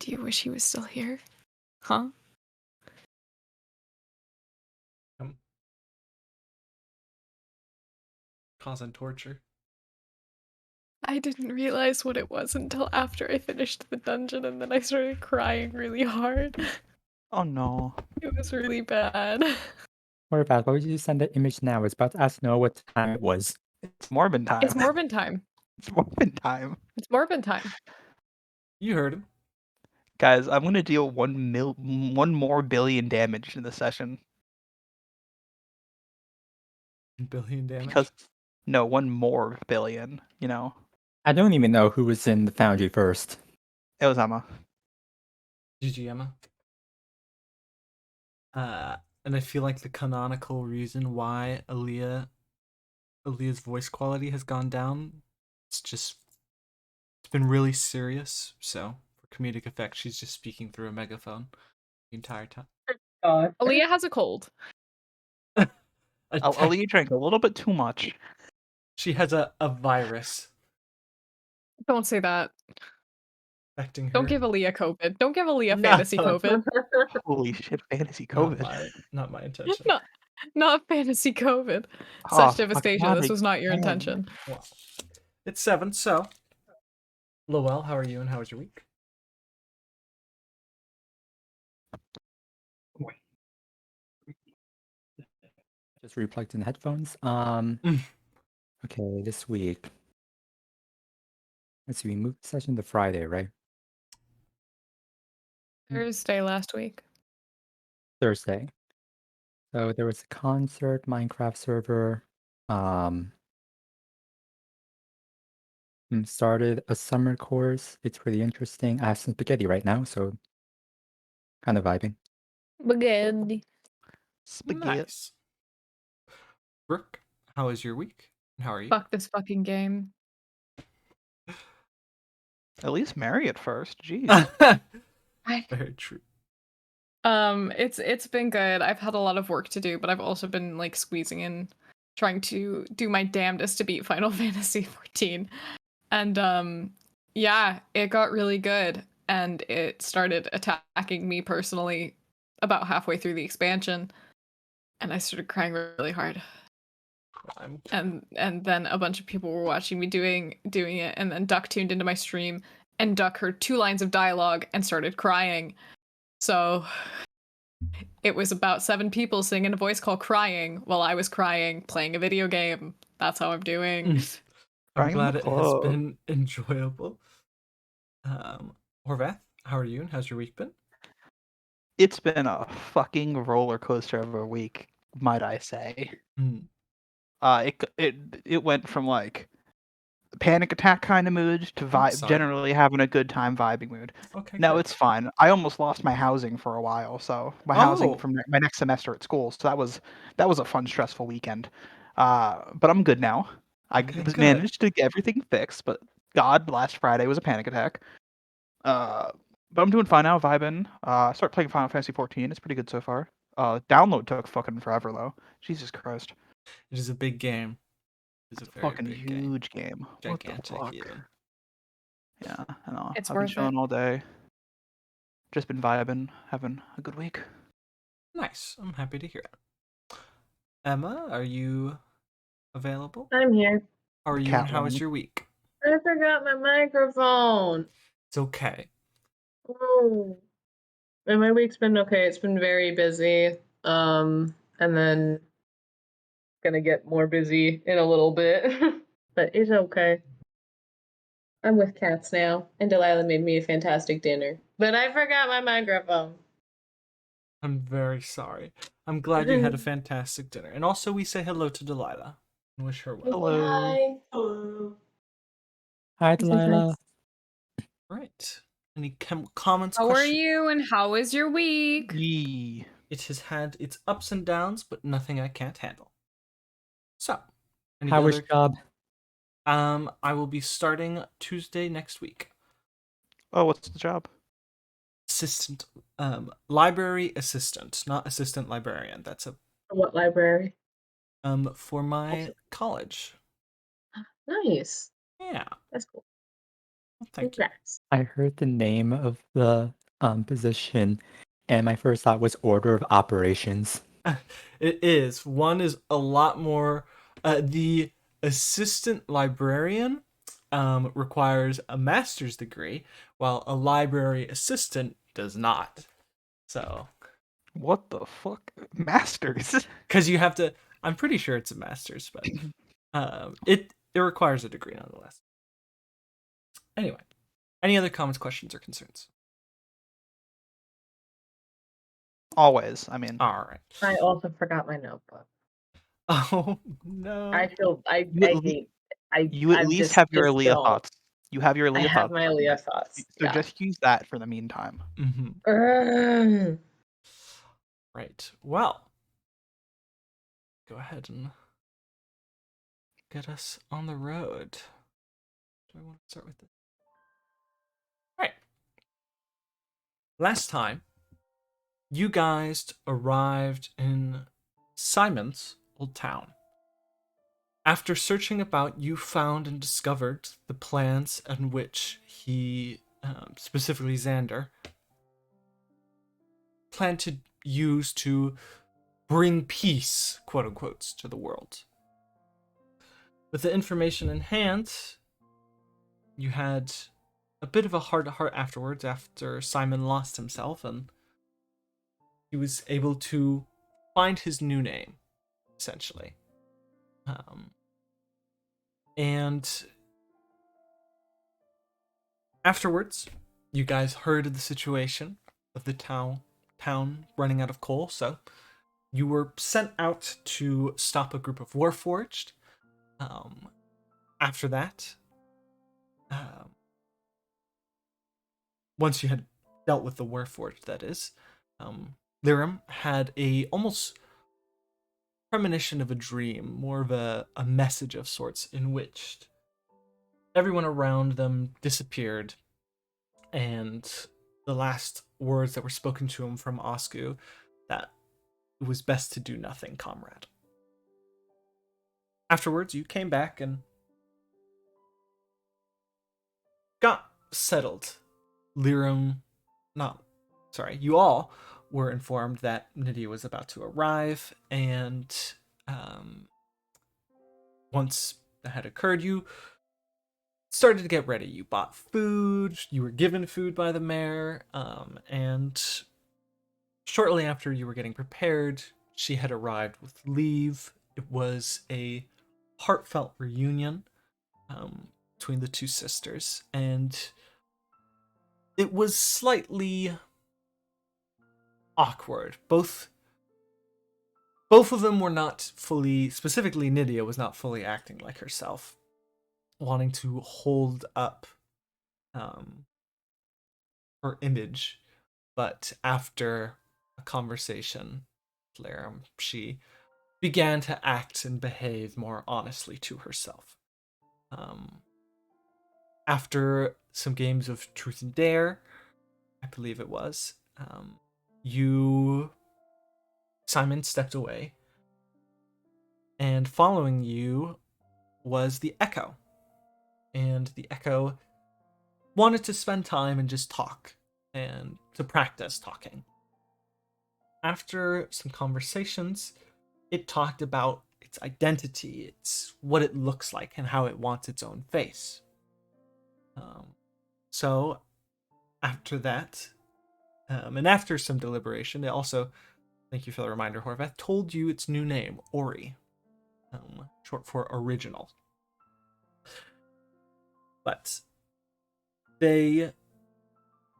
Do you wish he was still here? Huh? Causing torture. I didn't realize what it was until after I finished the dungeon, and then I started crying really hard. Oh no. It was really bad. What about, why would you send the image now? It's about to ask Noah what time it was. It's Morbin time. It's Morbin time. It's Morbin time. It's Morbin time. You heard him. Guys, I'm gonna deal 1 more billion damage in this session. Billion damage. Because no, 1 more billion, you know. I don't even know who was in the foundry first. It was Emma. GG, Emma. And I feel like the canonical reason why Aaliyah's voice quality has gone down, it's been really serious. So for comedic effect, she's just speaking through a megaphone the entire time. Aaliyah has a cold. Aaliyah drank a little bit too much. She has a virus Don't say that. affecting her. Don't give Aaliyah COVID. Don't give Aaliyah fantasy COVID. Holy shit, fantasy Not COVID. not my intention. Not fantasy COVID. Oh, Such fuck, devastation. not This was not your again. intention. Well, it's 7, so Lowell, how are you and how was your week? Just replugged in headphones. Okay, this week. Let's see, we moved the session to Friday, right? Thursday last week. Thursday. So there was a concert, Minecraft server. Started a summer course. It's really interesting. I have some spaghetti right now, so kind of vibing. Spaghetti. Spaghetti. Nice. Brooke, how was your week? And how are you? Fuck this fucking game. At least marry it first. Jeez. Very true. It's been good. I've had a lot of work to do, but I've also been like squeezing in, trying to do my damnedest to beat Final Fantasy XIV. And yeah, it got really good, and it started attacking me personally about halfway through the expansion, and I started crying really hard. And then a bunch of people were watching me doing it, and then Duck tuned into my stream, and Duck heard 2 lines of dialogue and started crying. So it was about 7 people singing a voice call crying while I was crying playing a video game. That's how I'm doing. I'm glad it has been enjoyable. Horvath, how are you and how's your week been? It's been a fucking roller coaster of a week, might I say. It went from like panic attack kind of mood to generally having a good time vibing mood. Okay. No, it's fine. I almost lost my housing for a while, so my housing from my next semester at school. So that was a fun, stressful weekend. But I'm good now. I managed to get everything fixed, but God, last Friday was a panic attack. But I'm doing fine now, vibing. Start playing Final Fantasy XIV. It's pretty good so far. Download took fucking forever though. Jesus Christ. It is a big game. It's a fucking huge game. Gigantic even. Yeah, I know. It's I've been worth chilling it. all day. Just been vibing, having a good week. Nice. I'm happy to hear it. Emma, are you available? I'm here. How are you and how was your week? I forgot my microphone. It's okay. Oh. And my week's been okay. It's been very busy. And then gonna get more busy in a little bit. But it's okay. I'm with cats now, and Delilah made me a fantastic dinner. But I forgot my microphone. I'm very sorry. I'm glad you had a fantastic dinner. And also we say hello to Delilah and wish her well. Hello. Hi. Hello. Hi, Delilah. Right. Any comments? How are you and how is your week? It has had its ups and downs, but nothing I can't handle. So, how was your job? I will be starting Tuesday next week. Oh, what's the job? Assistant, library assistant, not assistant librarian. That's a What library? For my college. Nice. Yeah. That's cool. Thank you. Congrats. I heard the name of the position, and my first thought was Order of Operations. It is. One is a lot more. The assistant librarian requires a master's degree, while a library assistant does not. So, What the fuck? Masters? because you have to, I'm pretty sure it's a master's, but it requires a degree nonetheless. Anyway, any other comments, questions, or concerns? Always. I mean, All right. I also forgot my notebook. Oh no. I feel I You at I hate I you at I'm least just have your just Aaliyah don't. thoughts. You have your I Aaliyah have thoughts. my Aaliyah thoughts. So Yeah. just use that for the meantime. Mm-hmm. Ugh. Right. Well, go ahead and get us on the road. Do I want to start with this? Right. Last time, you guys arrived in Simon's old town. After searching about, you found and discovered the plans in which he, specifically Xander, planned to use to bring peace, quote unquote, to the world. With the information in hand, you had a bit of a heart-to-heart afterwards after Simon lost himself, and he was able to find his new name, essentially. And afterwards, you guys heard of the situation of the town running out of coal, so you were sent out to stop a group of Warforged. After that, once you had dealt with the Warforged, that is, Lyram had a almost premonition of a dream, more of a message of sorts, in which everyone around them disappeared, and the last words that were spoken to him from Oscu, that it was best to do nothing, comrade. Afterwards, you came back and got settled. You all were informed that Nydia was about to arrive, and once that had occurred, you started to get ready. You bought food, you were given food by the mayor, and shortly after you were getting prepared, she had arrived with leave. It was a heartfelt reunion between the two sisters, and it was slightly awkward. Both of them were not fully, specifically Nydia was not fully acting like herself, wanting to hold up her image, but after a conversation with Lyram, she began to act and behave more honestly to herself. After some games of Truth and Dare, I believe it was, Simon stepped away, and following you was the Echo. And the Echo wanted to spend time and just talk, and to practice talking. After some conversations, it talked about its identity, it's what it looks like, and how it wants its own face. So after that, and after some deliberation, it also, thank you for the reminder, Horvath, told you its new name, Ori, short for original. But they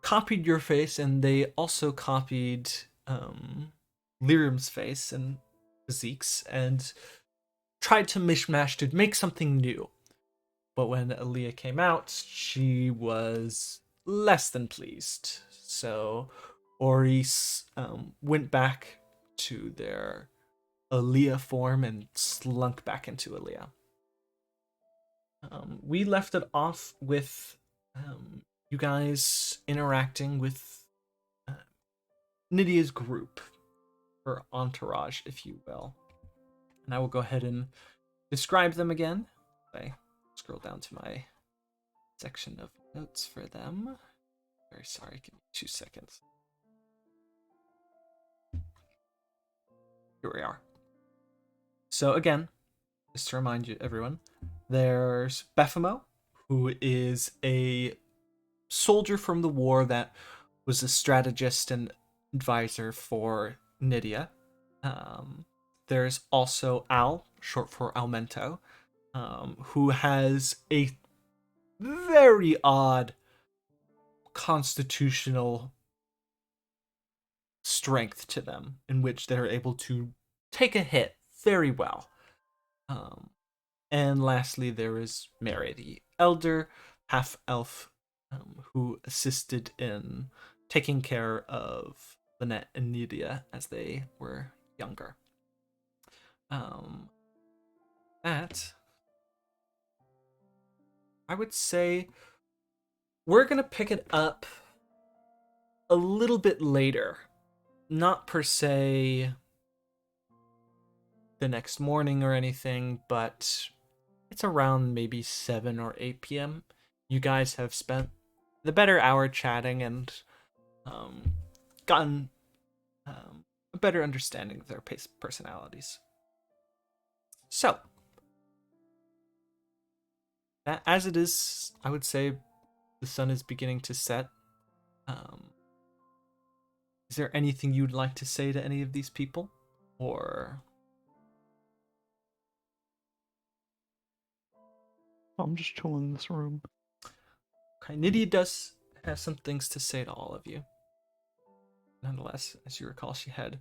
copied your face, and they also copied Lyram's face and Zeke's, and tried to mishmash to make something new. But when Aaliyah came out, she was less than pleased. So Ori went back to their Aaliyah form and slunk back into Aaliyah. We left it off with you guys interacting with Nydia's group, her entourage, if you will. And I will go ahead and describe them again. I scroll down to my section of notes for them. Very sorry, give me 2 seconds. Here we are. So again, just to remind you, everyone, there's Baphomet, who is a soldier from the war that was a strategist and advisor for Nydia. There's also Al, short for Almento, who has a very odd constitutional strength to them, in which they're able to take a hit very well. And lastly, there is Mary, the elder half-elf, who assisted in taking care of Lynette and Nydia as they were younger. That, I would say, we're gonna pick it up a little bit later. Not per se the next morning or anything, but it's around maybe 7 or 8 p.m. You guys have spent the better hour chatting and gotten a better understanding of their personalities. So, as it is, I would say the sun is beginning to set. Is there anything you'd like to say to any of these people? Or... I'm just chilling in this room. Okay, Nydia does have some things to say to all of you. Nonetheless, as you recall, she had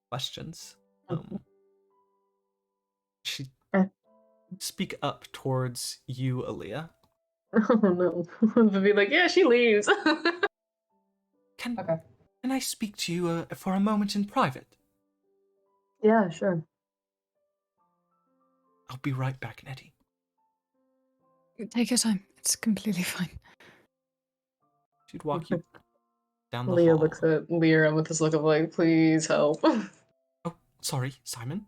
questions. She speak up towards you, Aaliyah. Oh no. To be like, yeah, she leaves. Can Okay. Can I speak to you for a moment in private? Yeah, sure. I'll be right back, Nettie. Take your time. It's completely fine. She'd walk you down the Leah hall. looks at Lyra with this look of like, please help. Oh, sorry, Simon.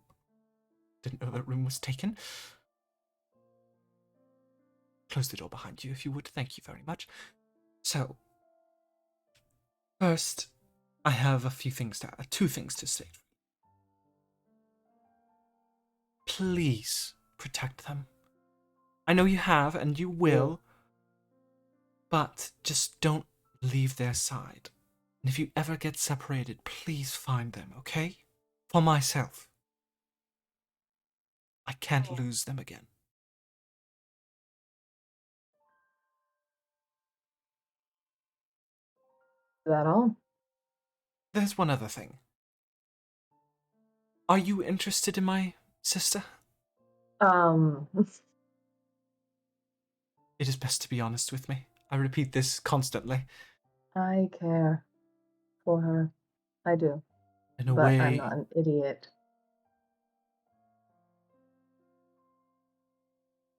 Didn't know that room was taken. Close the door behind you if you would. Thank you very much. So, first, I have two things to state. Please protect them. I know you have and you will, but just don't leave their side. And if you ever get separated, please find them, okay? For myself. I can't lose them again. Is that all? There's one other thing. Are you interested in my sister? It is best to be honest with me. I repeat this constantly. I care for her. I do. In a But way, I'm not an idiot.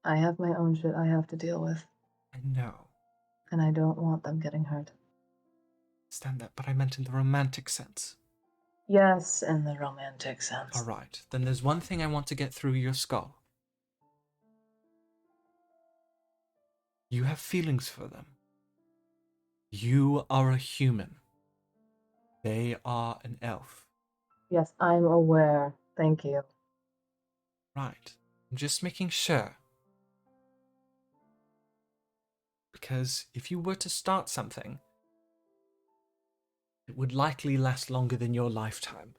I have my own shit I have to deal with. I know. And I don't want them getting hurt. Understand that, but I meant in the romantic sense. Yes, in the romantic sense. All right, then there's one thing I want to get through your skull. You have feelings for them. You are a human. They are an elf. Yes, I'm aware. Thank you. Right. I'm just making sure. Because if you were to start something, it would likely last longer than your lifetime.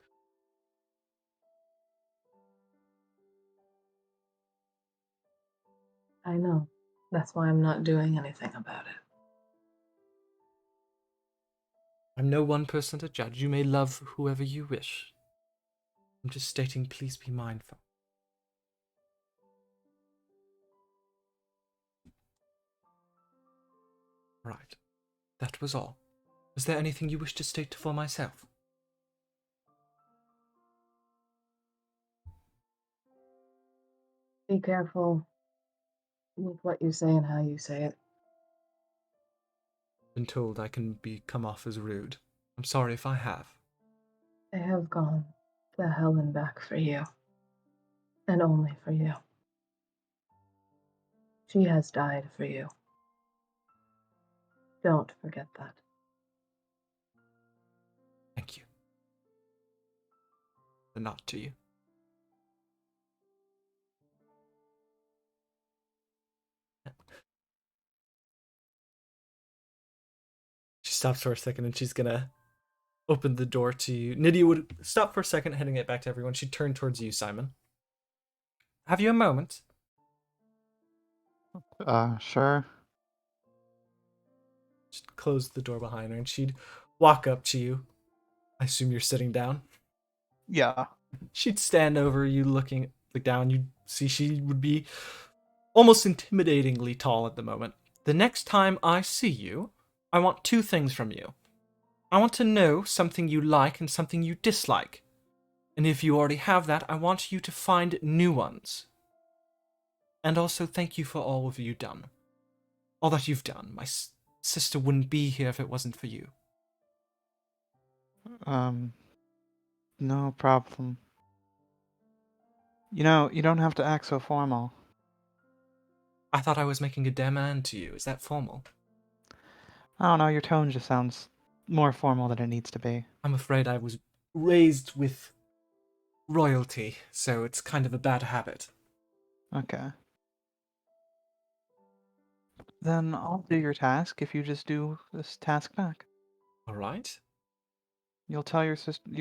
I know. That's why I'm not doing anything about it. I'm no one person to judge. You may love whoever you wish. I'm just stating, please be mindful. Right. That was all. Was there anything you wish to state for myself? Be careful with what you say and how you say it. Been told I can come off as rude. I'm sorry if I have. I have gone to hell and back for you. And only for you. She has died for you. Don't forget that. Thank you. The nod to you. She stops for a second and she's gonna open the door to you. Nydia would stop for a second, heading it back to everyone. She'd turn towards you, Simon. Have you a moment? Sure. She'd close the door behind her and she'd walk up to you. I assume you're sitting down. Yeah. She'd stand over you, looking down. You'd see she would be almost intimidatingly tall at the moment. The next time I see you, I want 2 things from you. I want to know something you like and something you dislike. And if you already have that, I want you to find new ones. And also thank you for all of you done. All that you've done. My sister wouldn't be here if it wasn't for you. No problem. You know, you don't have to act so formal. I thought I was making a demand to you. Is that formal? I don't know, your tone just sounds more formal than it needs to be. I'm afraid I was raised with royalty, so it's kind of a bad habit. Okay. Then I'll do your task if you just do this task back. All right. You'll tell your sister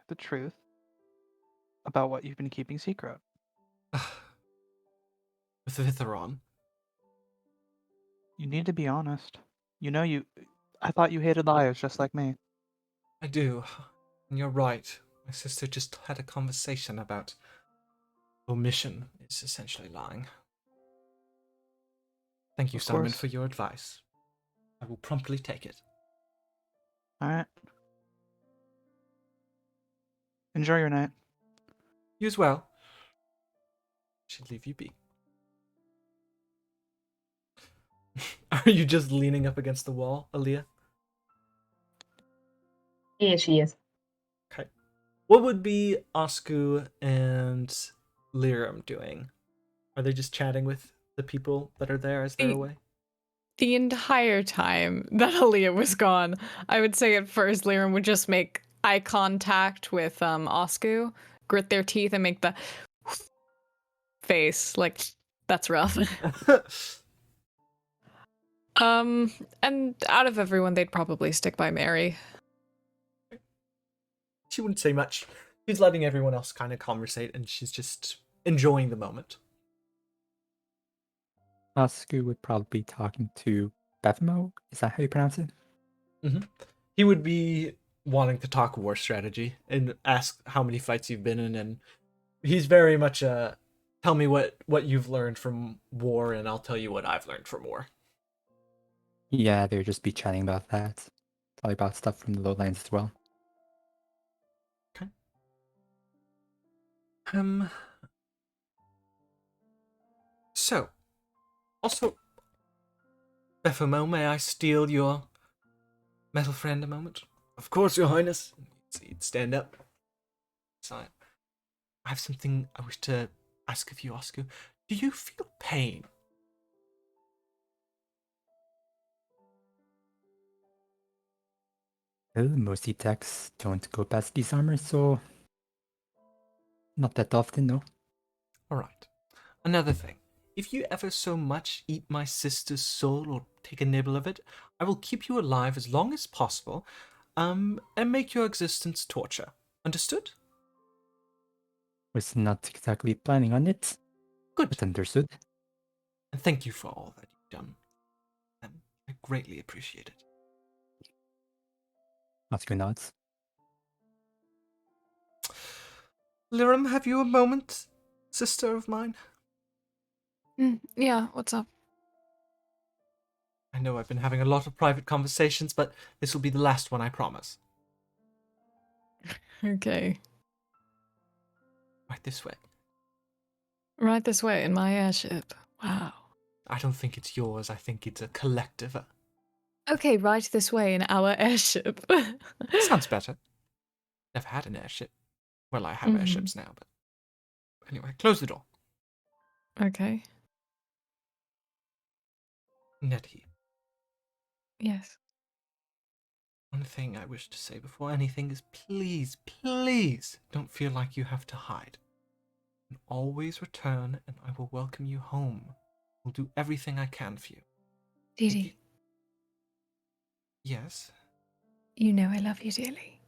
the truth about what you've been keeping secret. With Vitheron. You need to be honest. I thought you hated liars just like me. I do. And you're right. My sister just had a conversation about omission is essentially lying. Thank you, Of Simon, course. for your advice. I will promptly take it. Alright. Enjoy your night. You as well. Should leave you be. Are you just leaning up against the wall, Aaliyah? Yeah, she is. Okay. What would be Osku and Liram doing? Are they just chatting with the people that are there as they're away? The entire time that Aaliyah was gone, I would say at first Liram would just make eye contact with Osku, grit their teeth and make the face, like, that's rough. And out of everyone, they'd probably stick by Mary. She wouldn't say much. She's letting everyone else kind of conversate, and she's just enjoying the moment. Oscar would probably be talking to Bethmo. Is that how you pronounce it? He would be wanting to talk war strategy and ask how many fights you've been in, and he's very much tell me what you've learned from war, and I'll tell you what I've learned from war. Yeah, they'd just be chatting about that. Probably about stuff from the Lowlands as well. Okay. So, also, Bephomo, may I steal your metal friend a moment? Of course, Your Highness. He'd stand up. So, I have something I wish to ask of you, Oscar. Do you feel pain? Well, most attacks don't go past these armor, so not that often, no. Alright. Another thing. If you ever so much eat my sister's soul or take a nibble of it, I will keep you alive as long as possible, and make your existence torture. Understood? Was not exactly planning on it. Good. But understood. And thank you for all that you've done. I greatly appreciate it. Oscar nods. Liram, have you a moment, sister of mine? Yeah, what's up? I know I've been having a lot of private conversations, but this will be the last one, I promise. Okay. Right this way. Right this way in my airship. Wow. I don't think it's yours, I think it's a collective. Okay, right this way in our airship. Sounds better. Never had an airship. Well, I have airships now, but anyway, close the door. Okay. Nettie, Yes. one thing I wish to say before anything is please, please don't feel like you have to hide. You can always return and I will welcome you home. I'll do everything I can for you. Didi, Yes, you know I love you dearly.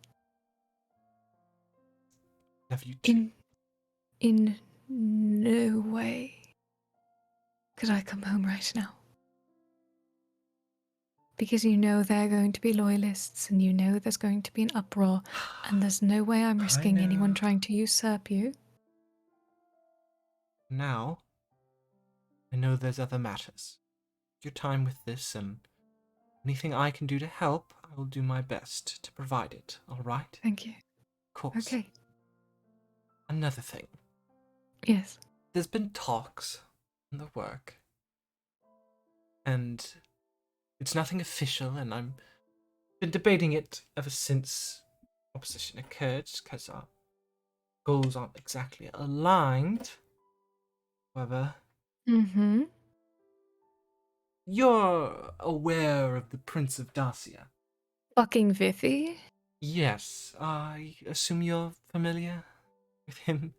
love you too. In no way could I come home right now. Because you know there are going to be loyalists and you know there's going to be an uproar and there's no way I'm I risking anyone know. trying to usurp you. Now, I know there's other matters. Your time with this and anything I can do to help, I will do my best to provide it, alright? Thank you. Of course. Okay. Another thing. Yes. There's been talks in the work, and it's nothing official, and I've been debating it ever since opposition occurred, because our goals aren't exactly aligned. However, Mm-hmm. you're aware of the Prince of Dacia. Fucking Vithi? Yes, I assume you're familiar with him.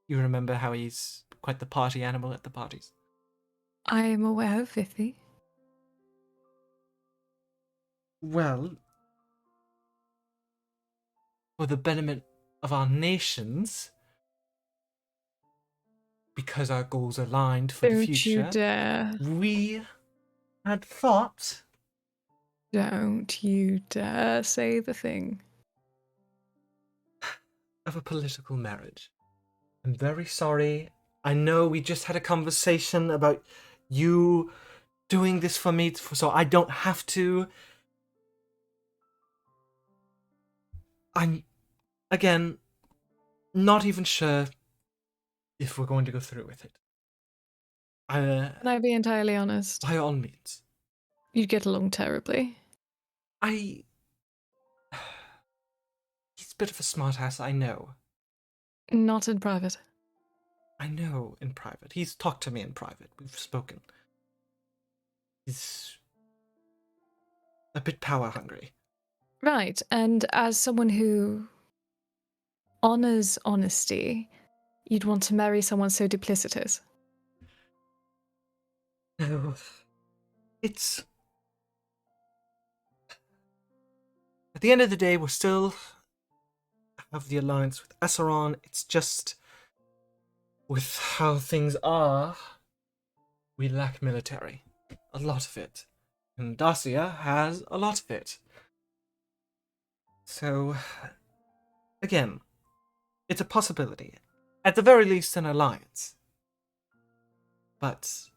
You remember how he's quite the party animal at the parties. I am aware of Vithi. Well, for the betterment of our nations, because our goals are aligned for the Don't future, you dare. we had thought Don't you dare say the thing. of a political marriage. I'm very sorry. I know we just had a conversation about you doing this for me, so I don't have to. I'm, again, not even sure if we're going to go through with it. Can I be entirely honest? By all means. You'd get along terribly. He's a bit of a smartass, I know. Not in private. I know in private. He's talked to me in private. We've spoken. He's a bit power hungry. Right, and as someone who honors honesty, you'd want to marry someone so duplicitous. No. It's... At the end of the day, we're still have the alliance with Esseron. It's just... with how things are, we lack military. A lot of it. And Dacia has a lot of it. So, again, it's a possibility. At the very least, an alliance. But...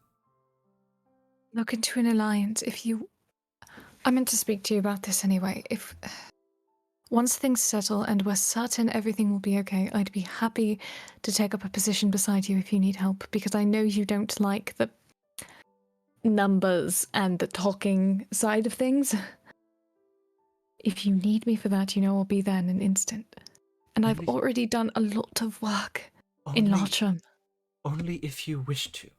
Look into an alliance if you... I meant to speak to you about this anyway. If... Once things settle and we're certain everything will be okay, I'd be happy to take up a position beside you if you need help, because I know you don't like the numbers and the talking side of things. If you need me for that, you know I'll be there in an instant. And I've already done a lot of work in Larcham. Only if you wish to.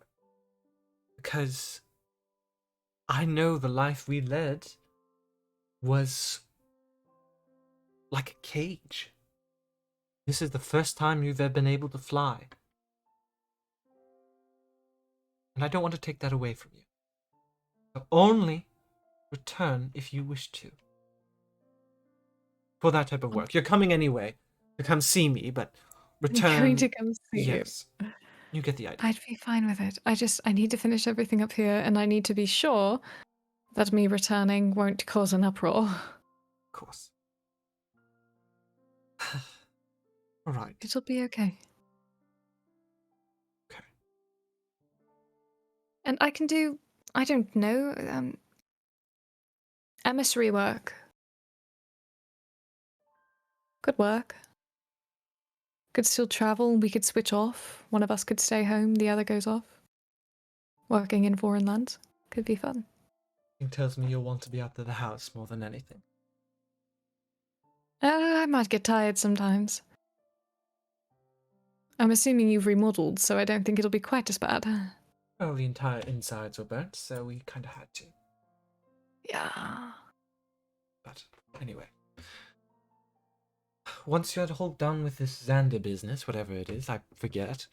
Because I know the life we led was like a cage. This is the first time you've ever been able to fly. And I don't want to take that away from you. So only return if you wish to. For that type of work. You're coming anyway to come see me, but return... I'm going to come see you. Yes. You get the idea. I'd be fine with it. I need to finish everything up here, and I need to be sure that me returning won't cause an uproar. Of course. All right. It'll be okay. Okay. And I can do, I don't know, emissary work. Could work. Could still travel, we could switch off. One of us could stay home, the other goes off. Working in foreign lands. Could be fun. It tells me you'll want to be out of the house more than anything. I might get tired sometimes. I'm assuming you've remodeled, so I don't think it'll be quite as bad. Well, the entire insides were burnt, so we kind of had to. Yeah. But anyway. Once you had all done with this Xander business, whatever it is, I forget.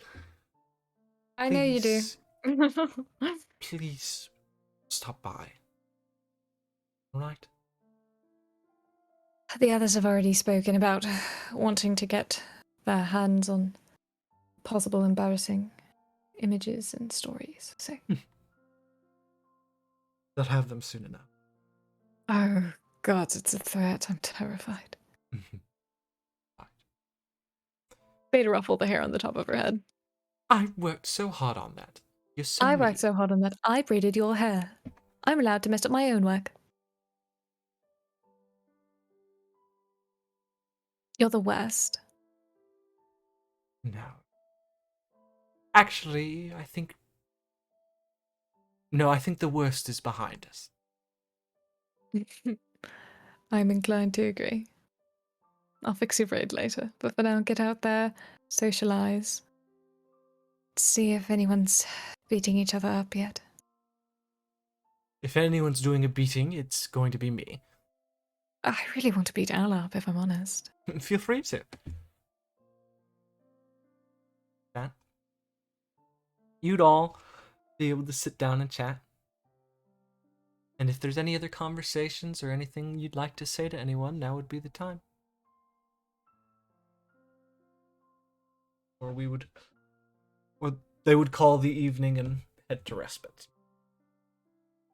I know you do. Please stop by. Alright? The others have already spoken about wanting to get their hands on possible embarrassing images and stories. So, They'll have them soon enough. oh God, it's a threat. I'm terrified. Beta ruffle the hair on the top of her head. I worked so hard on that. You're so I mean. worked so hard on that. I braided your hair. I'm allowed to mess up my own work. You're the worst. No. Actually, I think... No, I think the worst is behind us. I'm inclined to agree. I'll fix your braid later, but for now, get out there, socialize, see if anyone's beating each other up yet. If anyone's doing a beating, it's going to be me. I really want to beat Al up, if I'm honest. Feel free to. Chat. You'd all be able to sit down and chat. And if there's any other conversations or anything you'd like to say to anyone, now would be the time. Or they would call the evening and head to respite.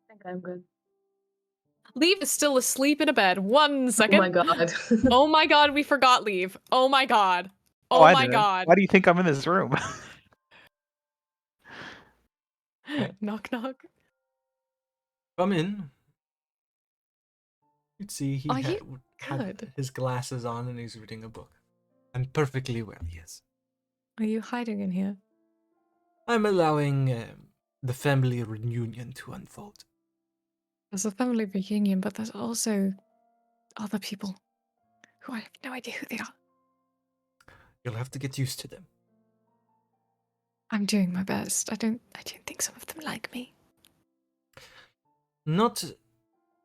I think I'm good. Leave is still asleep in a bed. 1 second. Oh my god. Oh my god, we forgot Leave. Oh my god. Oh, Oh I my didn't. god. Why do you think I'm in this room? Knock knock. Come in. You'd see he Are had you had good? his glasses on and he's reading a book. And perfectly well, yes. Are you hiding in here? I'm allowing the family reunion to unfold. There's a family reunion, but there's also other people who I have no idea who they are. You'll have to get used to them. I'm doing my best. I don't think some of them like me. Not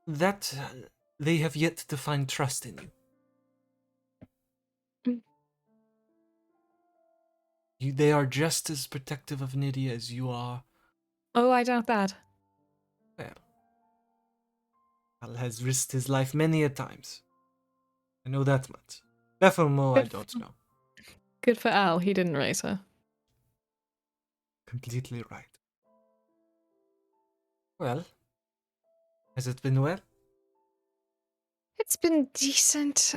that they have yet to find trust in Mm. you. They are just as protective of Nydia as you are. Oh, I doubt that. Well, Al has risked his life many a times. I know that much. Bephomo, I don't know. Good for Al, he didn't raise her. Completely right. Well, has it been well? It's been decent.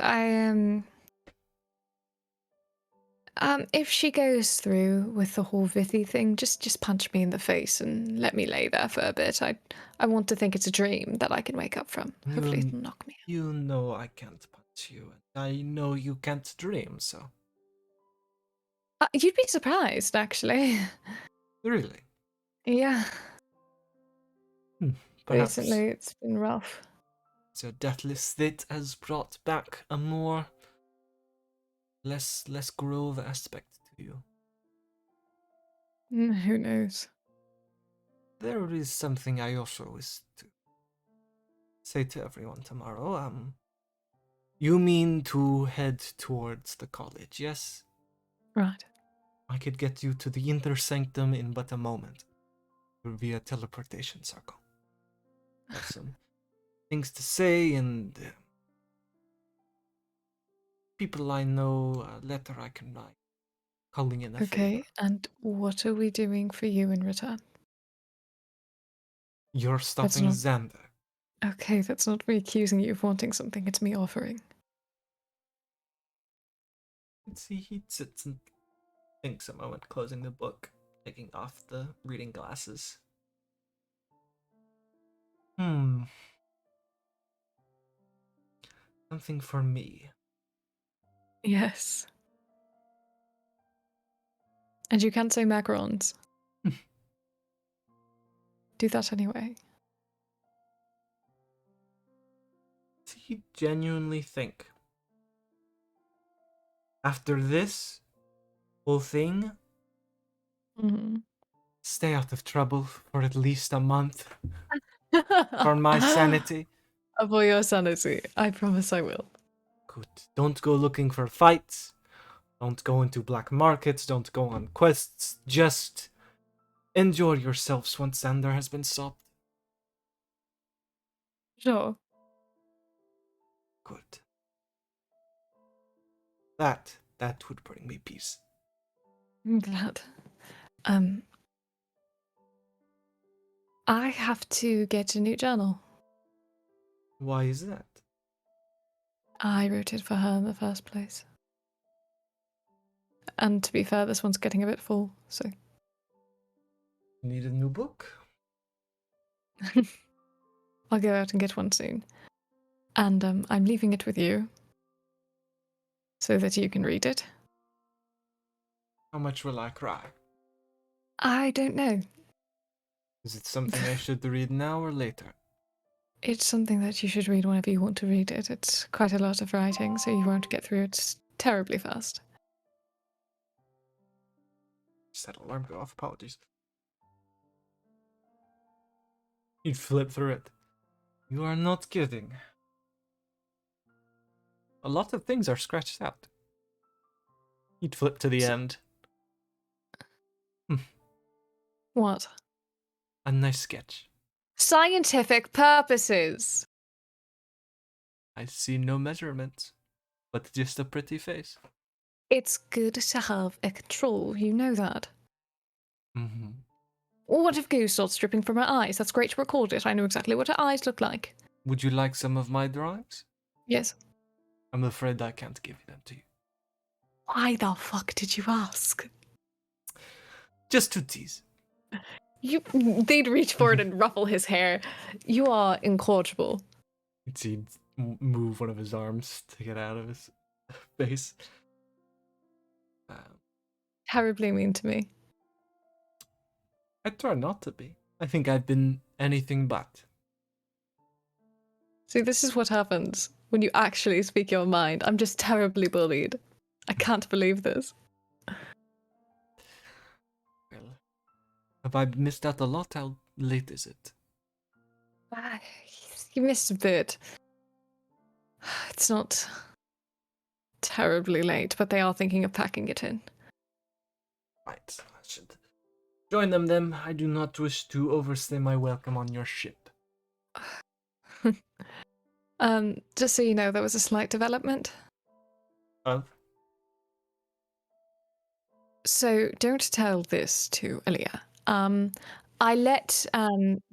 If she goes through with the whole Vithi thing, just punch me in the face and let me lay there for a bit. I want to think it's a dream that I can wake up from. Hopefully it'll knock me out. You know I can't punch you, and I know you can't dream, so... You'd be surprised, actually. Really? Yeah. Perhaps Recently it's been rough. your deathless state has brought back a more... less grove aspect to you. Who knows? There is something I also wish to say to everyone tomorrow. You mean to head towards the college, yes? Right. I could get you to the inner sanctum in but a moment. Via teleportation circle. I have some things to say and... people I know, a letter I can write. Calling in a Okay, favor. and what are we doing for you in return? You're stopping not- Xander. Okay, that's not me accusing you of wanting something, it's me offering. Let's see, he sits and thinks a moment, closing the book, taking off the reading glasses. Something for me. Yes. And you can't say macarons. Do that anyway. Does he genuinely think, after this whole thing, Mm-hmm. stay out of trouble for at least a month for my sanity. For your sanity. I promise I will. Good. Don't go looking for fights. Don't go into black markets. Don't go on quests. Just enjoy yourselves once Xander has been stopped. Sure. Good. That would bring me peace. I'm glad. I have to get a new journal. Why is that? I wrote it for her in the first place. And to be fair, this one's getting a bit full, so. Need a new book? I'll go out and get one soon. And I'm leaving it with you. So that you can read it. How much will I cry? I don't know. Is it something I should read now or later? It's something that you should read whenever you want to read it. It's quite a lot of writing, so you won't get through it terribly fast. Just had alarm go off. Apologies. You'd flip through it. You are not kidding. A lot of things are scratched out. You'd flip to the end. What? A nice sketch. Scientific purposes! I see no measurements, but just a pretty face. It's good to have a control, you know that. Mm-hmm. What if Goose starts dripping from her eyes? That's great to record it. I know exactly what her eyes look like. Would you like some of my drawings? Yes. I'm afraid I can't give them to you. Why the fuck did you ask? Just to tease. They'd reach forward and ruffle his hair. You are incorrigible. You'd see him move one of his arms to get out of his face. Terribly mean to me. I try not to be. I think I've been anything but. See, this is what happens when you actually speak your mind. I'm just terribly bullied. I can't believe this. Well, have I missed out a lot? How late is it? You missed a bit. It's not terribly late, but they are thinking of packing it in. Right, I should join them then. I do not wish to overstay my welcome on your ship. Just so you know, there was a slight development. Of? So don't tell this to Aaliyah. I let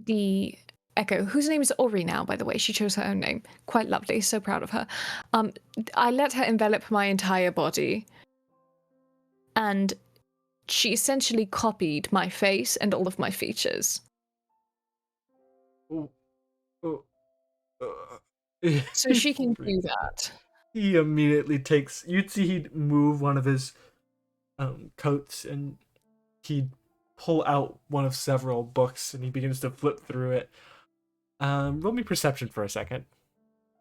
the Echo, whose name is Ori now, by the way, she chose her own name. Quite lovely, so proud of her. I let her envelop my entire body. And she essentially copied my face and all of my features. So she can do that. He immediately takes. You'd see he'd move one of his coats and he'd pull out one of several books and he begins to flip through it. Roll me perception for a second.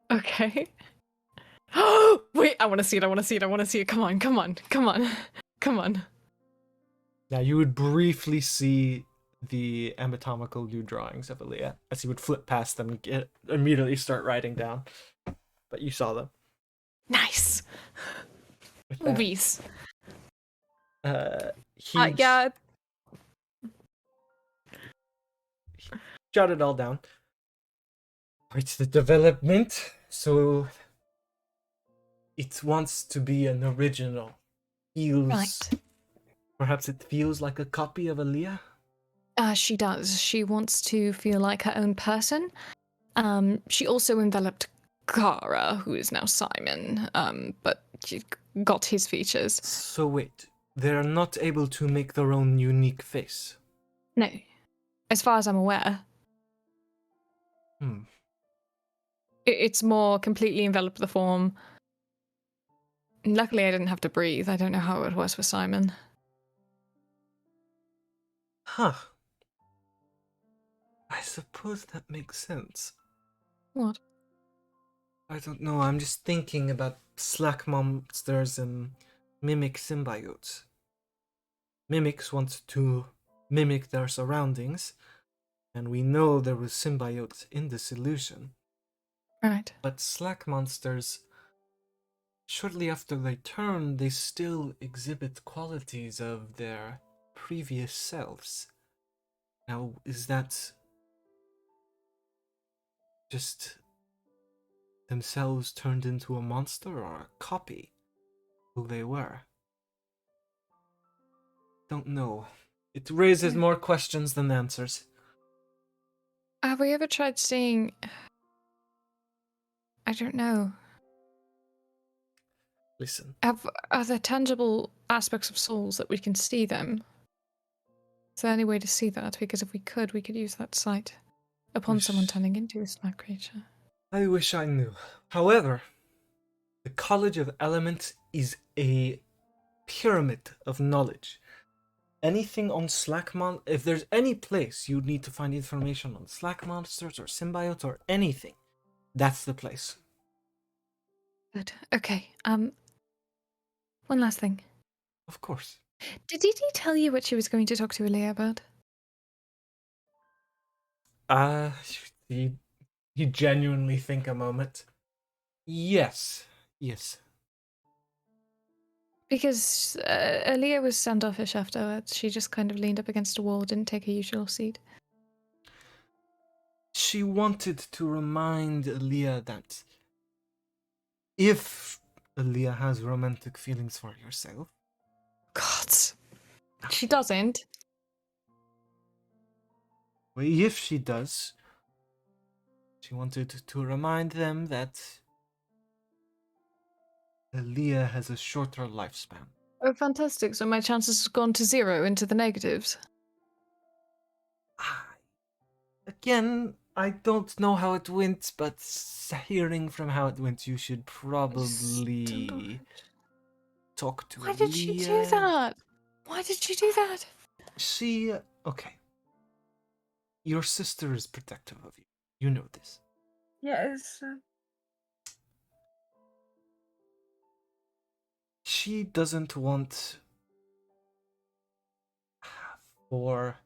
Okay. Wait, I want to see it. Come on. Now you would briefly see the anatomical new drawings of Aaliyah as he would flip past them and immediately start writing down. But you saw them. Nice. With that, Movies. he Yeah. jot it all down. It's the development, so it wants to be an original. Right. Perhaps it feels like a copy of Aaliyah? She does. She wants to feel like her own person. She also enveloped Kara, who is now Simon, but she got his features. So wait, they're not able to make their own unique face? No. As far as I'm aware. It's more completely envelop the form. Luckily, I didn't have to breathe. I don't know how it was for Simon. Huh. I suppose that makes sense. What? I don't know, I'm just thinking about Slack monsters and mimic symbiotes. Mimics want to mimic their surroundings, and we know there was symbiote in this illusion. Right. But Slack monsters, shortly after they turn, they still exhibit qualities of their previous selves. Now, is that just themselves turned into a monster or a copy who they were? Don't know. It raises more questions than answers. Have we ever tried seeing... I don't know. Listen, Are there tangible aspects of souls that we can see them? Is there any way to see that? Because if we could use that sight upon someone Wish- turning into a snack creature. I wish I knew. However, the College of Elements is a pyramid of knowledge. Anything on if there's any place you'd need to find information on Slack monsters or symbiotes or anything, that's the place. Good. Okay. One last thing. Of course. Did Dee Dee tell you what she was going to talk to Aaliyah about? You genuinely think a moment. Yes. Because Aaliyah was standoffish afterwards. She just kind of leaned up against a wall, didn't take her usual seat. She wanted to remind Aaliyah that if Aaliyah has romantic feelings for yourself... God. She doesn't. Well, if she does, she wanted to remind them that Aaliyah has a shorter lifespan. Oh, fantastic. So my chances have gone to 0 into the negatives. Again, I don't know how it went, but hearing from how it went, you should probably talk to Aaliyah. Why did she do that? Why did she do that? Okay. Your sister is protective of you. You know this. Yes. She doesn't want for...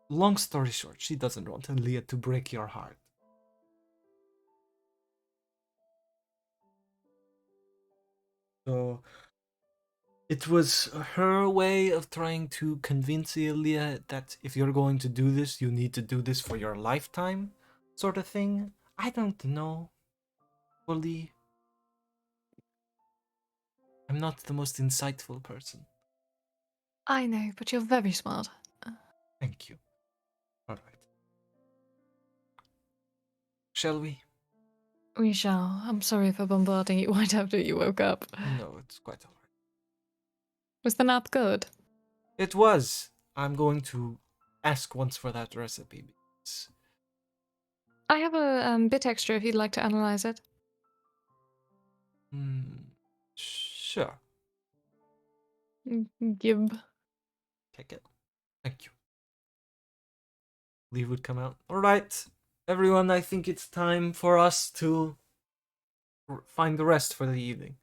Long story short, she doesn't want Aaliyah to break your heart. So it was her way of trying to convince Aaliyah that if you're going to do this, you need to do this for your lifetime, sort of thing. I don't know fully. I'm not the most insightful person. I know, but you're very smart. Thank you. All right. Shall we? We shall. I'm sorry for bombarding you right after you woke up. No, it's quite all right. Was the nap good? It was. I'm going to ask once for that recipe. Because... I have a bit extra if you'd like to analyze it. Sure. Gib. Take it. Thank you. Leave would come out. All right, everyone. I think it's time for us to find the rest for the evening.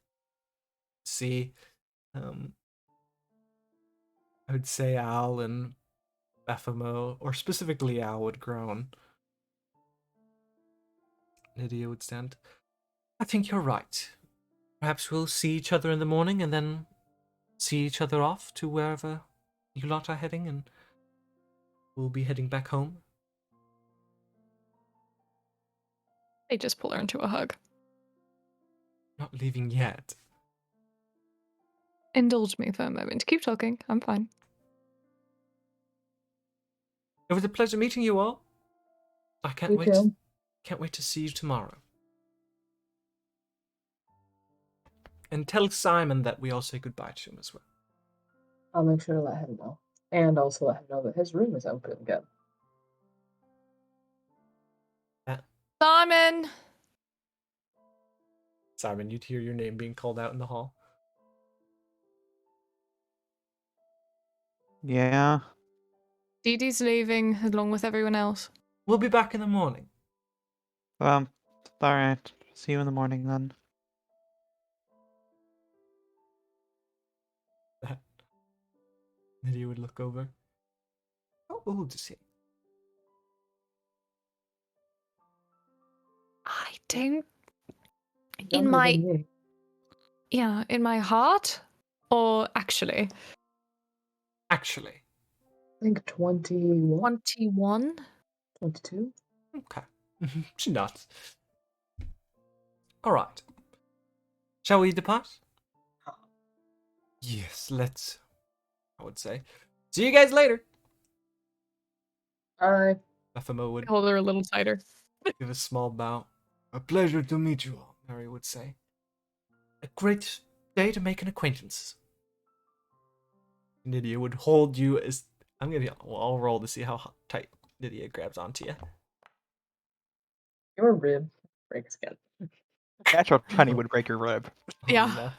See, I would say Al and Baphomet, or specifically Al, would groan. Lydia would stand. I think you're right. Perhaps we'll see each other in the morning and then see each other off to wherever you lot are heading, and we'll be heading back home. They just pull her into a hug. Not leaving yet. Indulge me for a moment. Keep talking. I'm fine. It was a pleasure meeting you all. I can't You wait. too. Can't wait to see you tomorrow. And tell Simon that we all say goodbye to him as well. I'll make sure to let him know. And also let him know that his room is open again. Simon! Simon, you'd hear your name being called out in the hall. Yeah. Dee Dee's leaving along with everyone else. We'll be back in the morning. All right. See you in the morning then. Nydia would look over. How old is he? I don't. In Younger my than me. in my heart, or actually Actually. I think 21, 21. 22. Okay. She nods. Alright. Shall we depart? Yes, let's. I would say. See you guys later. Baphomet would Hold her a little tighter. give a small bow. A pleasure to meet you all, Mary would say. A great day to make an acquaintance. Nydia would hold you as I'll roll to see how tight Nydia grabs onto you. Your rib breaks again. Natural honey would break your rib. Yeah. No.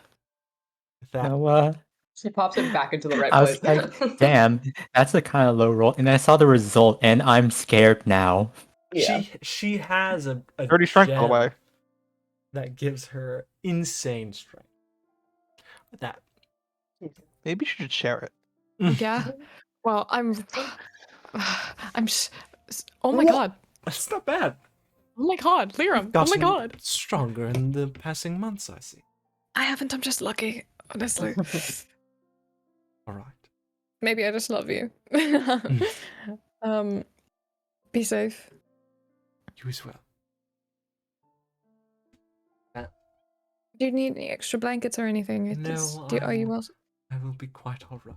That No, She pops it back into the right I was place. like, damn, that's a kind of low roll. And I saw the result, and I'm scared now. Yeah. she has a 30 strength, by the gem way. that gives her insane strength. With that. Maybe you should share it. Yeah. Well, I'm oh my Wha- god. That's not bad. Oh my god, Liram. Oh my Gotten god. stronger in the passing months, I see. I haven't, I'm just lucky, honestly. Alright. Maybe I just love you. Be safe. You as well. Do you need any extra blankets or anything? No, Are you well? I will be quite alright.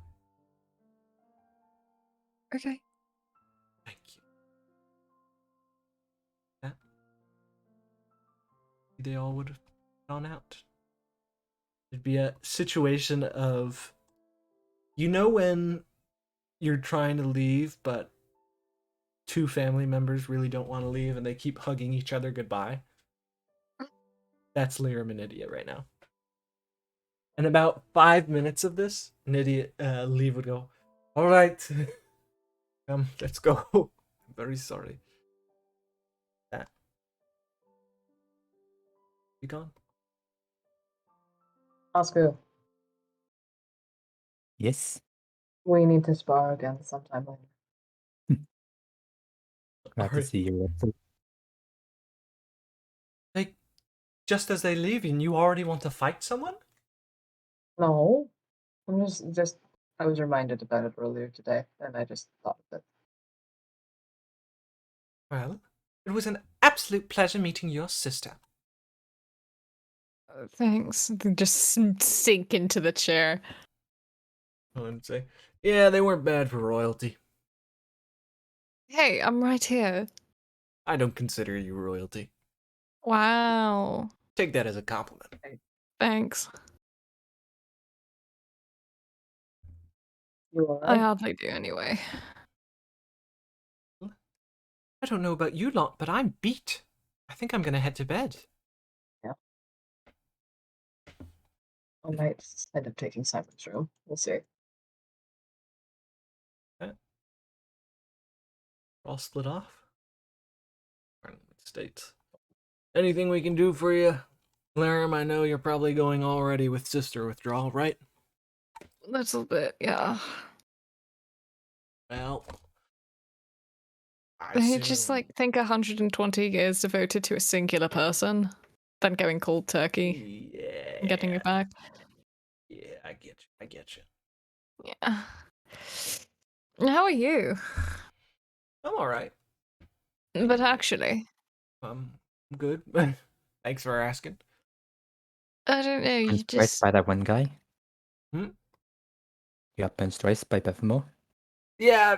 Okay. Thank you. Yeah. They all would have gone out. It'd be a situation of, when you're trying to leave, but two family members really don't want to leave and they keep hugging each other goodbye? That's Liram and Nydia right now. In about 5 minutes of this, Lee would go, all right, let's go. I'm very sorry. That. Be gone. Oscar, Yes. we need to spar again sometime later. Glad to Alright. see you. Like, just as they leave and you already want to fight someone? No, I'm just. I was reminded about it earlier today, and I just thought of it. Well, it was an absolute pleasure meeting your sister. Thanks. Then just sink into the chair. I would say, yeah, they weren't bad for royalty. Hey, I'm right here. I don't consider you royalty. Wow. Take that as a compliment. Thanks. You I are? hardly do anyway. I don't know about you lot, but I'm beat. I think I'm gonna head to bed. I might end up taking Simon's room. We'll see. All split off. States. Anything we can do for you, Laram? I know you're probably going already with sister withdrawal, right? Little bit, yeah. Well, I They just assume- think 120 years devoted to a singular person, then going cold turkey Yeah. and getting it back. Yeah, I get you. I get you. Yeah. How are you? I'm all right. But actually, I'm good. Thanks for asking. I don't know. You Striced just by that one guy. Hmm? You have been striced by Baphomet. Yeah,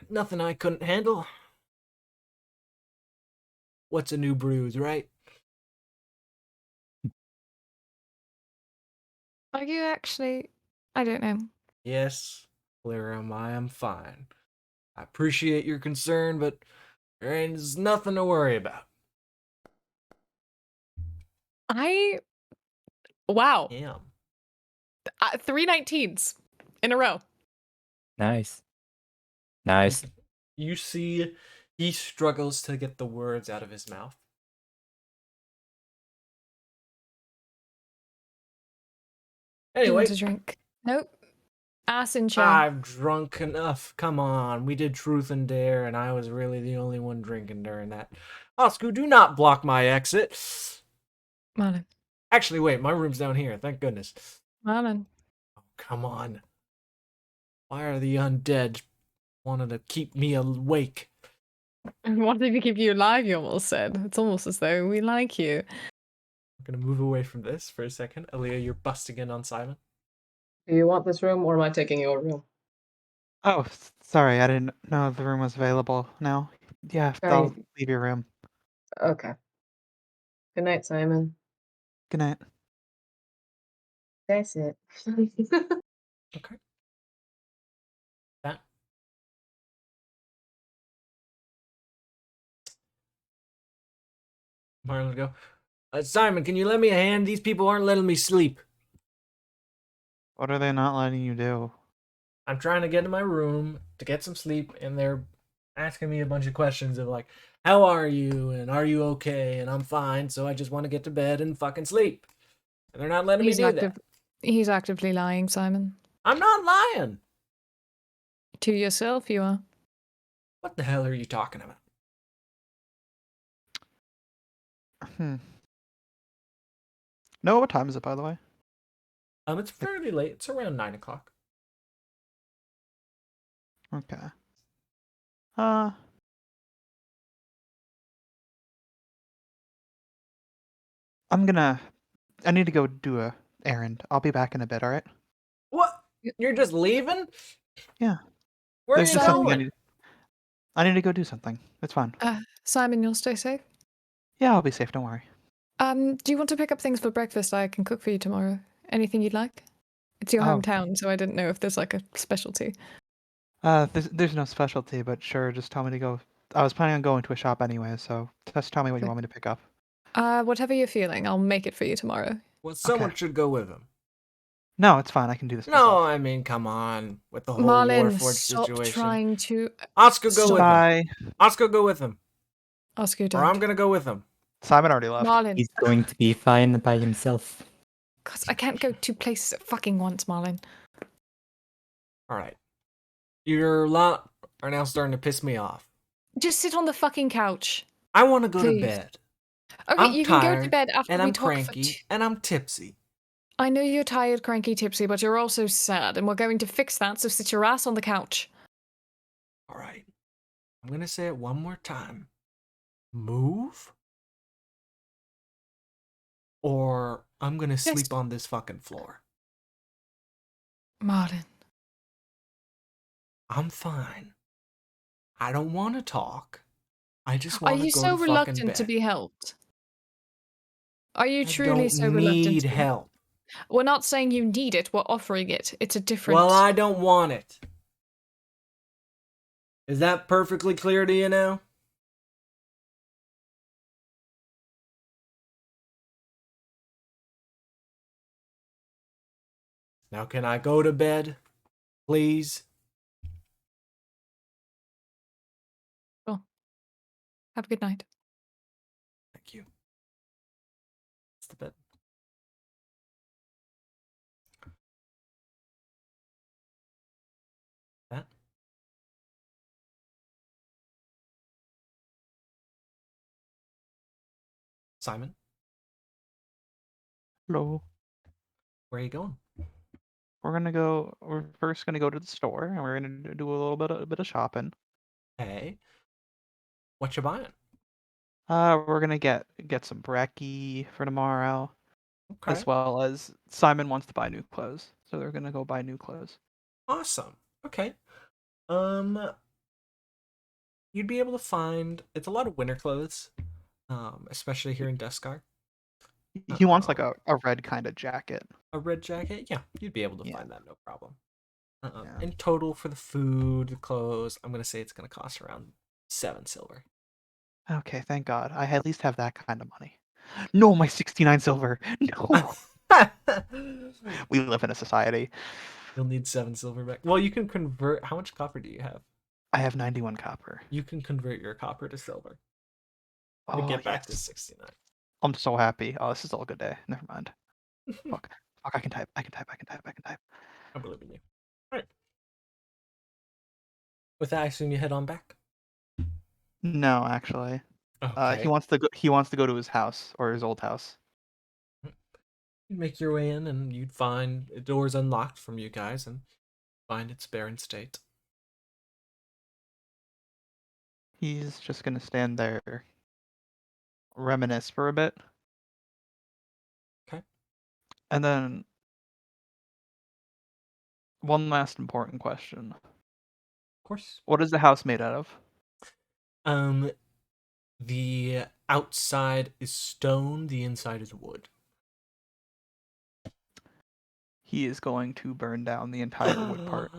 nothing I couldn't handle. What's a new bruise, right? are you actually? I don't know. Yes, Liram, I am fine. I appreciate your concern, but there ain't nothing to worry about. Wow. Damn. 3 19s in a row. Nice. Nice. You see, he struggles to get the words out of his mouth. You Anyway, want a drink? Nope. Ass in chair. I've drunk enough. Come on. We did Truth and Dare, and I was really the only one drinking during that. Oscar, do not block my exit. Marlon. Actually, wait. My room's down here. Thank goodness. Marlon. Oh, come on. Why are the undead wanting to keep me awake? Wanted to keep you alive, you almost said. It's almost as though we like you. I'm going to move away from this for a second. Aaliyah, you're busting in on Simon. Do you want this room, or am I taking your room? Oh, sorry, I didn't know the room was available now. Yeah, I'll leave your room. Okay. Good night, Simon. Good night. That's it. Okay. That. Marlon go. Simon, can you lend me a hand? These people aren't letting me sleep. What are they not letting you do? I'm trying to get to my room to get some sleep, and they're asking me a bunch of questions of like, how are you? And are you okay? And I'm fine, so I just want to get to bed and fucking sleep. And they're not letting me do that. He's actively lying, Simon. I'm not lying. To yourself, you are. What the hell are you talking about? No, what time is it, by the way? It's fairly late. It's around 9 o'clock. Okay. I need to go do a errand. I'll be back in a bit, alright? What? You're just leaving? Yeah. Where are There's you just something going? I need to go do something. It's fine. Simon, you'll stay safe? Yeah, I'll be safe, don't worry. Do you want to pick up things for breakfast I can cook for you tomorrow? Anything you'd like? It's your hometown, so I didn't know if there's like a specialty. There's no specialty, but sure, just tell me to go. I was planning on going to a shop anyway, so just tell me what you want me to pick up. Whatever you're feeling, I'll make it for you tomorrow. Well, someone should go with him. No, it's fine. I can do this No, myself. I mean, come on. With the whole Marlon, Warforged stop situation. trying to... Oscar, go with Bye. him. Oscar, go with him. Oscar, don't. Or I'm going to go with him. Simon already left. Marlon. He's going to be fine by himself. God, I can't go 2 places at fucking once, Marlon. All right. Your lot are now starting to piss me off. Just sit on the fucking couch. I want to go Please. to bed. Okay, I'm you tired, can go to bed after and we I'm talk cranky, and I'm tipsy. I know you're tired, cranky, tipsy, but you're also sad, and we're going to fix that, so sit your ass on the couch. All right. I'm going to say it one more time. Move? Or I'm going to sleep on this fucking floor. Marlon. I'm fine. I don't want to talk. I just want to go Are you to so fucking reluctant bed. to be helped? Are you I truly don't so reluctant need to be help. We're not saying you need it, we're offering it. It's a different... Well, I don't want it. Is that perfectly clear to you now? Now can I go to bed, please? Sure. Have a good night. Thank you. It's the bed. That? Simon, Hello. where are you going? We're first gonna go to the store, and we're gonna do a bit of shopping. Hey, what you buying? We're gonna get some brekkie for tomorrow, Okay. as well as Simon wants to buy new clothes, so they're gonna go buy new clothes. Awesome. Okay. You'd be able to find it's a lot of winter clothes, especially here in Deskar. He wants like a red kind of jacket. A red jacket? Yeah, you'd be able to Yeah. find that, no problem. Yeah. In total for the food, the clothes, I'm gonna say it's gonna cost around 7 silver. Okay, thank God. I at least have that kind of money. No, my 69 silver. No. We live in a society. You'll need 7 silver back. Well, you can convert. How much copper do you have? I have 91 copper. You can convert your copper to silver. Oh, To get back to yes. 69. I'm so happy. Oh, this is all a good day. Never mind. Fuck. I can type. I can type. I believe in you. All With that, I assume you head on back. No, actually. Okay. He wants to go. He wants to go to his house or his old house. You'd make your way in, and you'd find the doors unlocked from you guys, and find its barren state. He's just gonna stand there, reminisce for a bit. Okay. And then one last important question. Of course. What is the house made out of? The outside is stone, the inside is wood. He is going to burn down the entire wood part.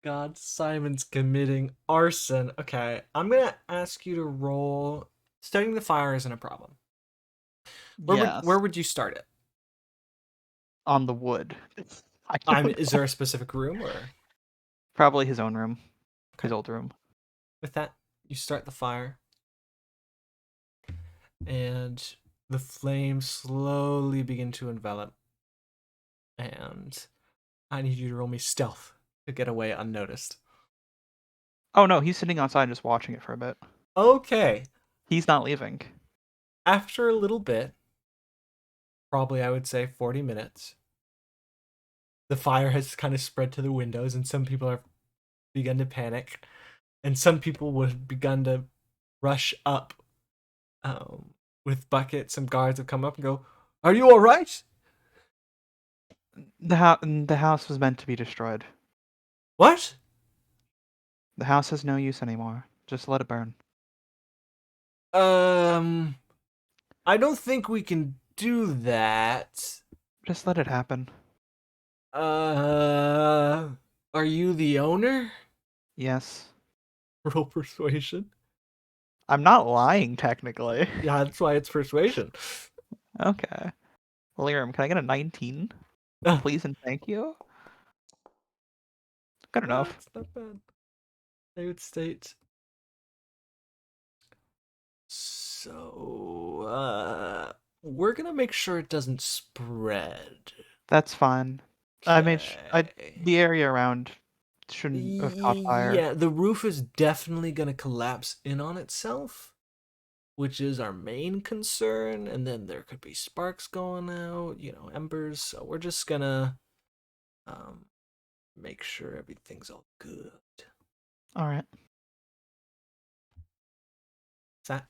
God, Simon's committing arson. Okay, I'm gonna ask you to roll. Starting the fire isn't a problem. Yes, Where would you start it? on the wood. I don't Is know. there a specific room, or Probably his own room, Okay. his old room. with that you start the fire, and the flames slowly begin to envelop. And I need you to roll me stealth to get away unnoticed. Oh no, he's sitting outside just watching it for a bit. Okay. He's not leaving. After a little bit, probably I would say 40 minutes, the fire has kind of spread to the windows, and some people have begun to panic, and some people would have begun to rush up with buckets. Some guards have come up and go, "Are you all right?" The house was meant to be destroyed. What? The house has no use anymore. Just let it burn. I don't think we can do that. Just let it happen. Are you the owner? Yes. Roll persuasion. I'm not lying, technically. Yeah, that's why it's persuasion. Okay. Liram, can I get a 19? Please and thank you. Good enough. That's not bad. I would state. So, we're gonna make sure it doesn't spread. That's fine. Okay. The area around shouldn't have caught fire. Yeah, the roof is definitely gonna collapse in on itself, which is our main concern. And then there could be sparks going out, embers. So we're just gonna make sure everything's all good. All right. Is that?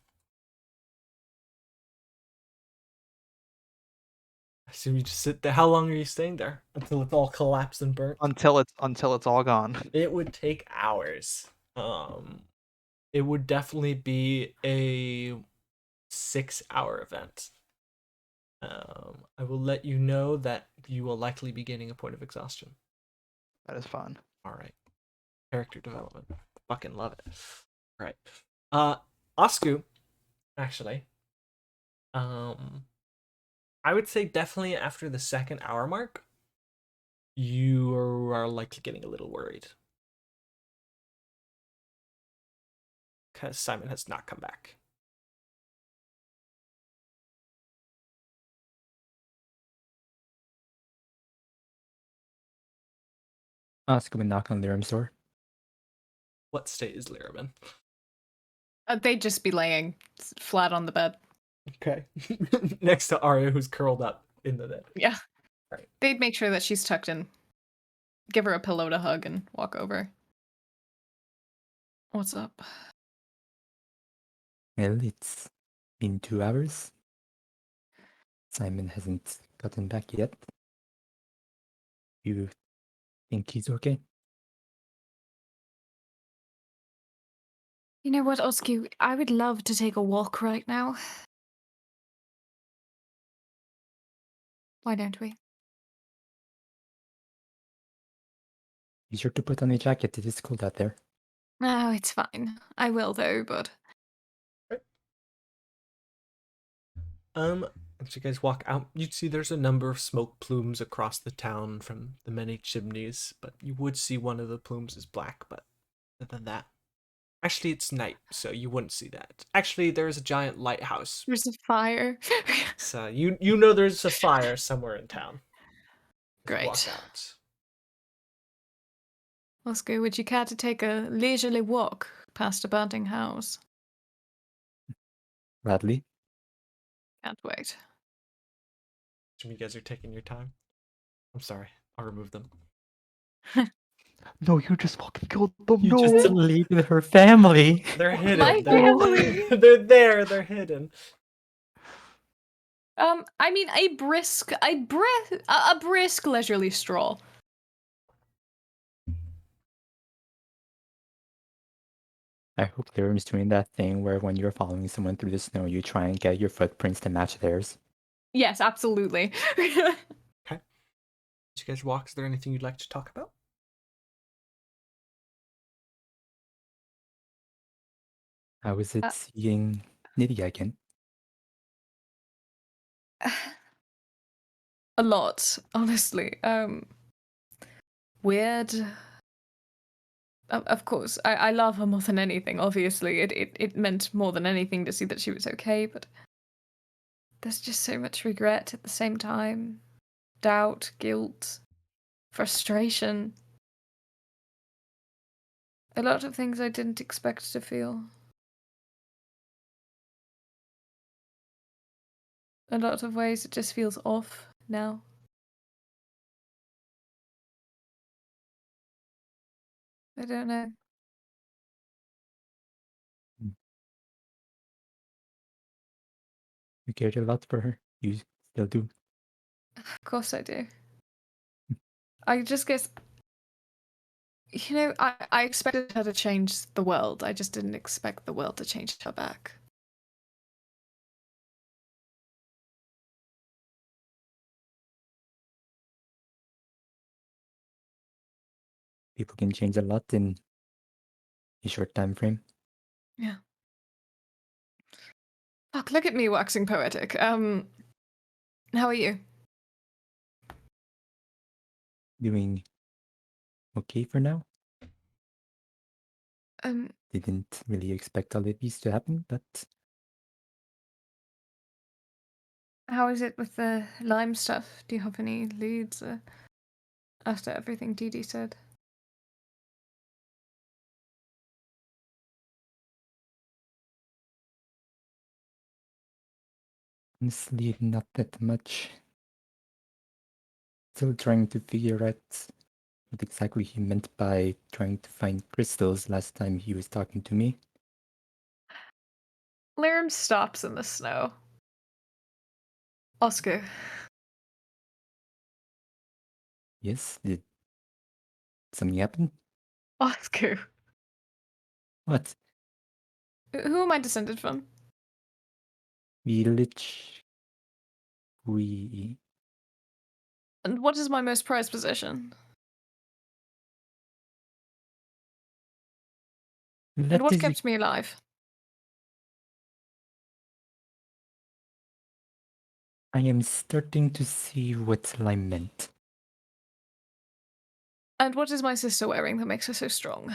I assume you just sit there. How long are you staying there until it's all collapsed and burnt? Until it's all gone. It would take hours. It would definitely be a 6-hour event. I will let you know that you will likely be gaining a point of exhaustion. That is fun. All right. Character development. Fucking love it. All right. Osku, actually. I would say definitely after the 2nd hour mark, you are likely getting a little worried. Because Simon has not come back. Oscar would knock on Liram's door. What state is Lyra in? They'd just be laying flat on the bed. Okay. Next to Arya, who's curled up in the bed. Yeah. Right. They'd make sure that she's tucked in. Give her a pillow to hug and walk over. What's up? Well, it's been 2 hours. Simon hasn't gotten back yet. You think he's okay? You know what, Osku? I would love to take a walk right now. Why don't we? Be sure to put on a jacket. It is cold out there. No, it's fine. I will though, but As you guys walk out, you'd see there's a number of smoke plumes across the town from the many chimneys, but you would see one of the plumes is black, but other than that. Actually, it's night, so you wouldn't see that. Actually, there's a giant lighthouse. there's a fire. So you know there's a fire somewhere in town. As you Great. walk out. Oscar, would you care to take a leisurely walk past a burning house? Gladly. Can't wait. You guys are taking your time. I'm sorry. I'll remove them. No, you just fucking killed them. You no. just deleted her family. They're hidden. My family. They're there. They're hidden. I mean, a brisk leisurely stroll. I hope Lyrim's doing that thing where when you're following someone through the snow, you try and get your footprints to match theirs. Yes, absolutely. As you guys walk, is there anything you'd like to talk about? How is it seeing Nydia again? A lot, honestly. Weird. Of course, I love her more than anything. Obviously, it meant more than anything to see that she was okay. But there's just so much regret at the same time, doubt, guilt, frustration. A lot of things I didn't expect to feel. A lot of ways it just feels off now. I don't know. You cared a lot for her. You still do. Of course I do. I just guess, I expected her to change the world. I just didn't expect the world to change her back. People can change a lot in a short time frame. Yeah. Fuck, look at me waxing poetic. How are you? Doing okay for now. Um, Didn't really expect all of these to happen, but how is it with the Lime stuff? Do you have any leads after everything Dee Dee said? honestly, not that much. Still trying to figure out what exactly he meant by trying to find crystals last time he was talking to me. Lirim stops in the snow. Oscar. Yes, did something happen? Oscar. What? Who am I descended from? Village? We... And what is my most prized possession? And That what is... kept me alive? I am starting to see what Lime meant. And what is my sister wearing that makes her so strong?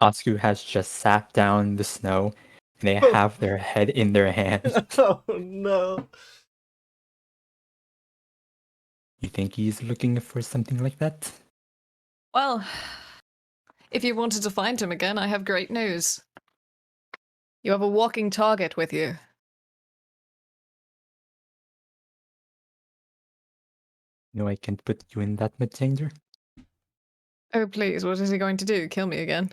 Oscar has just sat down in the snow, and they have their head in their hands. Oh no. You think he's looking for something like that? Well, if you wanted to find him again, I have great news. You have a walking target with you. No, I can't put you in that much danger. Oh, please, what is he going to do? Kill me again?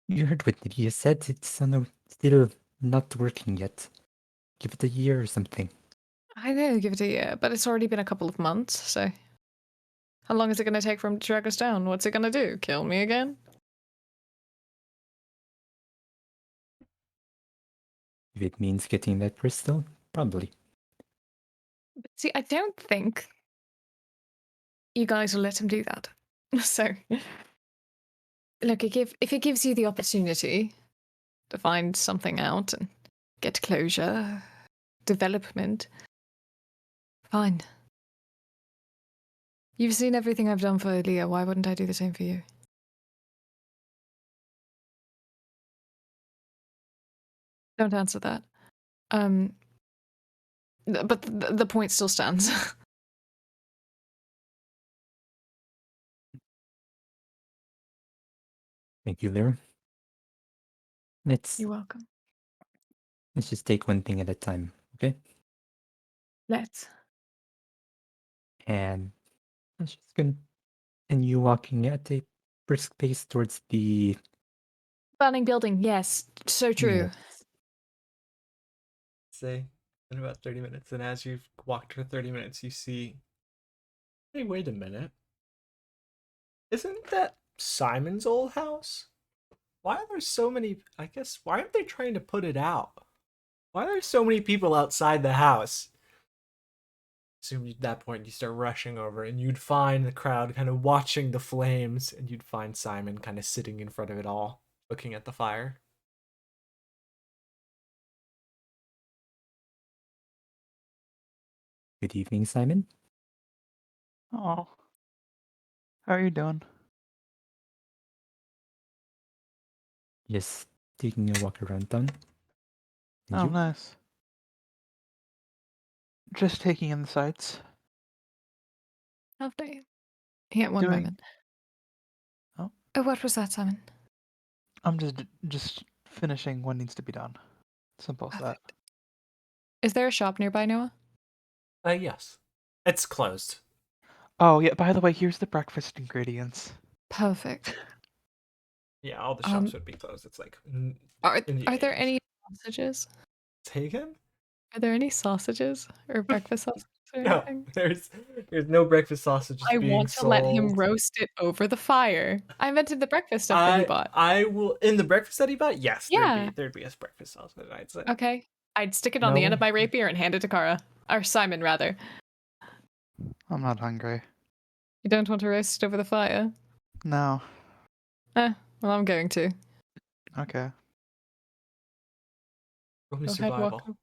You heard what Nydia said. It's still not working yet. Give it a year or something. I know, give it a year, but it's already been a couple of months, so. How long is it going to take for him to track us down? What's it going to do? Kill me again? If it means getting that crystal, probably. But see, I don't think you guys will let him do that. So, look, if it gives you the opportunity to find something out and get closure, development, fine. You've seen everything I've done for Leah. Why wouldn't I do the same for you? Don't answer that. But the point still stands. Thank you, Lyra. Let's You're welcome. let's just take one thing at a time, okay? Let's. And let's just continue walking at a brisk pace towards the Burning building, yes. So true. Yes. Say in about 30 minutes, and as you've walked for 30 minutes, you see. Hey, wait a minute. Isn't that Simon's old house? Why are there so many? I guess, why aren't they trying to put it out? Why are there so many people outside the house? Assume at that point you start rushing over, and you'd find the crowd kind of watching the flames, and you'd find Simon kind of sitting in front of it all, looking at the fire. Good evening, Simon. Oh, how are you doing? Just taking a walk around town. And Oh, you? nice. Just taking in the sights. Lovely. Yeah, one Doing- moment. Oh. Oh, what was that, Simon? I'm just finishing what needs to be done. Simple as that. Perfect. Is there a shop nearby, Noah? Yes. It's closed. Oh yeah. By the way, here's the breakfast ingredients. Perfect. Yeah, all the shops would be closed. It's like Are in the there 80s. any sausages? Say again? Are there any sausages or breakfast sausages or No, anything? there's no breakfast sausages I being want to let him sold. roast it over the fire. I invented the breakfast stuff that he bought. I will in the breakfast that he bought. Yes, Yeah. there'd be a breakfast sausage. I'd say. Okay. I'd stick it on the end No. of my rapier and hand it to Kara. Or Simon, rather. I'm not hungry. You don't want to roast it over the fire? No. Well, I'm going to. Okay. Roll me Go ahead, walk survival. over.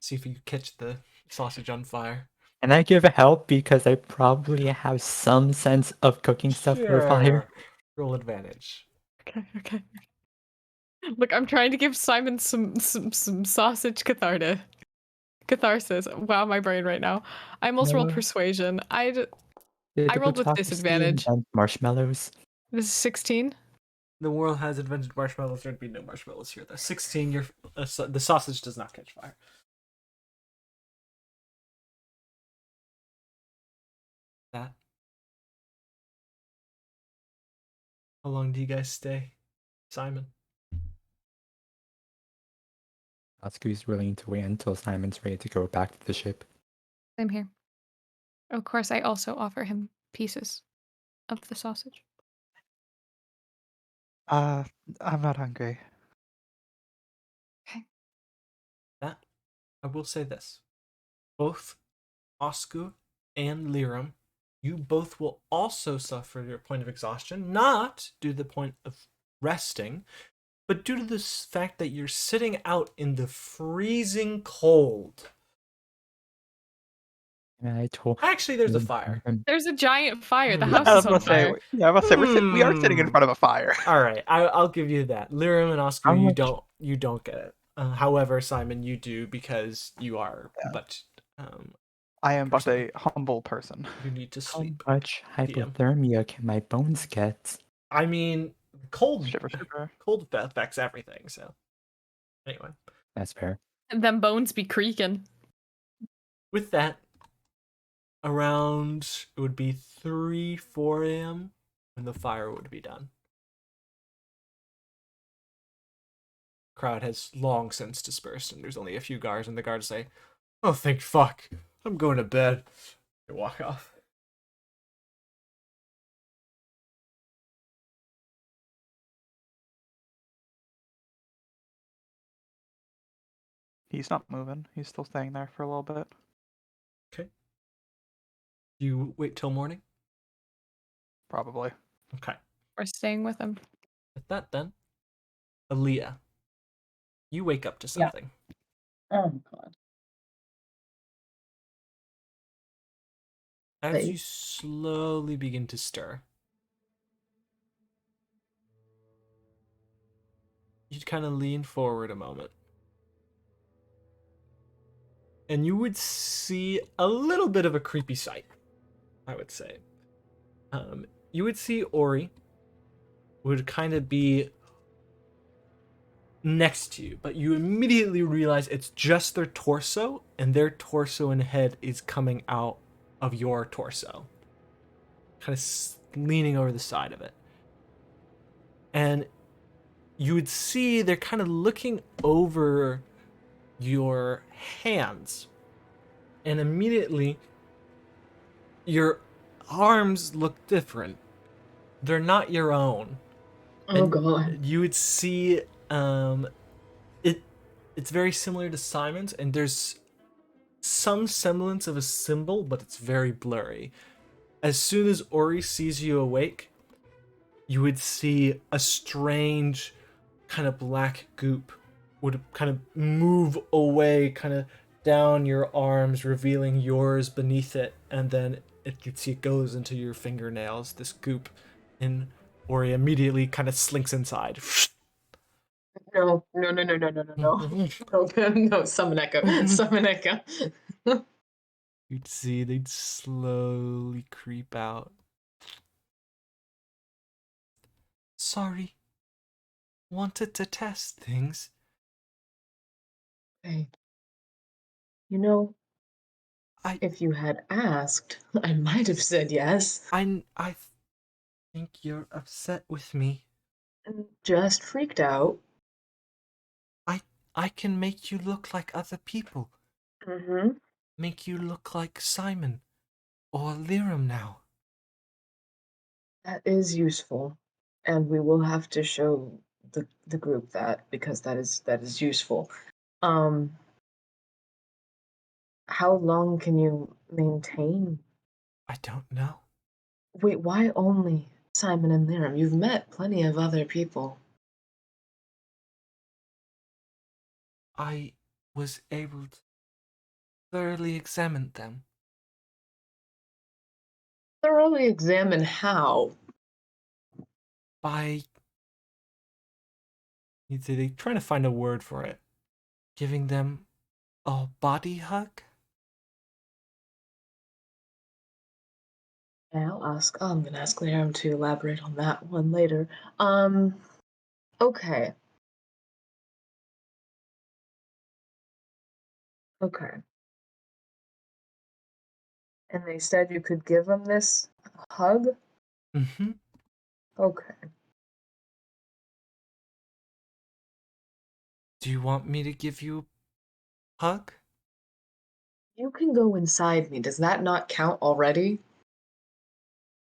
See if you catch the sausage on fire. Can I give help because I probably have some sense of cooking stuff for a fire? Roll advantage. Okay. Look, I'm trying to give Simon some sausage catharsis. Wow, my brain right now. I almost rolled No. persuasion. Did I the rolled with plutocracy disadvantage. invent marshmallows. This is 16. The world has invented marshmallows. There'd be no marshmallows here. The 16. The sausage does not catch fire. That. How long do you guys stay, Simon? Atsuku's willing to wait until Simon's ready to go back to the ship. Same here. Of course, I also offer him pieces of the sausage. I'm not hungry. That I will say this: both Osku and Liram, you both will also suffer your point of exhaustion, not due to the point of resting, but due to the fact that you're sitting out in the freezing cold. And I told. Actually, there's a fire. There's a giant fire. The Hmm. house I is was on about to say, fire. yeah, I was about to say we are sitting in front of a fire. All right, I'll give you that. Liram and Oscar, How you much- don't get it. However, Simon, you do because you are, Yeah. but I am but Personally. a humble person. you need to How sleep. much DM. hypothermia can my bones get? I mean, cold Shiver. cold affects everything. So anyway, That's fair. And them bones be creaking. with that, around it would be 3-4 a.m. when the fire would be done. Crowd has long since dispersed, and there's only a few guards, and the guards say, "Oh, thank fuck, I'm going to bed." They walk off. He's not moving. He's still staying there for a little bit. You wait till morning. Probably. Okay. We're staying with him. With that, then, Aaliyah, you wake up to Yeah. something. Oh god. As Wait. you slowly begin to stir, you kind of lean forward a moment, and you would see a little bit of a creepy sight, I would say. You would see Ori would kind of be next to you, but you immediately realize it's just their torso, and their torso and head is coming out of your torso, kind of leaning over the side of it. And you would see they're kind of looking over your hands, and immediately your arms look different. They're not your own. Oh And god. you would see it's very similar to Simon's, and there's some semblance of a symbol, but it's very blurry. As soon as Ori sees you awake, you would see a strange kind of black goop would kind of move away, kind of down your arms, revealing yours beneath it, and then you'd see it goes into your fingernails, this goop, and Ori immediately kind of slinks inside. No. No, summon echo. Summon echo. You'd see they'd slowly creep out. Sorry. Wanted to test things. Hey. You know, I if you had asked, I might have said yes. I think you're upset with me. Just freaked out. I can make you look like other people. Mm-hmm. Make you look like Simon or Liram now. That is useful. And we will have to show the group that, because that is useful. How long can you maintain? I don't know. Wait, why only Simon and Liram? You've met plenty of other people. I was able to thoroughly examine them. Thoroughly examine how. By they're trying to find a word for it. Giving them a body hug? Yeah, I'm gonna ask Liram to elaborate on that one later. Okay. Okay. And they said you could give them this hug? Mm-hmm. Okay. Do you want me to give you a hug? You can go inside me. Does that not count already?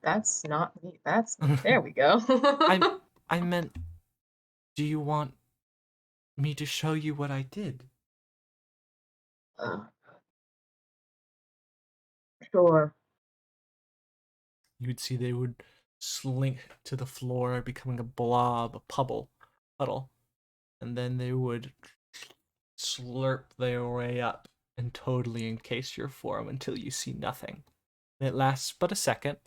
That's not me. That's there we go. I meant, do you want me to show you what I did? Sure. You'd see they would slink to the floor, becoming a blob, a puddle, and then they would slurp their way up and totally encase your form until you see nothing. And it lasts but a second,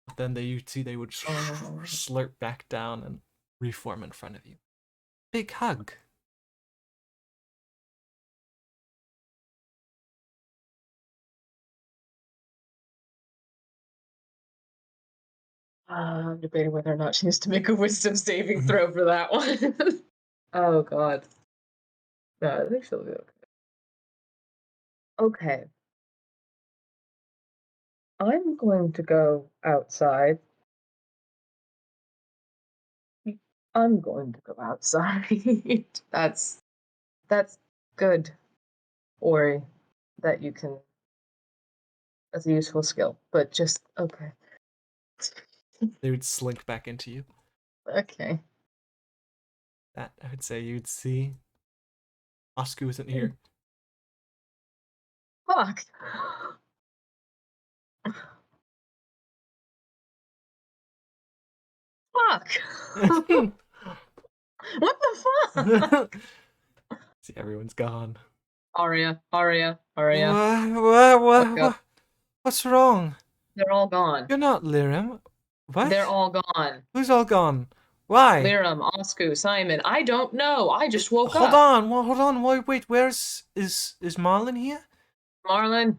but then you'd see they would slurp back down and reform in front of you. Big hug. I'm debating whether or not she needs to make a wisdom saving throw for that one. Oh god. No, I think she'll be okay. Okay. I'm going to go outside. I'm going to go outside. That's good, Ori, that you can. That's a useful skill, but just okay. They would slink back into you. Okay. That, I would say, you'd see. Oscar isn't here. Fuck. Fuck. What the fuck? See, everyone's gone. Aria. What's wrong? They're all gone. You're not Liram. What? They're all gone. Who's all gone? Why? Liram, Osku, Simon. I don't know. I just woke Hold up. on. Well, hold on. Wait. Where's is Marlon here? Marlon.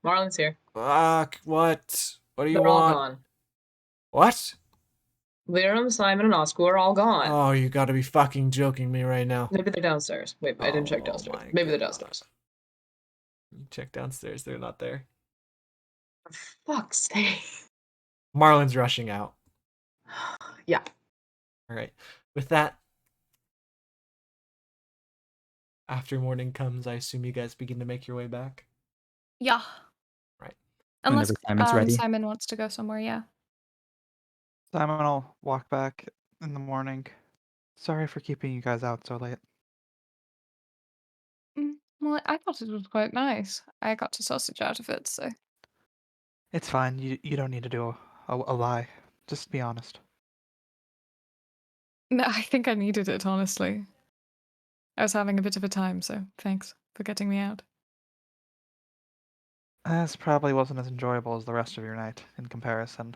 Marlon's here. Fuck. What? What do you They're all want? gone. What? Liram, Simon, and Osku are all gone. Oh, you gotta be fucking joking me right now. Maybe they're downstairs. Wait, I didn't check Oh downstairs. my Maybe they're God. downstairs. You check downstairs. They're not there. For fuck's sake. Marlon's rushing out. Yeah. All right. With that, after morning comes, I assume you guys begin to make your way back. Yeah. Right. Unless Whenever Simon's ready. Simon wants to go somewhere, yeah. Simon will walk back in the morning. Sorry for keeping you guys out so late. Well, I thought it was quite nice. I got a sausage out of it, so. It's fine. You don't need to do a lie. Just be honest. No, I think I needed it, honestly. I was having a bit of a time, so thanks for getting me out. This probably wasn't as enjoyable as the rest of your night in comparison.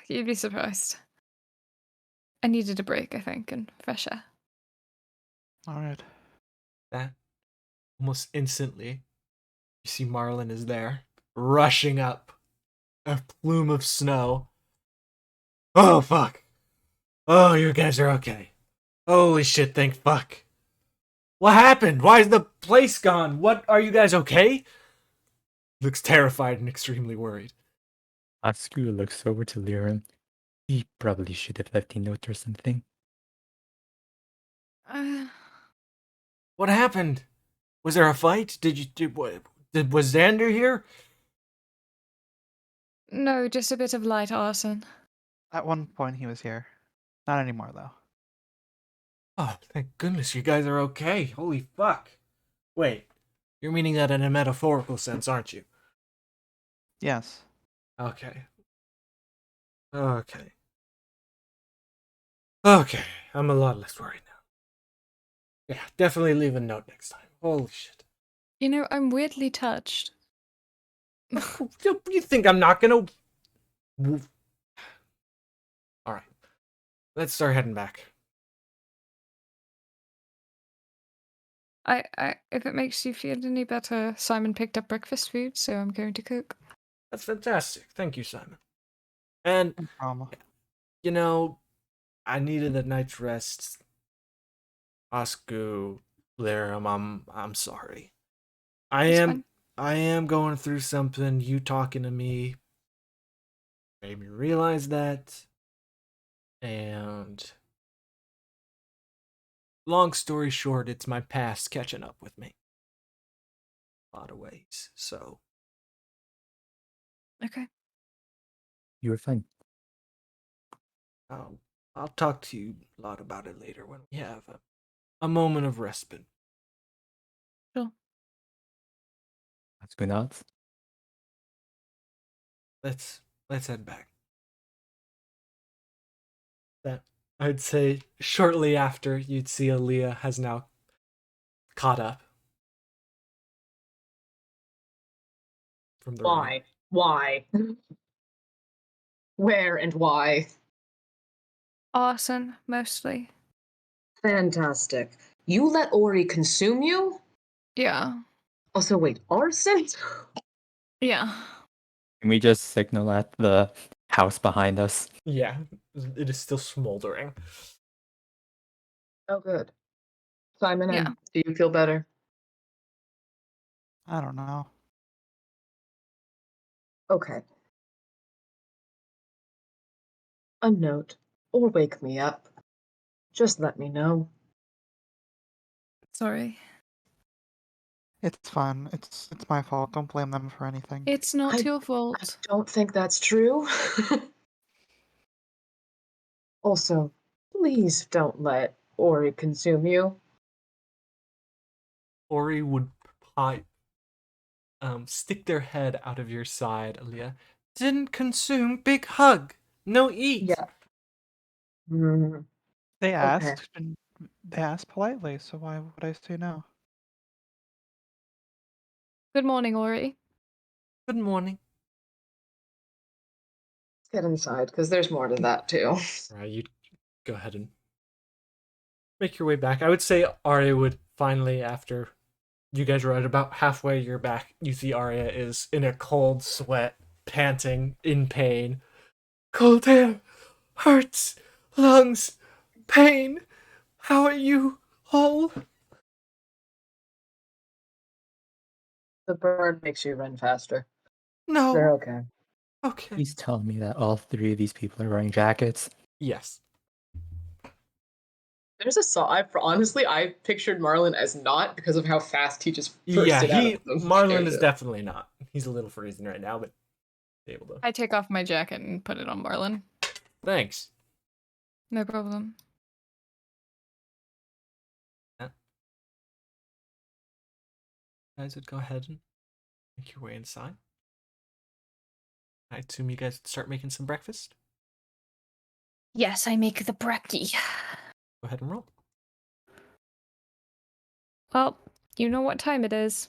You'd be surprised. I needed a break, I think, and fresh air. All right. That almost instantly, you see Marlon is there, rushing up, a plume of snow. Oh fuck! Oh, you guys are okay. Holy shit! Thank fuck. What happened? Why is the place gone? What, are you guys okay? Looks terrified and extremely worried. Osku looks over to Liram. He probably should have left a note or something. What happened? Was there a fight? Was Xander here? No, just a bit of light arson. At one point he was here. Not anymore though. Oh, thank goodness you guys are okay. Holy fuck. Wait, you're meaning that in a metaphorical sense, aren't you? Yes. Okay. Okay. Okay, I'm a lot less worried now. Yeah, definitely leave a note next time. Holy shit. You know, I'm weirdly touched. You think I'm not gonna... Alright. Let's start heading back. If it makes you feel any better, Simon picked up breakfast food, so I'm going to cook. That's fantastic. Thank you, Simon. And, No problem. you know, I needed a night's rest. Osku, Liram, I'm sorry. It's fine. I am going through something. You talking to me made me realize that. And long story short, it's my past catching up with me. A lot of ways. So Okay. You were fine. I'll talk to you a lot about it later when we have a moment of respite. Sure. Osku nods. Let's head back. That I'd say shortly after, you'd see Aaliyah has now caught up from the run. Why? Where and why? Arson, mostly. Fantastic. You let Ori consume you? Yeah. Also, wait, arson? Yeah. Can we just signal at the house behind us? Yeah, it is still smoldering. Oh, good. Simon, Yeah. do you feel better? I don't know. Okay. A note, or wake me up. Just let me know. Sorry. It's fine. It's my fault. Don't blame them for anything. It's not your I fault. don't think that's true. Also, please don't let Ori consume you. Ori would stick their head out of your side, Aaliyah. Didn't consume. Big hug. No eat. Yeah. Mm, They okay. asked, and they asked politely, so why would I say no? Good morning, Ori. Good morning. Get inside, because there's more to that too. Right, you go ahead and make your way back. I would say Arya would finally, after you guys are at about halfway, you're back. You see Arya is in a cold sweat, panting, in pain. Cold air, hurts, lungs, pain. How are you all? The bird makes you run faster. No. They're okay. Okay. Please tell me that all three of these people are wearing jackets. Yes. There's a song. I pictured Marlon as not because of how fast he just Yeah, bursted out of the Marlon is jacket. definitely not. He's a little freezing right now, but able to. I take off my jacket and put it on Marlon. Thanks. No problem. Guys would go ahead and make your way inside. I assume you guys would start making some breakfast. Yes, I make the brekkie. Go ahead and roll. Well, you know what time it is.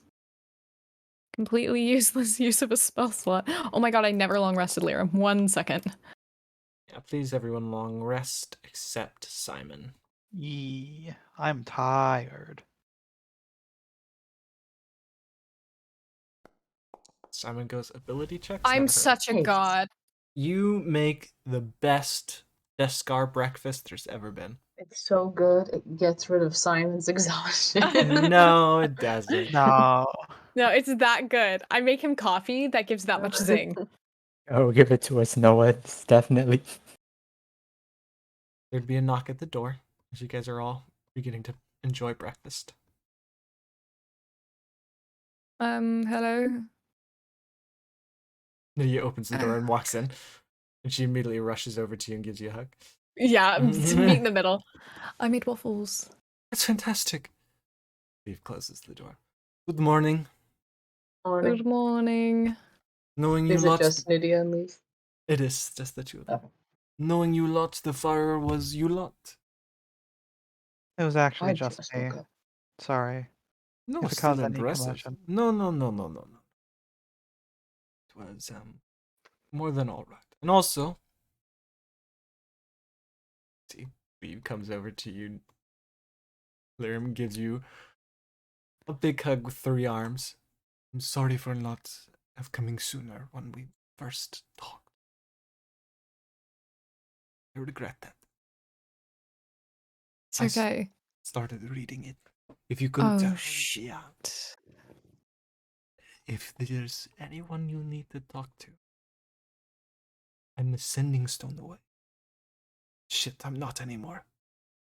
Completely useless use of a spell slot. Oh my god, I never long rested Lyra. 1 second. Yeah, please everyone long rest except Simon. Yee, I'm tired. Simon goes ability checks. I'm Never heard. such a Nice. god. You make the best Beskar breakfast there's ever been. It's so good. It gets rid of Simon's exhaustion. No, it doesn't. No. No, it's that good. I make him coffee that gives that much zing. Oh, give it to us, Noah. It's definitely. There'd be a knock at the door as you guys are all beginning to enjoy breakfast. Hello? Nydia opens the door and walks in, and she immediately rushes over to you and gives you a hug. Yeah, to meet in the middle. I made waffles. That's fantastic. Steve closes the door. Good morning. Morning. Good morning. Knowing you Is it lots. just Nydia and Leaf? It is just the two of them. Oh. Knowing you lot, the fire was you lot. It was actually I just me. woke up. Sorry. No, If it still caused any impressive. commotion. No. It was more than all right. And also, see, Eve comes over to you. Lyrim gives you a big hug with 3 arms. I'm sorry for not have coming sooner when we first talked. I regret that. It's I s- okay. Started reading it. If you couldn't Oh, tell, shit. if there's anyone you need to talk to, I'm the sending stone away. Shit, I'm not anymore.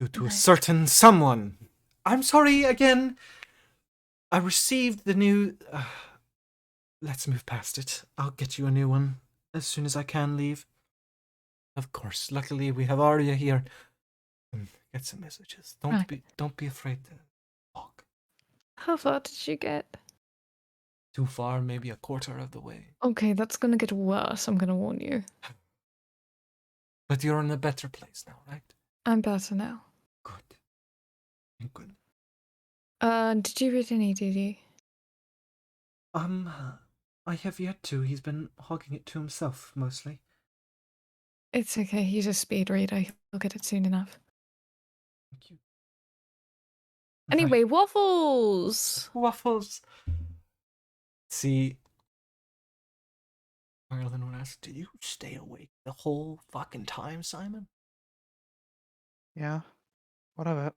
Due to a Nice. certain someone. I'm sorry again. I received the new. Let's move past it. I'll get you a new one as soon as I can leave. Of course, luckily we have Arya here. Get some messages. Right. Don't be afraid to talk. How far did you get? Too far, maybe a quarter of the way. Okay, that's gonna get worse, I'm gonna warn you. But you're in a better place now, right? I'm better now. Good. Good. Did you read any, Didi? I have yet to. He's been hogging it to himself, mostly. It's okay, he's a speed reader. He'll get it soon enough. Thank you. Anyway, waffles! Waffles. See, Marilyn would ask, did you stay awake the whole fucking time, Simon? Yeah. What of it?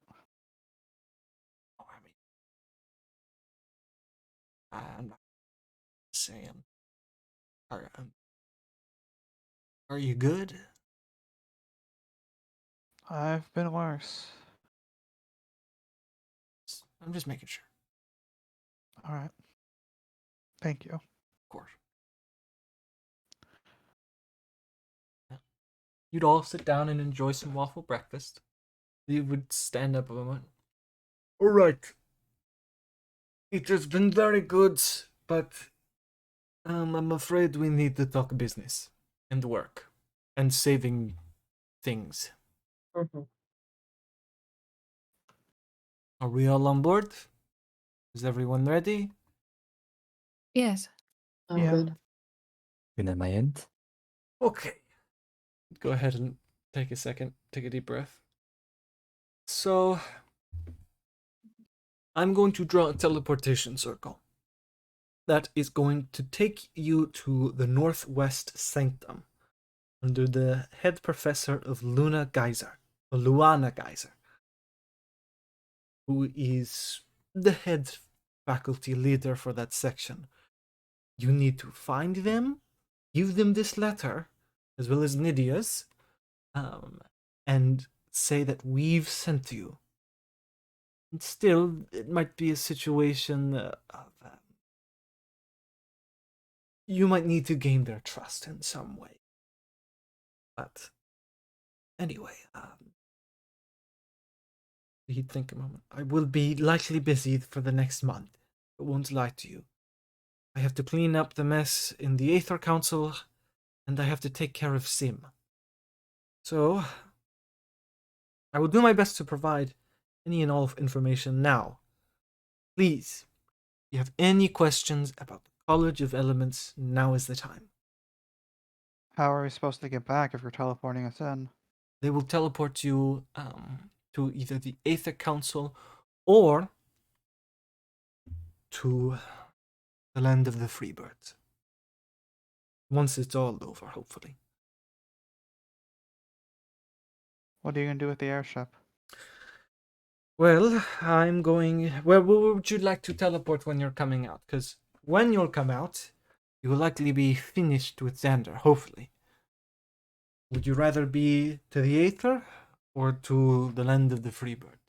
Oh, I mean, I'm not saying. Are you good? I've been worse. I'm just making sure. All right. Thank you. Of course. Yeah. You'd all sit down and enjoy some waffle breakfast. You would stand up a moment. All right. It has been very good, but I'm afraid we need to talk business and work and saving things. Mm-hmm. Are we all on board? Is everyone ready? Yes. I'm Yeah. good. Good at my end. Okay. go ahead and take a second, take a deep breath. So, I'm going to draw a teleportation circle that is going to take you to the Northwest Sanctum under the head professor of Luana Geyser, who is the head faculty leader for that section. You need to find them, give them this letter, as well as Nydia's, and say that we've sent you. And still, it might be a situation of you might need to gain their trust in some way. But anyway, he'd think a moment. I will be likely busy for the next month. I won't lie to you. I have to clean up the mess in the Aether Council, and I have to take care of Sim. So, I will do my best to provide any and all information now. Please, if you have any questions about the College of Elements, now is the time. How are we supposed to get back if you're teleporting us in? They will teleport you to either the Aether Council or to the land of the Freebirds. Once it's all over, hopefully. What are you going to do with the airship? Well, I'm going... Where would you like to teleport when you're coming out? Because when you'll come out, you will likely be finished with Xander, hopefully. Would you rather be to the Aether or to the land of the Freebird?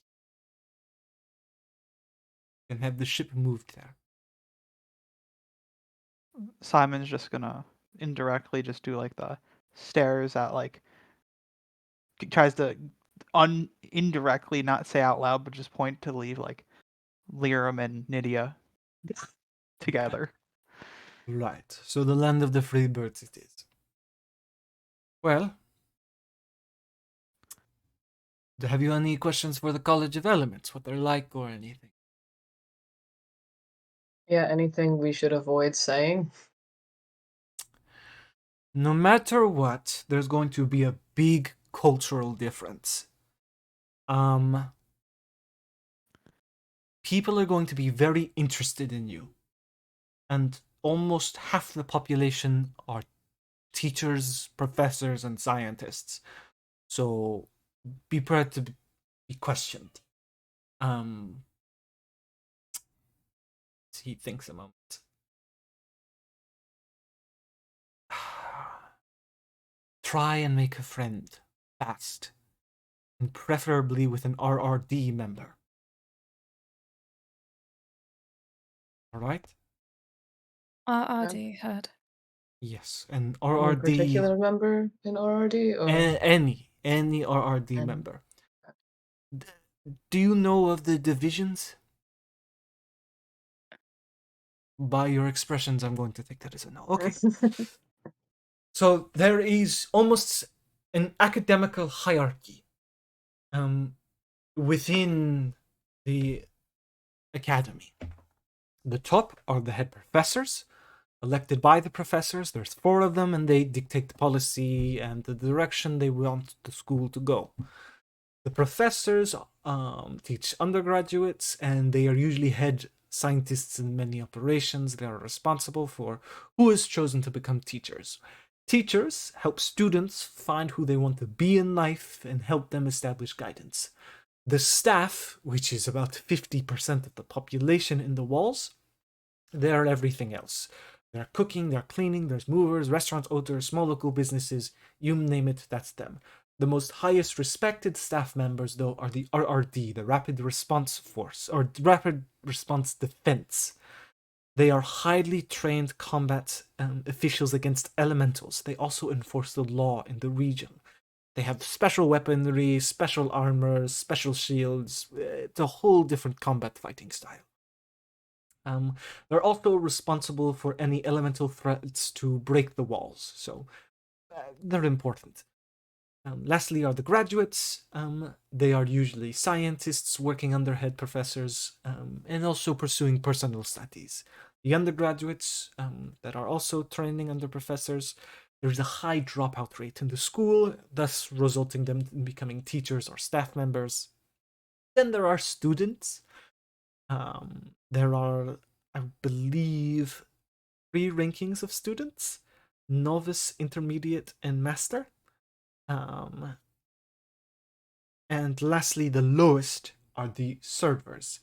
You can have the ship moved there. Simon's just going to indirectly just do like the stares at like... Tries to indirectly not say out loud, but just point to leave like Lirim and Nydia together. Right, so the land of the Freebirds it is. Well, have you any questions for the College of Elements? What they're like or anything? Yeah, anything we should avoid saying? No matter what, there's going to be a big cultural difference. People are going to be very interested in you. And almost half the population are teachers, professors, and scientists. So be prepared to be questioned. He thinks a moment. Try and make a friend fast, and preferably with an RRD member. All right? RRD heard. Yes, an Any RRD. particular member in RRD? Or... Any RRD member. Do you know of the divisions? By your expressions, I'm going to take that as a no. Okay. So there is almost an academical hierarchy within the academy. The top are the head professors, elected by the professors. There's 4 of them, and they dictate the policy and the direction they want the school to go. The professors teach undergraduates, and they are usually head scientists in many operations. They are responsible for who is chosen to become teachers. Teachers help students find who they want to be in life and help them establish guidance. The staff, which is about 50% of the population in the walls, they're everything else. They're cooking, they're cleaning, there's movers, restaurants, owners, small local businesses, you name it, that's them. The most highest respected staff members, though, are the RRD, the Rapid Response Force, or Rapid Response Defense. They are highly trained combat officials against elementals. They also enforce the law in the region. They have special weaponry, special armor, special shields. It's a whole different combat fighting style. They're also responsible for any elemental threats to break the walls, so they're important. Lastly are the graduates. They are usually scientists working under head professors and also pursuing personal studies. The undergraduates that are also training under professors, There's a high dropout rate in the school, thus resulting them in becoming teachers or staff members. Then there are students. There are, I believe, 3 rankings of students: novice, intermediate, and master. And lastly, the lowest are the servers.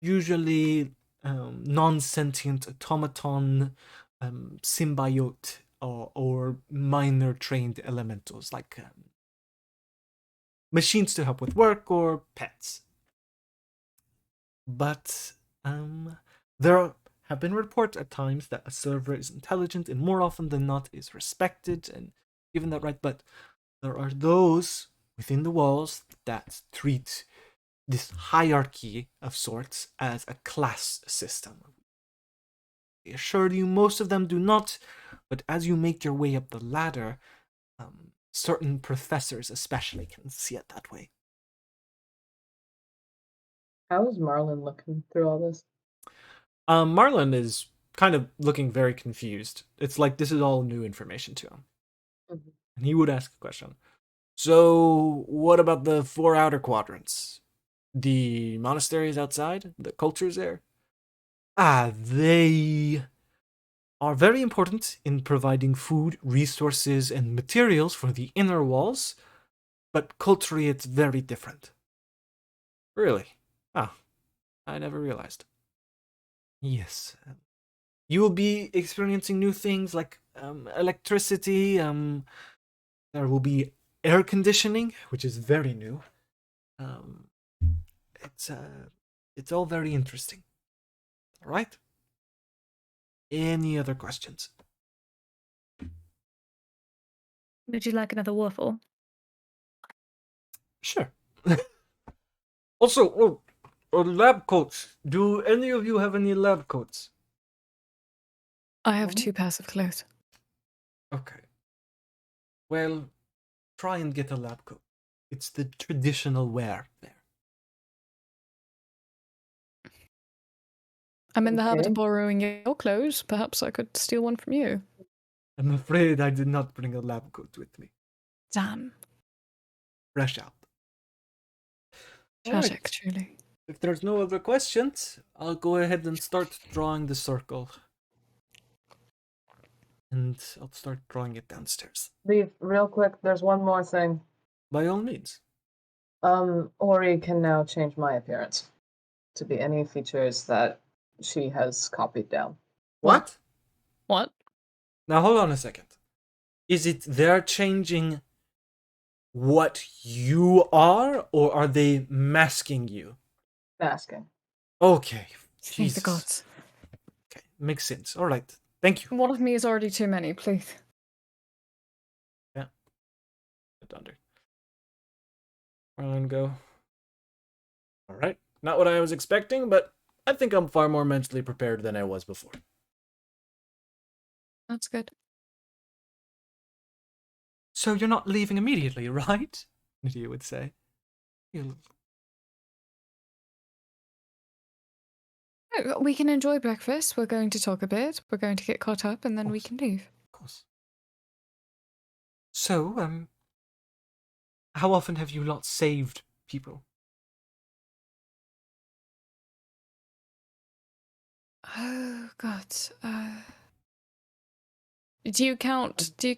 Usually non-sentient automaton, symbiote, or minor trained elementals, like machines to help with work or pets. But there have been reports at times that a server is intelligent and more often than not is respected and given that right, but there are those within the walls that treat this hierarchy of sorts as a class system. I assure you, most of them do not, but as you make your way up the ladder, certain professors especially can see it that way. How is Marlon looking through all this? Marlon is kind of looking very confused. It's like this is all new information to him. Mhm. And he would ask a question. So, what about the 4 outer quadrants? The monasteries outside? The cultures there? They are very important in providing food, resources, and materials for the inner walls, but culturally it's very different. Really? I never realized. Yes. You will be experiencing new things like electricity, there will be air conditioning, which is very new. It's all very interesting. All right? Any other questions? Would you like another waffle? Sure. Also, lab coats. Do any of you have any lab coats? I have 2 pairs of clothes. Okay. Well, try and get a lab coat. It's the traditional wear there. I'm in the habit Okay. of borrowing your clothes. Perhaps I could steal one from you. I'm afraid I did not bring a lab coat with me. Damn. Fresh out. All right. Tragic, truly. If there's no other questions, I'll go ahead and start drawing the circle. And I'll start drawing it downstairs. Leave real quick. There's one more thing. By all means. Ori can now change my appearance to be any features that she has copied down. What? What? Now hold on a second. Is it they're changing what you are, or are they masking you? Masking. Okay. Thank Jesus. the gods. Okay, makes sense. All right. Thank you. One of me is already too many, please. Yeah. Under. Marlon, go. All right. Not what I was expecting, but I think I'm far more mentally prepared than I was before. That's good. So you're not leaving immediately, right? Nydia would say. We can enjoy breakfast. We're going to talk a bit. We're going to get caught up, and then we can leave. Of course. So, how often have you lot saved people? Oh God. Do you count? Do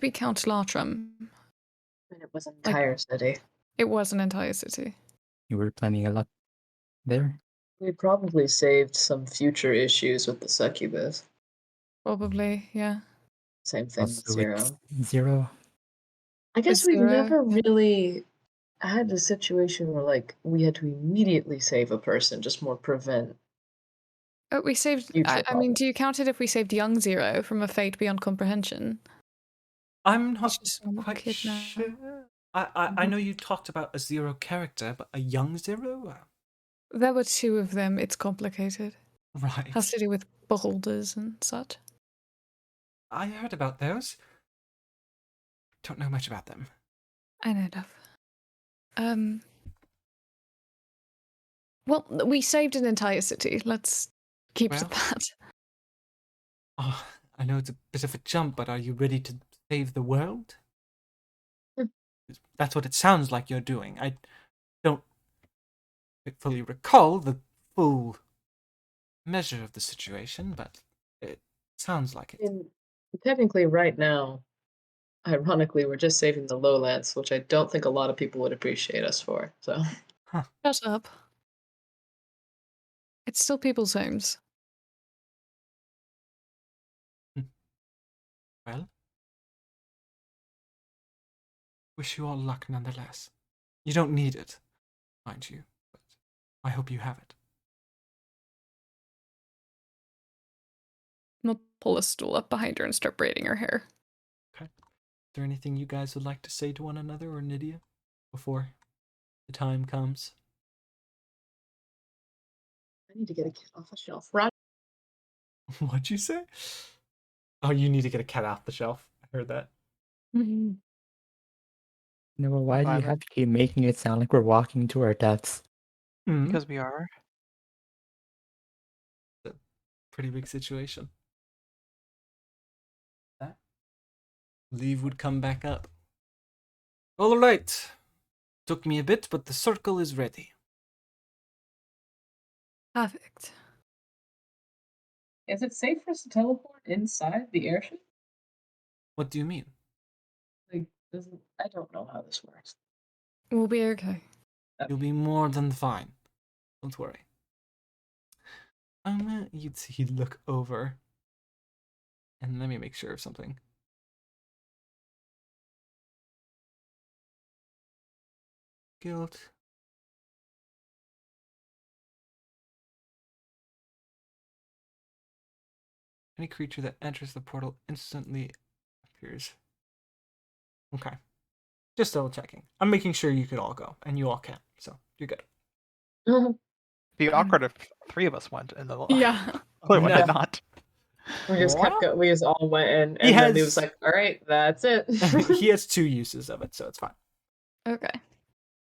we count Latram? And it was an entire city. It was an entire city. You were planning a lot there? We probably saved some future issues with the succubus. Probably, yeah. Same thing with Also, Zero. it's Zero. I guess With we've Zero, never yeah. really had a situation where like we had to immediately save a person, just more prevent. Oh, we saved. Future I mean, problems. do you count it if we saved young Zero from a fate beyond comprehension? I'm not He's just a normal quite kid now. sure. I know you talked about a Zero character, but a young Zero? There were 2 of them. It's complicated. Right. Has to do with beholders and such. I heard about those. Don't know much about them. I know enough. Well, we saved an entire city. Let's keep to Well. that. Oh, I know it's a bit of a jump, but are you ready to save the world? Hmm. That's what it sounds like you're doing. I don't fully recall the full measure of the situation, but it sounds like it. And technically, right now, ironically, we're just saving the lowlands, which I don't think a lot of people would appreciate us for. So, Shut up. It's still people's homes. Well, wish you all luck nonetheless. You don't need it, mind you, but I hope you have it. I'll pull a stool up behind her and start braiding her hair. Okay. Is there anything you guys would like to say to one another or Nydia before the time comes? I need to get a kid off the shelf. Roger. What'd you say? Oh, you need to get a cat off the shelf. I heard that. No, why do you Violet. have to keep making it sound like we're walking to our deaths? Hmm. Because we are. Pretty big situation. That Leave would come back up. All right. Took me a bit, but the circle is ready. Perfect. Is it safe for us to teleport inside the airship? What do you mean? Like, I don't know how this works. We'll be okay. You'll be more than fine. Don't worry. He'd look over. And let me make sure of something. Guilt. Any creature that enters the portal instantly appears. Okay. Just double checking. I'm making sure you could all go, and you all can, so you're good. It'd be awkward if 3 of us went and the Yeah. other one did No. not. We just kept going. We just all went in, He and then he has- was like, "All right, that's it." He has 2 uses of it, so it's fine. Okay.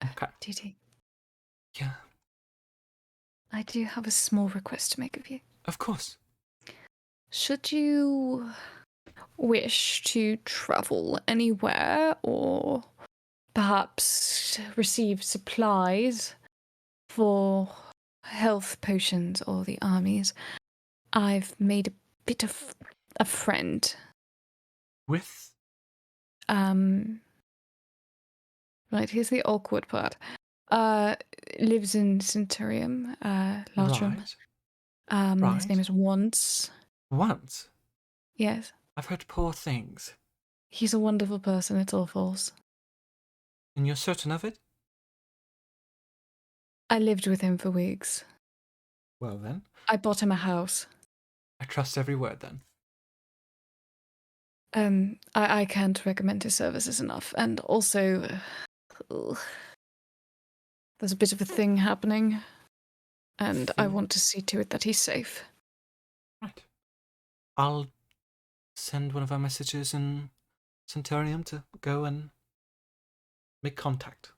Okay. TT, Yeah, I do have a small request to make of you. of course. Should you wish to travel anywhere or perhaps receive supplies for health potions or the armies, I've made a bit of a friend. With Right, here's the awkward part. Lives in Centurium, Latrum. right. His name is Once. Once. Yes. I've heard poor things. He's a wonderful person, it's all false. And you're certain of it? I lived with him for weeks. Well then, I bought him a house. I trust every word then. I can't recommend his services enough. And also, there's a bit of a thing happening, and I Thing? want to see to it that he's safe. Right. I'll send one of our messages in Centurium to go and make contact.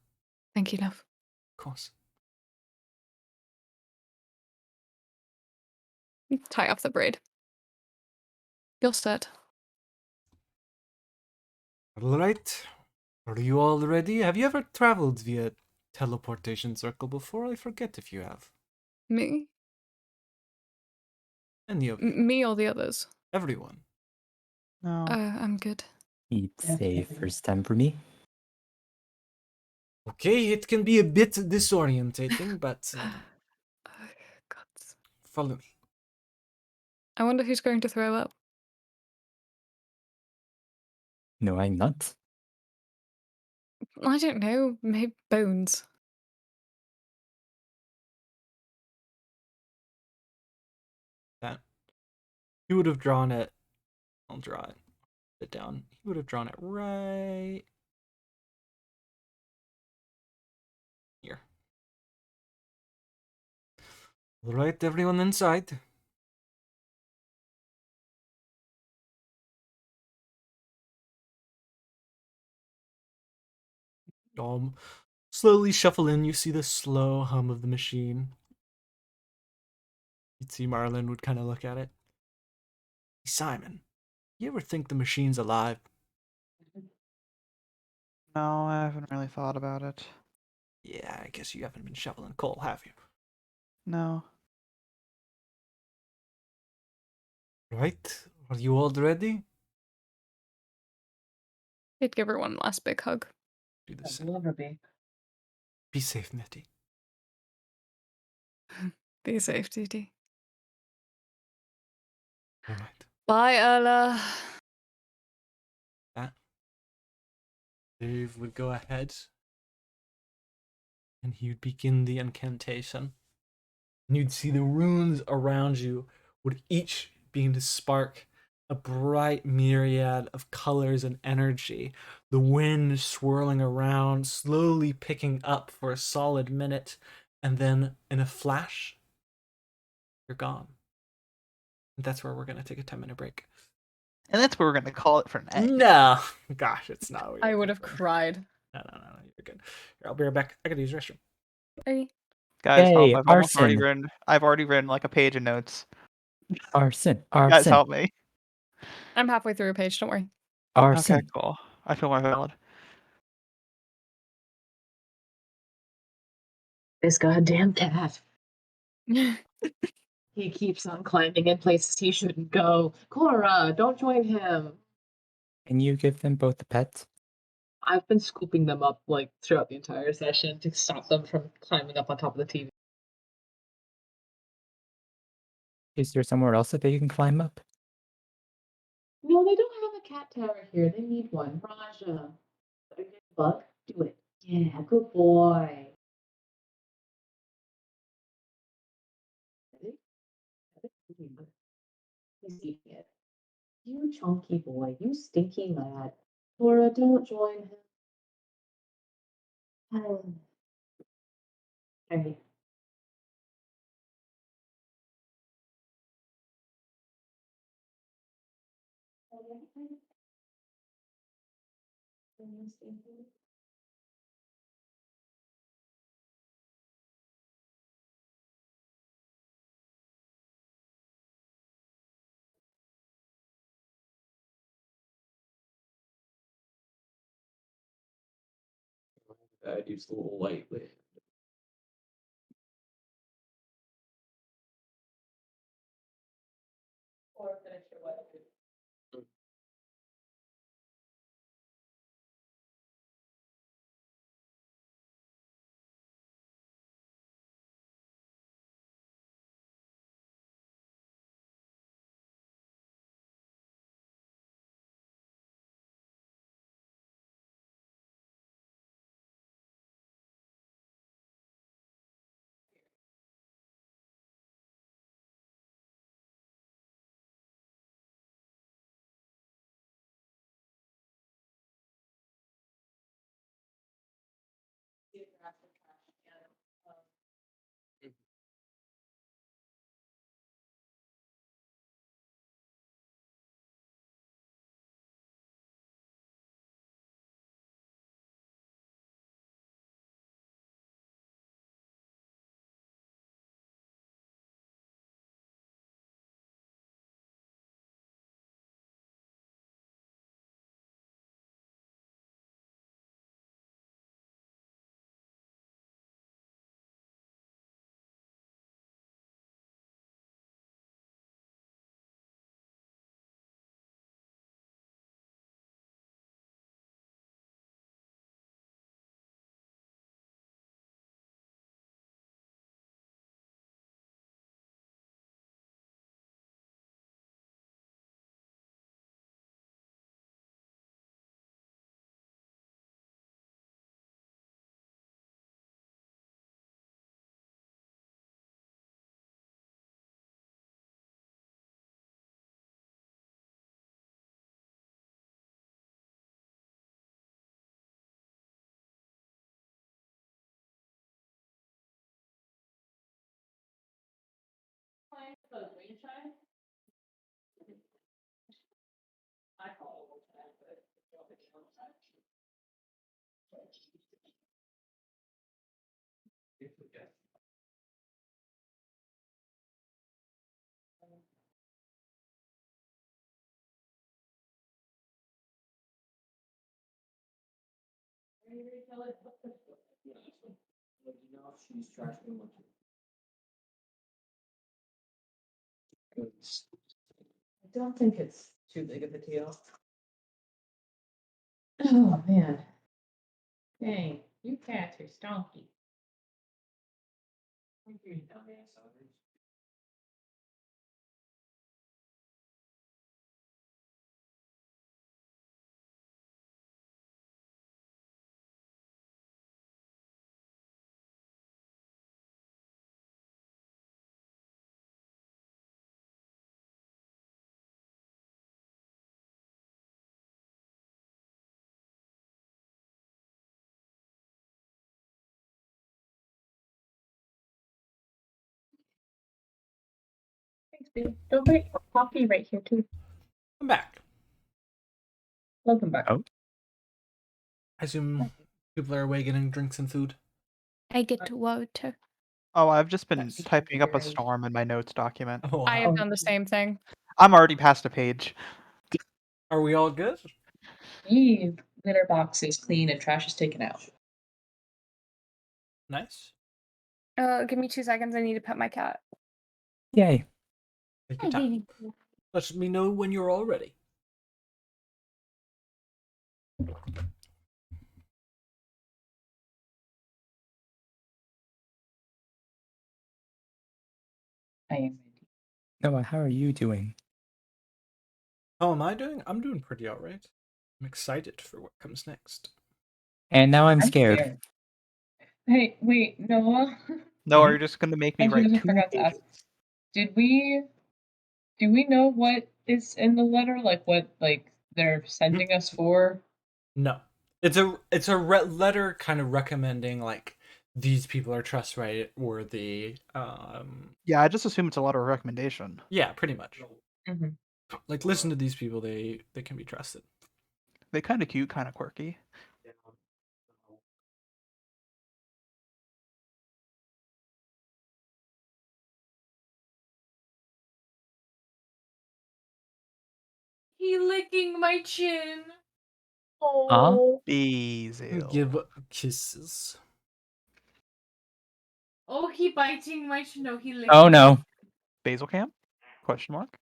Thank you, love. Of course. Tie off the braid. You're set. All right. Are you all ready? Have you ever traveled via teleportation circle before? I forget if you have. Me? Any of you. Me or the others? Everyone. No. I'm good. Eat safe first time for me. Okay, it can be a bit disorientating, but Oh, God. follow me. I wonder who's going to throw up. No, I'm not. I don't know. Maybe Bones. That he would have drawn it. I'll draw it down. He would have drawn it right here. All right, everyone inside. Slowly shuffle in. You see the slow hum of the machine. You'd see Marlin would kind of look at it. Simon, you ever think the machine's alive? No, I haven't really thought about it. Yeah, I guess you haven't been shoveling coal, have you? No. Right? Are you all ready? I'd give her one last big hug. Do the I'd same. love her be. Be safe, Nettie. Be safe, TT. All right. Bye, Ella. Dave would go ahead and he would begin the incantation. And you'd see the runes around you would each begin to spark a bright myriad of colors and energy. The wind swirling around, slowly picking up for a solid minute, and then in a flash, you're gone. And that's where we're going to take a 10-minute break. And that's what we're gonna call it for now. No! Gosh, it's not what I you're would have thinking. cried. No, you're good. Here, I'll be right back. I gotta use the restroom. Hey. Guys, help! Hey, I've already written like a page of notes. Arson. Guys, help me. I'm halfway through a page, don't worry. Arson. Okay, cool. I feel more valid. This goddamn cat. He keeps on climbing in places he shouldn't go. Cora, don't join him. Can you give them both a pet? I've been scooping them up like throughout the entire session to stop them from climbing up on top of the TV. Is there somewhere else that they can climb up? No, they don't have a cat tower here. They need one. Raja. Bug, do it. Yeah, good boy. He's eating it. You chunky boy, you stinky lad. Laura, don't join him. Hey. I'd use the little lightly. Or finish your what? I call it. She's trash me much. I don't think it's too big of a deal. Oh man. Dang, you cats are stonky. Thanks, babe. Don't forget coffee right here too. I'm back. Welcome back. Oh. I assume people are away getting drinks and food. I get water. Oh, I've just been Nice. typing up a storm in my notes document. Oh, I wow. have done the same thing. I'm already past a page. Are we all good? The litter box is clean and trash is taken out. Nice. Give me 2 seconds. I need to pet my cat. Yay. Take your time. Let me know when you're all ready. I am ready. Noah, how are you doing? How am I doing? I'm doing pretty alright. I'm excited for what comes next. And now I'm scared. Hey, wait, Noah. No, Mhm. are you just gonna make me I write just 2 forgot to ask. pages? Do we know what is in the letter? Like what they're sending us for? No. It's a letter kind of recommending like these people are trustworthy. Yeah, I just assume it's a letter of recommendation. Yeah, pretty much. Mm-hmm. Like listen to these people, they can be trusted. They kind of cute, kind of quirky. He licking my chin. Oh. Basil. Give kisses. Oh, he biting my chin. No, he licking. Oh no. Basil Camp? Question mark?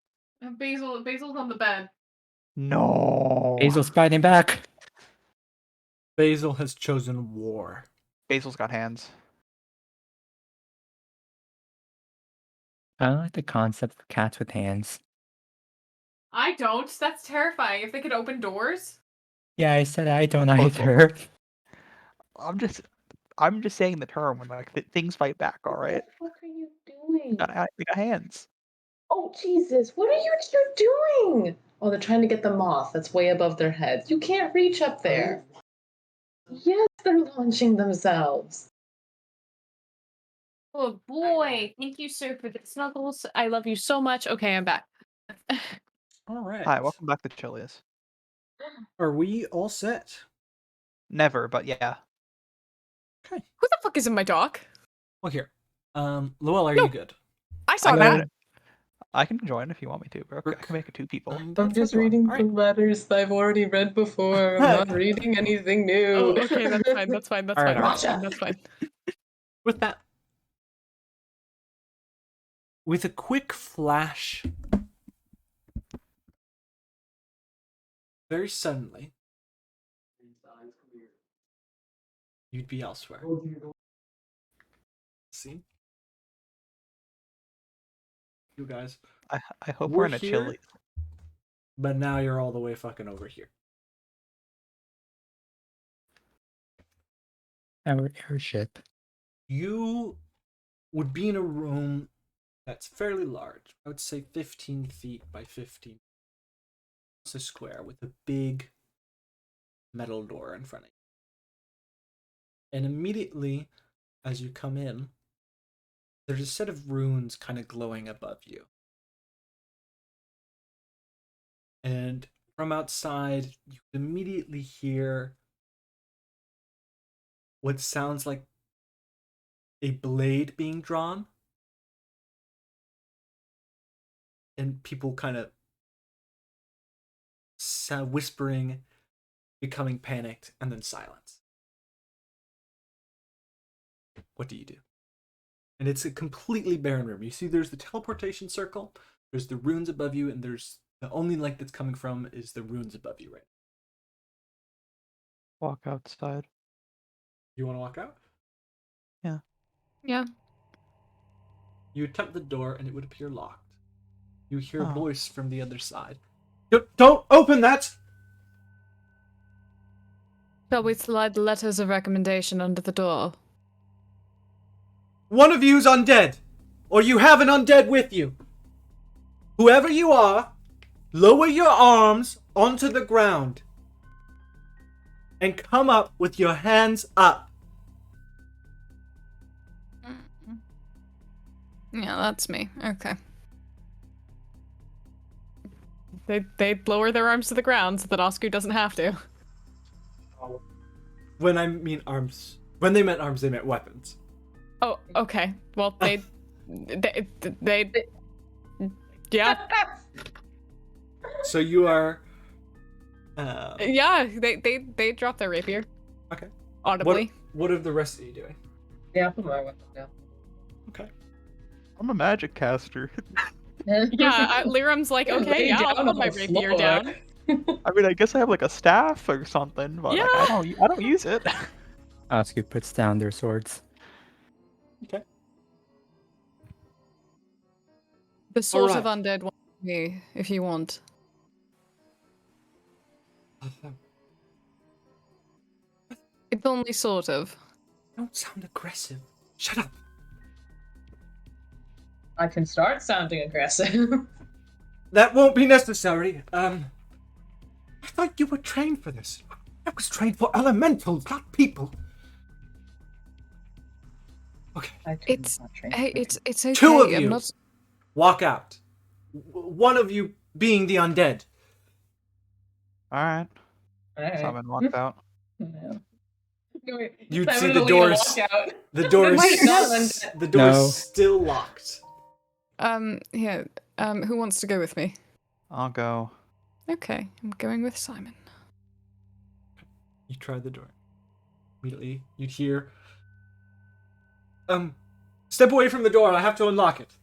Basil's on the bed. No. Basil's fighting back. Basil has chosen war. Basil's got hands. I don't like the concept of cats with hands. I don't. That's terrifying. If they could open doors. Yeah, I said I don't Oh, either. I'm just saying the term when like things fight back. All right, What are you doing? they got hands. Oh Jesus! What are you doing? Oh, they're trying to get the moth that's way above their heads. You can't reach up there. Yes, they're launching themselves. Oh boy. Thank you, sir, for the snuggles. I love you so much. Okay, I'm back. All right. Hi, welcome back to Chili's. Are we all set? Never, but yeah. Who the fuck is in my dock? Well, here. Lowell, are No. you good? I saw I that. can, I can join if you want me to, bro. I can make it 2 people. I'm just reading All the right. letters that I've already read before. I'm not reading anything new. Oh, okay, that's fine. That's fine. That's All fine. right, That's all fine. right. That's fine. With that, with a quick flash, very suddenly, you'd be elsewhere. See? You guys. I hope We're we're in a here. Chili's. But now you're all the way fucking over here. Our airship. You would be in a room that's fairly large. I would say 15 feet by 15. It's a square with a big metal door in front of you. And immediately as you come in, there's a set of runes kind of glowing above you. And from outside, you can immediately hear what sounds like a blade being drawn. And people kind of whispering, becoming panicked, and then silence. what do you do? And it's a completely barren room. You see there's the teleportation circle, there's the runes above you, and there's the only light that's coming from is the runes above you right Walk outside. You want to walk out? Yeah. You attempt the door and it would appear locked. You hear a Oh. voice from the other side. Don't open that! Shall we slide the letters of recommendation under the door? One of you's undead, or you have an undead with you. Whoever you are, lower your arms onto the ground and come up with your hands up. Yeah, that's me. Okay. They lower their arms to the ground so that Oscar doesn't have to. When I mean arms, when they meant arms, they meant weapons. Oh, okay. Well, they yeah. So you are. Yeah, they drop their rapier. Okay. Audibly. What are the rest of you doing? Yeah, put my weapon down. Okay. I'm a magic caster. Yeah, Liram's like, okay, Lay yeah, down I'll on put my the rapier floor. down. I mean, I guess I have like a staff or something, but like, I don't use it. Oscar puts down their swords. Okay. The sort of Alright. undead one, me, if you want. It's only sort of. Don't sound aggressive. Shut up. I can start sounding aggressive. That won't be necessary. I thought you were trained for this. I was trained for elementals, not people. Okay. It's hey, it's okay. Two of I'm you. not. Walk out. One of you being the undead. All right. Alright. Simon walked out. You'd Simon see and the Alina doors. walk out. The door Wait, is not undead. the door No. is still locked. Yeah. Who wants to go with me? I'll go. Okay, I'm going with Simon. You try the door. Immediately, you'd hear. Step away from the door. I have to unlock it.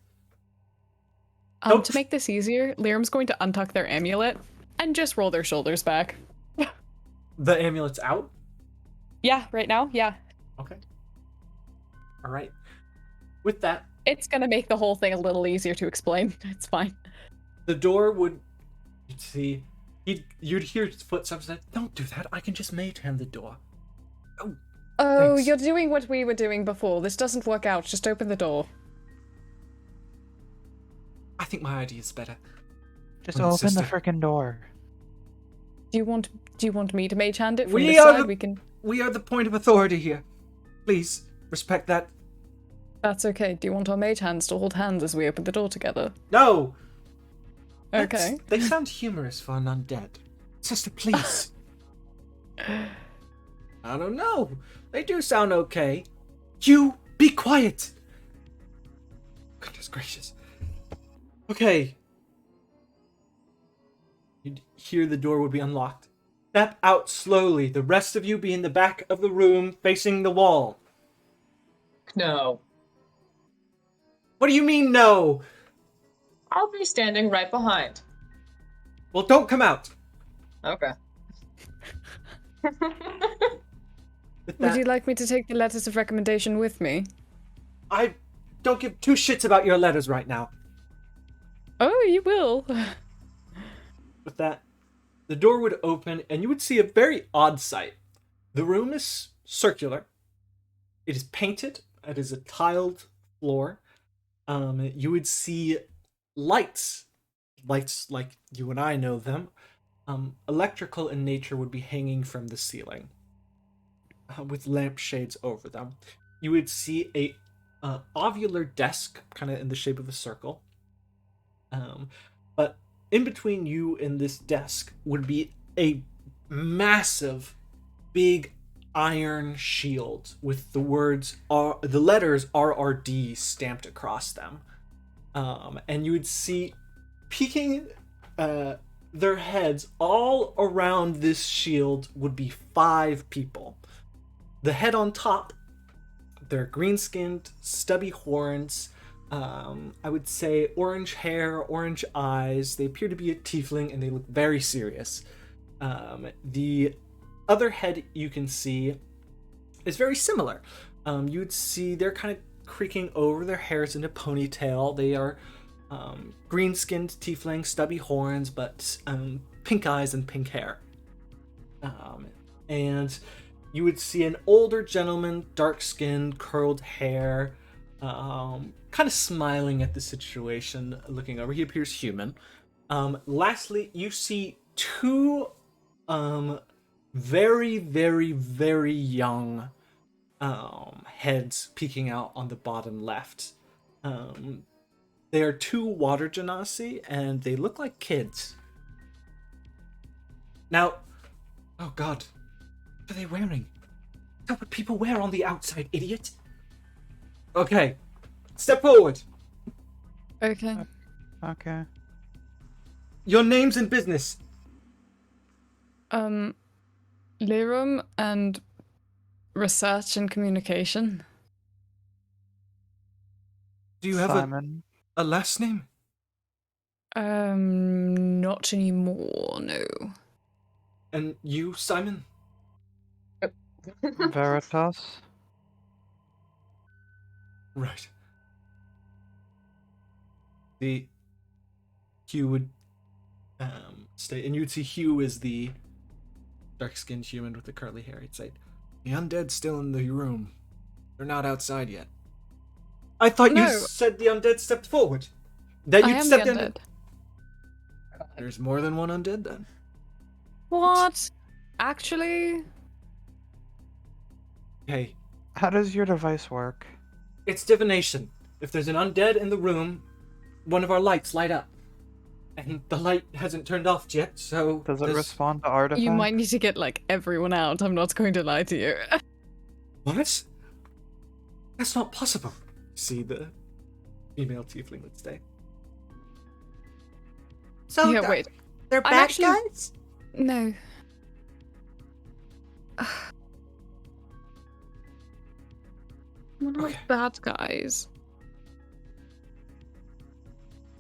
Nope. To make this easier, Liram's going to untuck their amulet and just roll their shoulders back. The amulet's out. Yeah, right now, yeah. Okay. All right. With that, It's gonna make the whole thing a little easier to explain. It's fine. the door would. You'd see. You'd hear his footsteps. That don't do that. I can just mage hand the door. Oh, Thanks. you're doing what we were doing before. This doesn't work out. Just open the door. I think my idea is better. Just Oh, open sister. the frickin' door. Do you want me to mage hand it from We this are side? the- We can. We are the point of authority here. Please respect that. That's okay. Do you want our mage hands to hold hands as we open the door together? No. Okay. They sound humorous for an undead. Sister, please. I don't know. They do sound okay. You be quiet. Goodness gracious. Okay. You'd hear the door would be unlocked. Step out slowly. The rest of you be in the back of the room facing the wall. No. What do you mean, no? I'll be standing right behind. Well, don't come out. Okay. With Would that, you like me to take the letters of recommendation with me? I don't give two shits about your letters right now. Oh, you will. With that, the door would open and you would see a very odd sight. The room is circular. It is painted. It is a tiled floor. You would see lights like you and I know them. Electrical in nature would be hanging from the ceiling with lampshades over them. You would see a ovular desk, kind of in the shape of a circle. But in between you and this desk would be a massive, big iron shield with the letters RRD stamped across them. And you would see peeking their heads all around this shield would be 5 people. The head on top They're green-skinned, stubby horns. I would say orange hair, orange eyes. They appear to be a tiefling, and they look very serious. The other head you can see is very similar. You'd see they're kind of creaking over, their hair's in a ponytail. They are green-skinned tiefling, stubby horns, but pink eyes and pink hair. And you would see an older gentleman, dark skin, curled hair, kind of smiling at the situation, looking over. He appears human. Lastly, you see two very, very, very young heads peeking out on the bottom left. They are two water genasi, and they look like kids. Now, oh god, what are they wearing? That's what people wear on the outside, idiot. Okay, step forward. Okay. Okay. Your names and business. Lirum and research and communication. Do you have Simon. a last name? Not anymore, no. And you, Simon? Veritas. Right. The Hugh would stay, and you'd see Hugh is the dark-skinned human with the curly hair. He'd say, "The undead's still in the room. They're not outside yet." I thought you No. said the undead stepped forward. That I you'd am the stepped in. undead. There's more than one undead then. What? Actually? Hey, How does your device work? it's divination. If there's an undead in the room, one of our lights light up. And the light hasn't turned off yet, so... Does it there's- respond to artifacts? You might need to get, like, everyone out. I'm not going to lie to you. What? That's not possible. See, the female tiefling would say. So Yeah, wait. They're I'm bad actually- guys? No. We're not Okay. bad guys.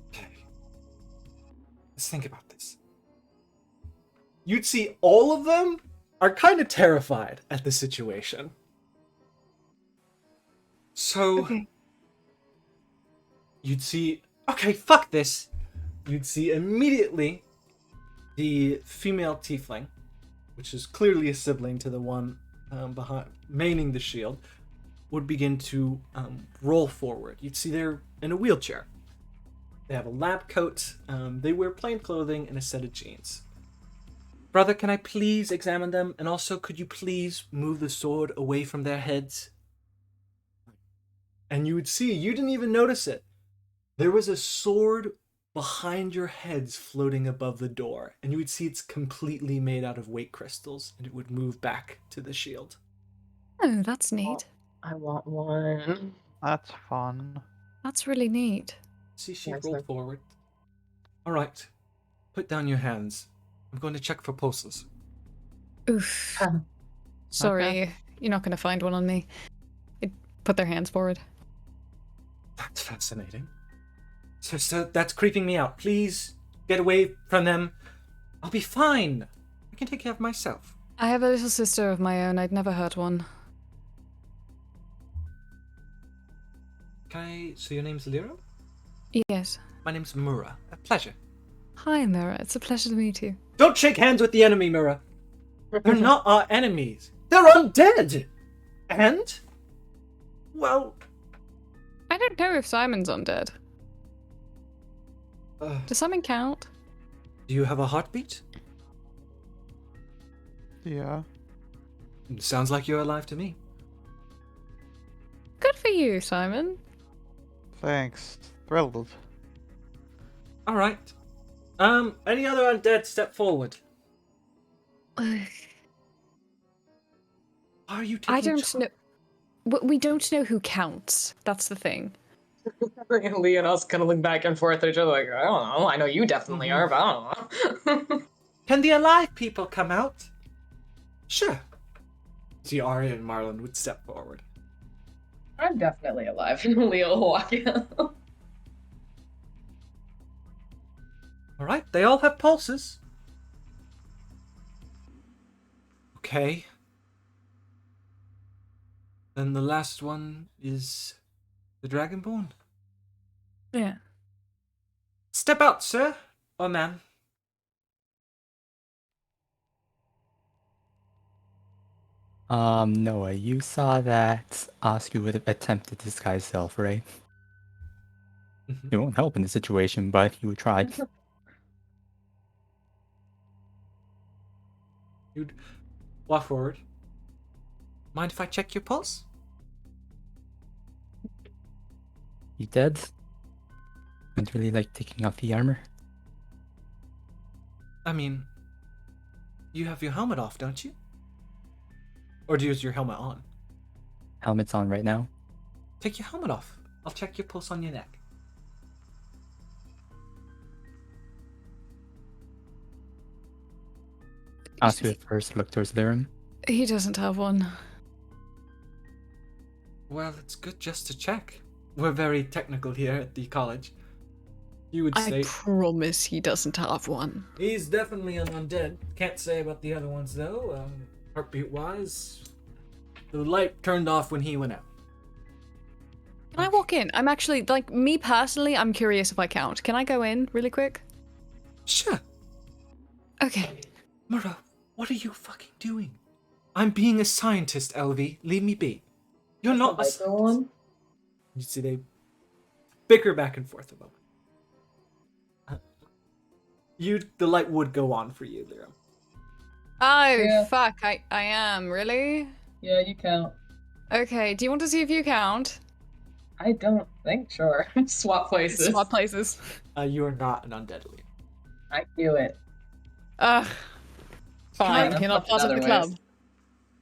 Okay. Let's think about this. You'd see all of them are kind of terrified at the situation. So... Okay. You'd see... Okay, fuck this! You'd see immediately the female tiefling, which is clearly a sibling to the one behind, maining the shield, would begin to roll forward. You'd see they're in a wheelchair. They have a lab coat, they wear plain clothing and a set of jeans. Brother, can I please examine them? And also, could you please move the sword away from their heads? And you would see, you didn't even notice it. There was a sword behind your heads floating above the door, and you would see it's completely made out of weight crystals, and it would move back to the shield. Oh, that's neat. I want one. That's fun. That's really neat. See, she Nice rolled one. forward. All right, put down your hands. I'm going to check for pulses. Oof. Oh. Sorry, you're not going to find one on me. They put their hands forward. That's fascinating. So that's creeping me out. Please get away from them. I'll be fine. I can take care of myself. I have a little sister of my own. I'd never hurt one. So your name's Lyra? Yes. My name's Mura. A pleasure. Hi, Mira. It's a pleasure to meet you. Don't shake hands with the enemy, Mura. They're not our enemies. They're undead. And? Well... I don't know if Simon's undead. Does Simon count? Do you have a heartbeat? Yeah. Sounds like you're alive to me. Good for you, Simon. Thanks. Thrilled. Alright. Any other undead step forward? Why are you taking I don't know. We don't know who counts. That's the thing. And Lee and us kind of look back and forth at each other like, I don't know. I know you definitely are, but I don't know. Can the alive people come out? Sure. See, Arya and Marlon would step forward. I'm definitely alive. Leo will walk out. Alright, they all have pulses. Okay. Then the last one is the Dragonborn. Yeah. Step out, sir. Or ma'am. Noah, you saw that Oscar would attempt to disguise self, right? Mhm. It won't help in the situation, but he would try. You'd walk forward. Mind if I check your pulse? You dead? Don't really like taking off the armor. I mean, you have your helmet off, don't you? Or do you use your helmet on? Helmet's on right now. Take your helmet off. I'll check your pulse on your neck. Oscar at first looked towards Lirim. He doesn't have one. Well, it's good just to check. We're very technical here at the college. You would I say promise he doesn't have one. he's definitely an undead. Can't say about the other ones though. Heartbeat wise, the light turned off when he went out. Can I walk in? I'm actually, like, me personally, I'm curious if I count. Can I go in really quick? Sure. Okay. Murrah, what are you fucking doing? I'm being a scientist, LV. Leave me be. You're not a Light scientist. go on? You see, they bicker back and forth a moment. The light would go on for you, Lyra. Oh, Yeah. fuck, I am, really? Yeah, you count. Okay, do you want to see if you count? I don't think. Sure. Swap places. Swap places. You are not an undead, Lyra. I do it. Ugh. Fine, That's you're not not part of the otherwise. club.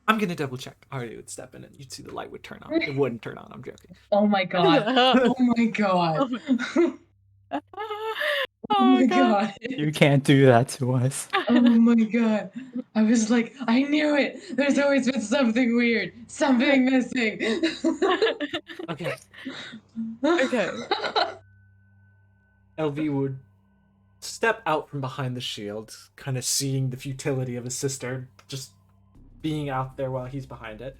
I'm gonna double check. Artie would step in and you'd see the light would turn on. It wouldn't turn on, I'm joking. Oh my god. Oh my god. Oh my god. You can't do that to us. Oh my god. I was like, I knew it. There's always been something weird. Something missing. Okay. Okay. LV would step out from behind the shield, kind of seeing the futility of his sister just being out there while he's behind it.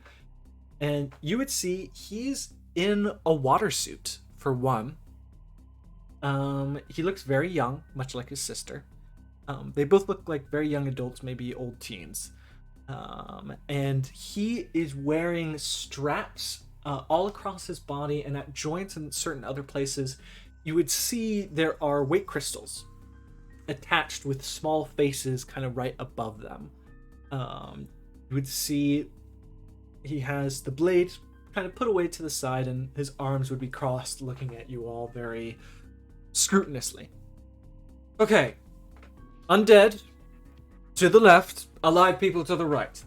And you would see he's in a water suit, for one. He looks very young, much like his sister. They both look like very young adults, maybe old teens. And he is wearing straps all across his body, and at joints and certain other places, you would see there are weight crystals attached with small faces kind of right above them. You would see he has the blade kind of put away to the side, and his arms would be crossed, looking at you all very scrupulously. Okay. Undead to the left, alive people to the right.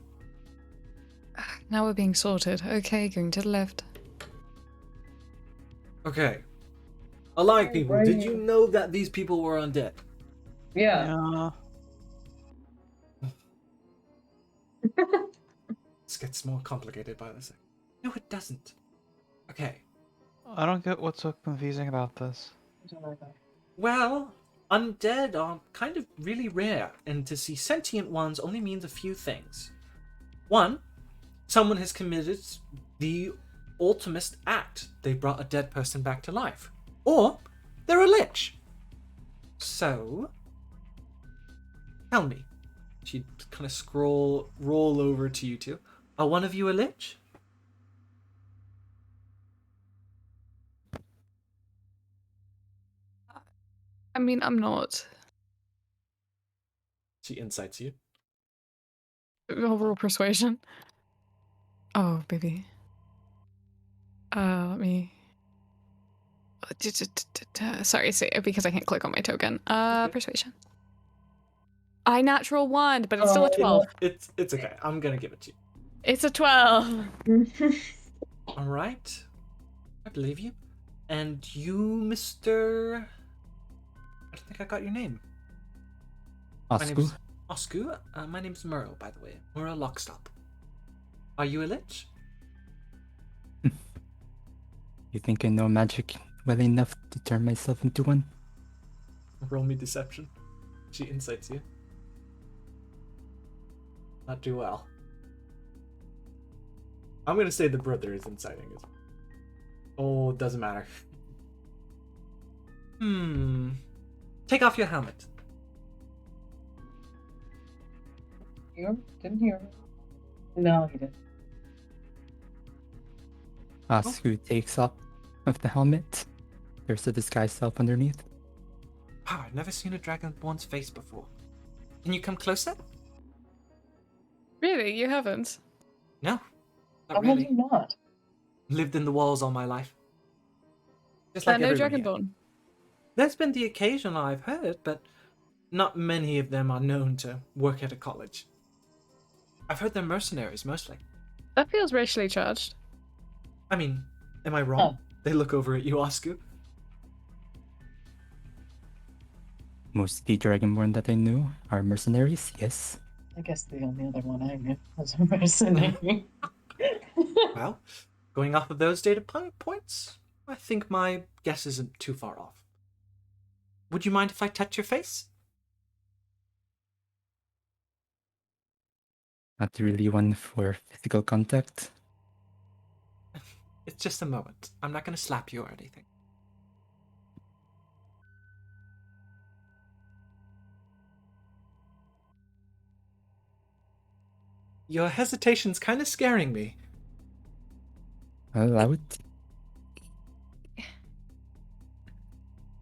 Now we're being sorted. Okay, going to the left. Okay. Alive Hey, people, right did here. you know that these people were undead? Yeah. This gets more complicated by the second. No, it doesn't. Okay. I don't get what's so confusing about this. Well, undead are kind of really rare, and to see sentient ones only means a few things. One, someone has committed the ultimate act. They brought a dead person back to life. Or, they're a lich. So, tell me. She'd kind of roll over to you two. Are one of you a lich? I mean, I'm not. She insights you. Overall persuasion. Oh, baby. Let me. Sorry, because I can't click on my token. Persuasion. I natural 1, but it's still a 12. It's okay. I'm gonna give it to you. It's a 12. All right. I believe you. And you, Mr. I don't think I got your name. My Oscar? name's Oscar. My name's Murrow, by the way. Murrow Lockstop. Are you a lich? You think I know magic well enough to turn myself into one? Roll me deception. She insights you. Not too well. I'm gonna say the brother is inciting us. Oh, it doesn't matter. Take off your helmet. You didn't hear me. No, he didn't. Asku takes off of the helmet. There's a disguised self underneath. Wow, I've never seen a dragonborn's face before. Can you come closer? Really? You haven't? No, How not have really. you not? Lived in the walls all my life. Just There like no everybody here. Dragonborn. There's been the occasion I've heard, but not many of them are known to work at a college. I've heard they're mercenaries mostly. That feels racially charged. I mean, am I wrong? They look over at you, Asku. Most of the Dragonborn that I knew are mercenaries, yes. I guess the only other one I knew was a mercenary. Well, going off of those data points, I think my guess isn't too far off. Would you mind if I touch your face? Not really one for physical contact. It's just a moment. I'm not going to slap you or anything. Your hesitation's kind of scaring me. Well, I would.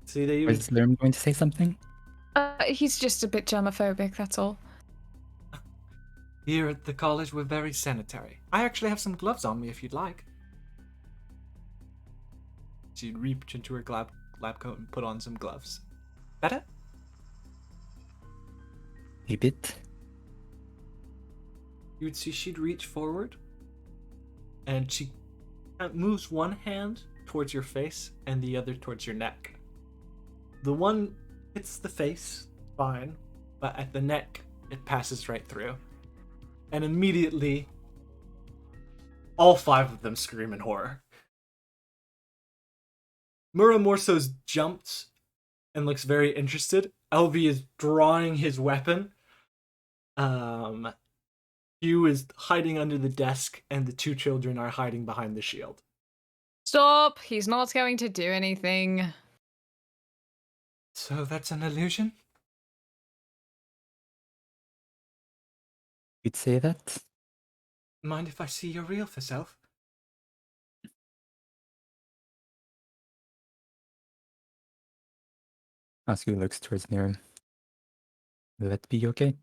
See, they Was Lerm going to say something? He's just a bit germophobic, that's all. Here at the college, we're very sanitary. I actually have some gloves on me if you'd like. She'd reach into her lab coat and put on some gloves. Better? A bit. You would see she'd reach forward, and she moves one hand towards your face and the other towards your neck. The one hits the face, fine, but at the neck, it passes right through. And immediately, all 5 of them scream in horror. Muramorso's jumped and looks very interested. Elvi is drawing his weapon. Hugh is hiding under the desk, and the 2 children are hiding behind the shield. Stop! He's not going to do anything. So that's an illusion? You'd say that? Mind if I see your real for self? Asku looks towards Niram. Will that be okay?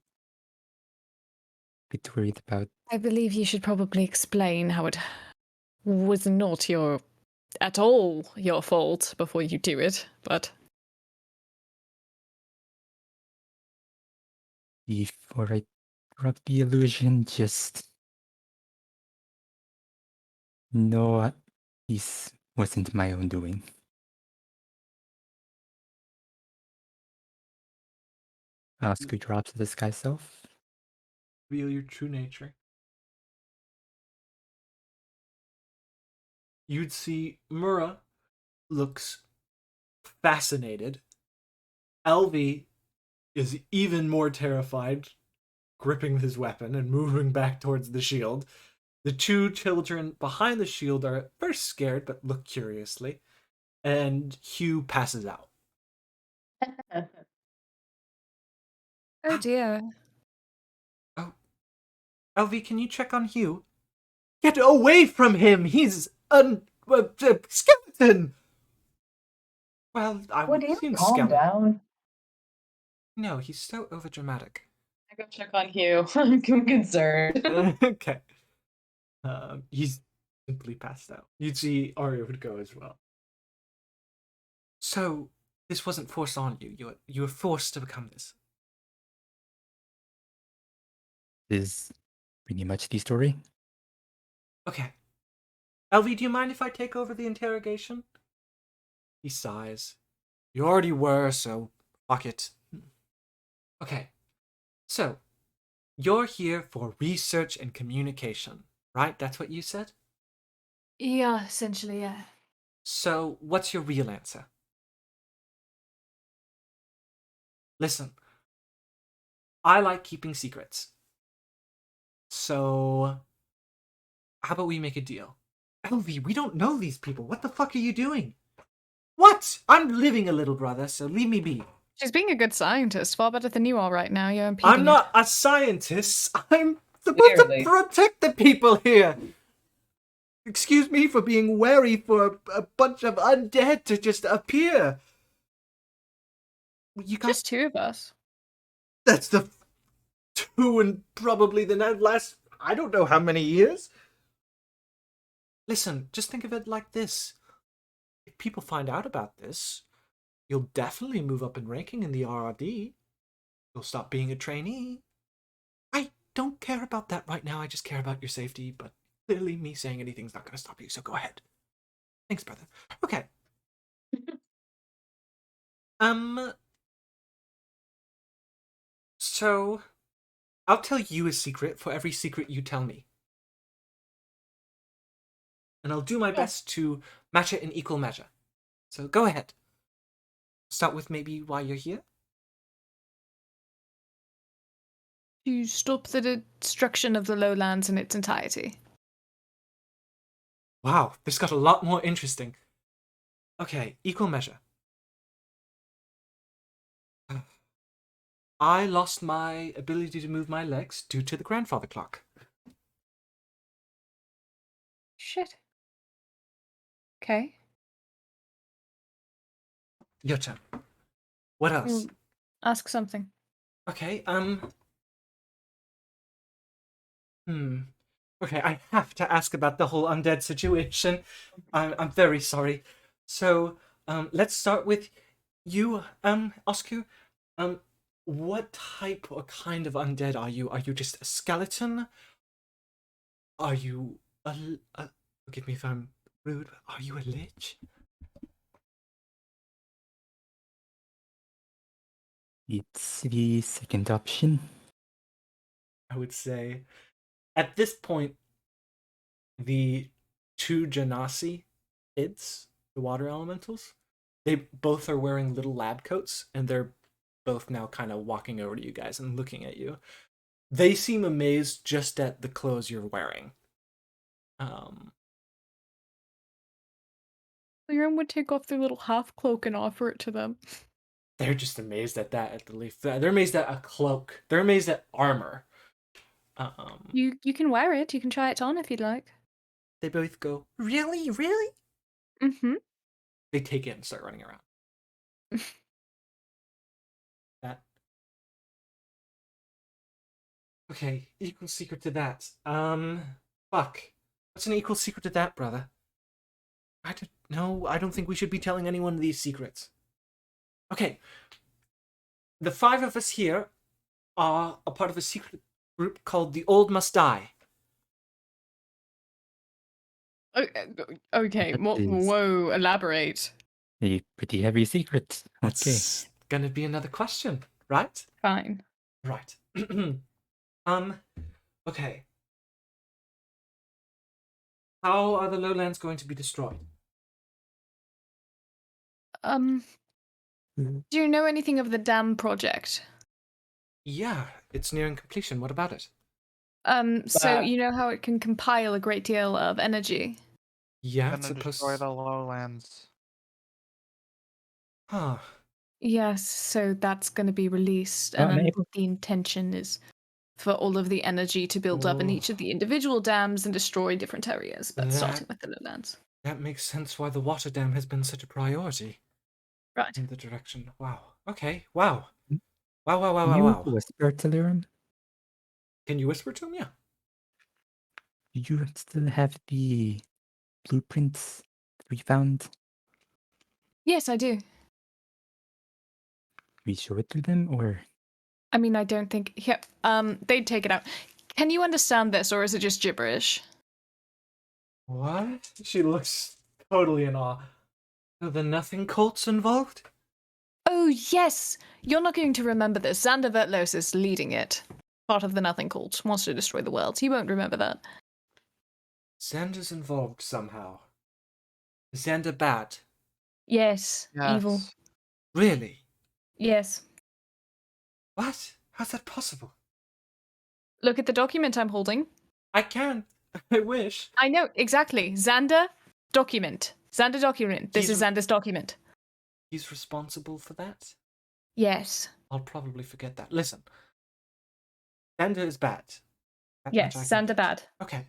Bit worried about. I believe you should probably explain how it was not at all your fault before you do it, but... Before I drop the illusion, just. No, this wasn't my own doing. Asku drops the disguise self. Reveal your true nature. You'd see Mura looks fascinated. Elvi is even more terrified, gripping his weapon and moving back towards the shield. The 2 children behind the shield are very scared but look curiously. And Hugh passes out. Oh dear. Oh. Elvi, can you check on Hugh? Get away from him! He's a skeleton! Well, I've Would you seen calm skeleton. down? No, he's so overdramatic. I go check on Hugh. I'm concerned. Okay. He's simply passed out. You'd see Arya would go as well. So, this wasn't forced on you. You were forced to become this. Is pretty much the story. Okay. Elvi, do you mind if I take over the interrogation? He sighs. You already were, so fuck it. Okay. So, you're here for research and communication, right? That's what you said? Yeah, essentially, yeah. So, what's your real answer? Listen, I like keeping secrets. So, how about we make a deal? Elvie, we don't know these people. What the fuck are you doing? What? I'm living a little, brother, so leave me be. She's being a good scientist, far better than you are right now. You're impeding I'm not a scientist. I'm supposed to Clearly. protect the people here. Excuse me for being wary for a bunch of undead to just appear. You got Just two of us. that's the two and probably the last I don't know how many years. Listen, just think of it like this. If people find out about this, you'll definitely move up in ranking in the RRD. You'll stop being a trainee. I don't care about that right now. I just care about your safety, but clearly me saying anything's not going to stop you, so go ahead. Thanks, brother. Okay. So, I'll tell you a secret for every secret you tell me. And I'll do my best to match it in equal measure. So, go ahead. Start with maybe why you're here. To stop the destruction of the lowlands in its entirety. Wow, this got a lot more interesting. Okay, equal measure. I lost my ability to move my legs due to the grandfather clock. Shit. Okay. Your turn. What else? Ask something. Okay, Okay, I have to ask about the whole undead situation. I'm very sorry. So, let's start with you, Oscar. What type or kind of undead are you? Are you just a skeleton? Are you forgive me if I'm rude, but are you a lich? It's the second option. I would say at this point, the two Genasi kids, the water elementals, they both are wearing little lab coats, and they're both now kind of walking over to you guys and looking at you. They seem amazed just at the clothes you're wearing. Lyran would take off their little half cloak and offer it to them. They're just amazed at that, at the leaf. They're amazed at a cloak. They're amazed at armor. You can wear it. You can try it on if you'd like. They both go, really? Really? Mm-hmm. They take it and start running around. That. Okay, equal secret to that. Fuck. What's an equal secret to that, brother? I don't think we should be telling anyone these secrets. Okay. The five of us here are a part of a secret group called The Old Must Die. Okay, That is- whoa, elaborate. A pretty heavy secret. Okay. That's gonna be another question, right? Fine. Right. Okay. How are the lowlands going to be destroyed? Do you know anything of the dam project? Yeah, it's nearing completion. What about it? So you know how it can compile a great deal of energy? Yeah, it's Gonna supposed destroy the lowlands. Huh. Yes, so that's going to be released, Oh, and then maybe. the intention is for all of the energy to build up in each of the individual dams and destroy different areas, but starting with the lowlands. That makes sense why the water dam has been such a priority. Right. In the direction. Wow. Okay. Wow. Mm. Wow. Can you whisper to Lyran? Can you whisper to him? Yeah. Do you still have the blueprints that we found? Yes, I do. We show it to them, or I mean, I don't think. Yeah, they'd take it out. Can you understand this, or is it just gibberish? What? She looks totally in awe. Are the nothing cults involved? Oh yes, you're not going to remember this. Xander Vertlos is leading it. Part of the Nothing Cult wants to destroy the world. He won't remember that. Xander's involved somehow. Xander bad? Yes. Evil. Yes. Really? Yes. What? How's that possible? Look at the document I'm holding. I can't. I wish. I know, exactly. Xander document. Xander document. This He's is Xander's document. He's responsible for that? Yes. I'll probably forget that. Listen. Xander is bad. That Yes, much I can Xander get. bad. Okay.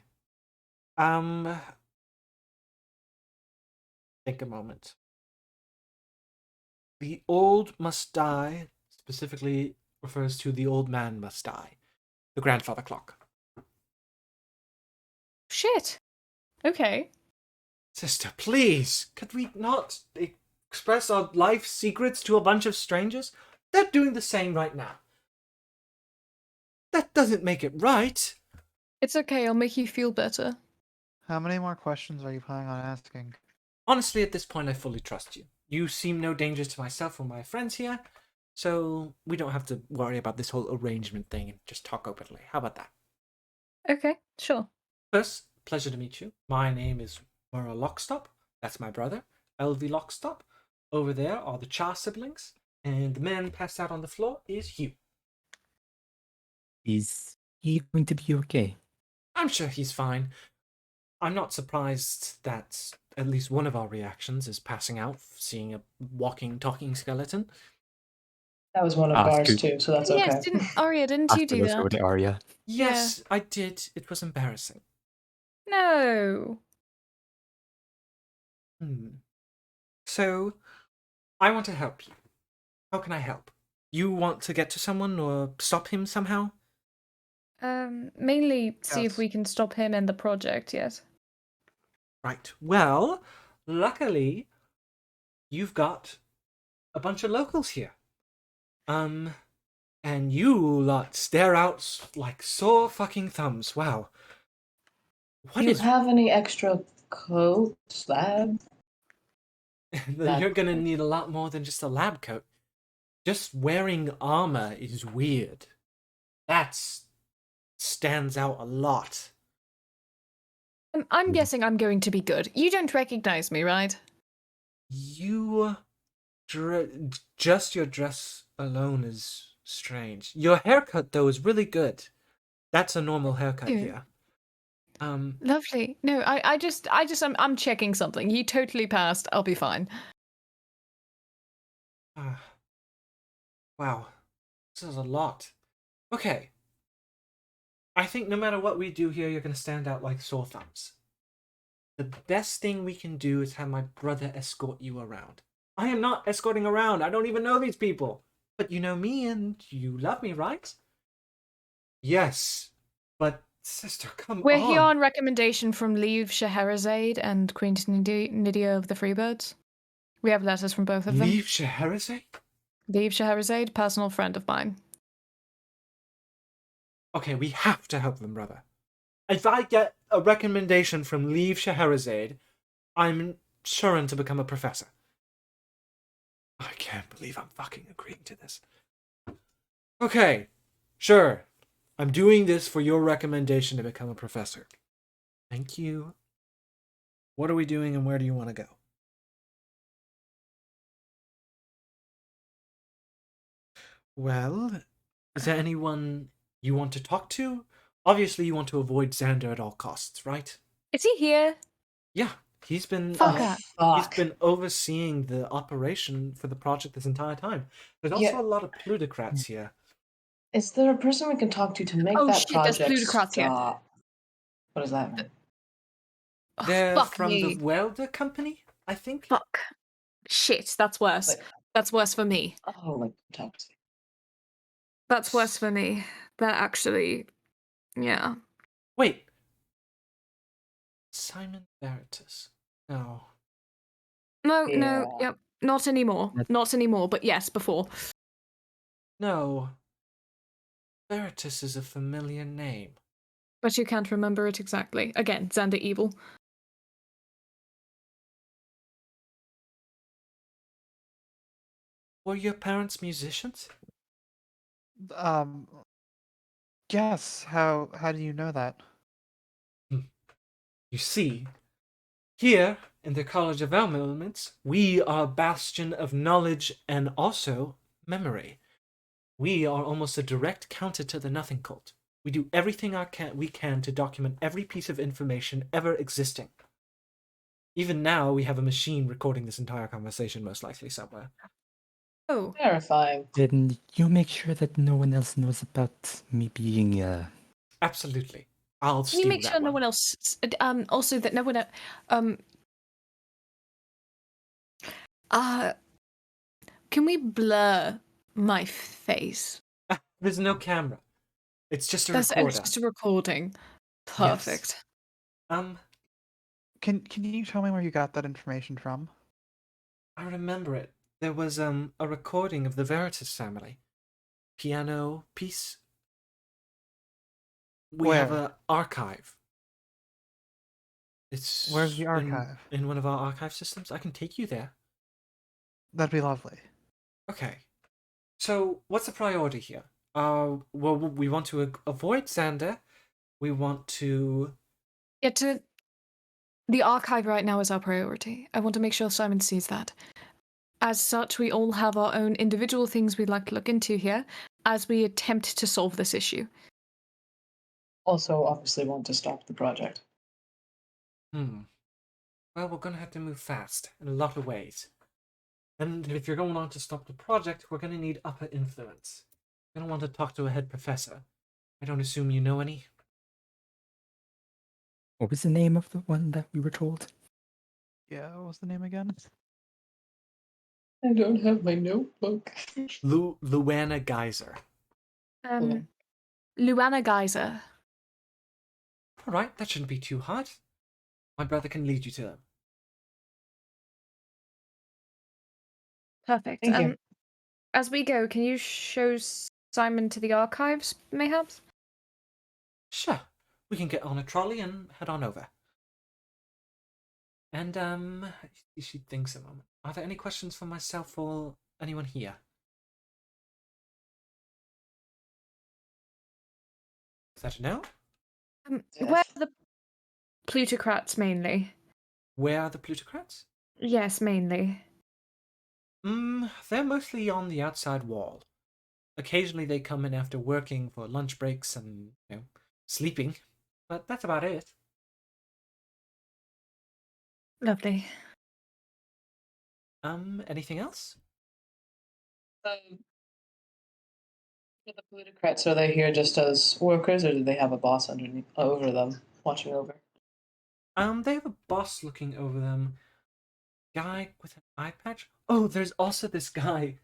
Think a moment. The old must die specifically refers to the old man must die. The grandfather clock. Shit. Okay. Sister, please, could we not express our life secrets to a bunch of strangers? They're doing the same right now. That doesn't make it right. It's okay, I'll make you feel better. How many more questions are you planning on asking? Honestly, at this point, I fully trust you. You seem no danger to myself or my friends here, so we don't have to worry about this whole arrangement thing and just talk openly. How about that? Okay, sure. First, pleasure to meet you. My name is Murrah Lockstop. That's my brother, LV Lockstop. Over there are the Cha siblings, and the man passed out on the floor is you. Is he going to be okay? I'm sure he's fine. I'm not surprised that at least one of our reactions is passing out, seeing a walking, talking skeleton. That was one of Ah, ours scoot. too, so that's okay. Yes, Arya, didn't you do After that? Arya. Yes, I did. It was embarrassing. No. So, I want to help you. How can I help? You want to get to someone or stop him somehow? Mainly see if Yes. we can stop him and the project, yes. Right. Well, luckily, you've got a bunch of locals here. And you lot stare out like sore fucking thumbs. Wow. Do you have any extra coats, lab? You're gonna need a lot more than just a lab coat. Just wearing armor is weird. That stands out a lot. I'm guessing I'm going to be good. You don't recognize me, right? You just your dress alone is strange. Your haircut though is really good. That's a normal haircut Yeah. here. Lovely. No, I'm checking something. You totally passed. I'll be fine. Wow. This is a lot. Okay. I think no matter what we do here, you're gonna stand out like sore thumbs. The best thing we can do is have my brother escort you around. I am not escorting around. I don't even know these people. But you know me and you love me, right? Yes. But sister, come We're on. here on recommendation from Leave Scheherazade and Queen Nydia of the Freebirds. We have letters from both of them. Leave Scheherazade? Leave Scheherazade, personal friend of mine. Okay, we have to help them, brother. If I get a recommendation from Leave Scheherazade, I'm sure to become a professor. I can't believe I'm fucking agreeing to this. Okay, sure. I'm doing this for your recommendation to become a professor. Thank you. What are we doing and where do you want to go? Well, is there anyone you want to talk to? Obviously, you want to avoid Xander at all costs, right? Is he here? Yeah, he's been Fuck up. he's been overseeing the operation for the project this entire time. There's also Yeah. a lot of plutocrats here. Is there a person we can talk to make Oh, that shit, there's project plutocrats here. stop? What does that mean? Oh, They're fuck from me. the welder company, I think. Fuck. Shit, that's worse. Like- That's worse for me. Oh, like toxic. That's worse for me. That actually, yeah. Wait. Simon Veritas. No. No, Yeah. yep. Not anymore. That's- Not anymore, but yes, before. No. Veritas is a familiar name. But you can't remember it exactly. Again, Xander Evil. Were your parents musicians? Yes. How do you know that? You see, here in the College of Elements, we are a bastion of knowledge and also memory. We are almost a direct counter to the Nothing Cult. We do everything we can to document every piece of information ever existing. Even now, we have a machine recording this entire conversation, most likely somewhere. Oh, Terrifying. Then you make sure that no one else knows about me being Absolutely. I'll can you steal make that sure no one. one else? Also that no one. Can we blur my face? There's no camera. It's just a It's recorder. just a recording. Yes. Perfect. Can you tell me where you got that information from? I remember it. There was a recording of the Veritas family. Piano piece. We have Where? an archive. It's Where's the archive? in one of our archive systems. I can take you there. That'd be lovely. Okay. So, what's the priority here? Well, we want to avoid Xander. We want to... Get to the archive right now is our priority. I want to make sure Simon sees that. As such, we all have our own individual things we'd like to look into here as we attempt to solve this issue. Also, obviously, want to stop the project. Well, we're gonna have to move fast in a lot of ways. And if you're going on to stop the project, we're gonna need upper influence. You're gonna want to talk to a head professor. I don't assume you know any. what was the name of the one that we were told? Yeah, what was the name again? I don't have my notebook. Luana Geyser. Luana Geyser. Alright, that shouldn't be too hard. My brother can lead you to them. Perfect. Thank you. As we go, can you show Simon to the archives, mayhaps? Sure. We can get on a trolley and head on over. And, she thinks a moment. Are there any questions for myself or anyone here? Is that a no? Where are the plutocrats mainly? Where are the plutocrats? Yes, mainly. They're mostly on the outside wall. Occasionally they come in after working for lunch breaks and, sleeping. But that's about it. Lovely. Anything else? For the plutocrats, are they here just as workers, or do they have a boss over them, watching over? They have a boss looking over them. Guy with an eye patch. Oh, there's also this guy.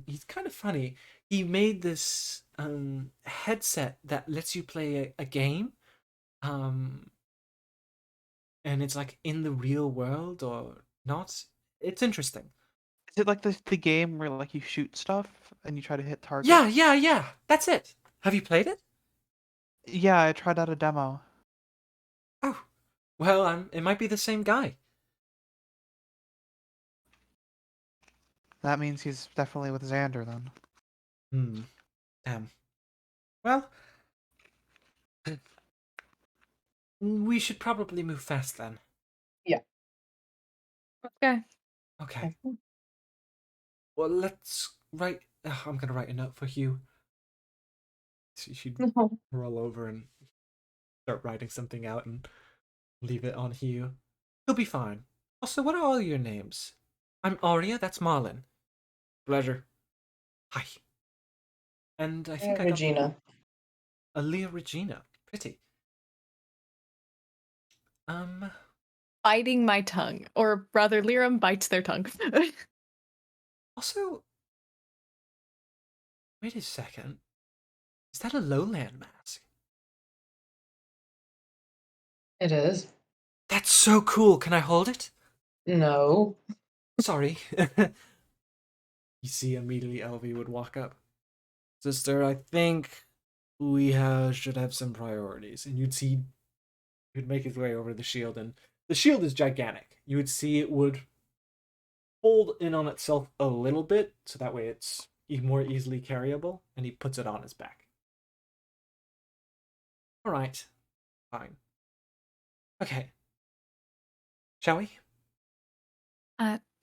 He's kind of funny. He made this headset that lets you play a game. And it's like in the real world or not. It's interesting. Is it like the game where like you shoot stuff and you try to hit targets? Yeah. That's it. Have you played it? Yeah, I tried out a demo. Oh, well, it might be the same guy. That means he's definitely with Xander then. Damn. Well, we should probably move fast then. Yeah. Okay. Okay. Well, let's write. I'm gonna write a note for Hugh. She'd roll over and start writing something out and leave it on Hugh. He'll be fine. Also, what are all your names? I'm Arya. That's Marlin. Pleasure. Hi. And I think I got Regina. Aaliyah Regina. Pretty. Biting my tongue, or rather, Liram bites their tongue. Also, wait a second. Is that a lowland mask? It is. That's so cool. Can I hold it? No. Sorry. You see, immediately Elvie would walk up. Sister, I think we should have some priorities. And you'd see he'd make his way over to the shield, and the shield is gigantic. You would see it would fold in on itself a little bit, so that way it's more easily carryable, and he puts it on his back. Alright. Fine. Okay. Shall we?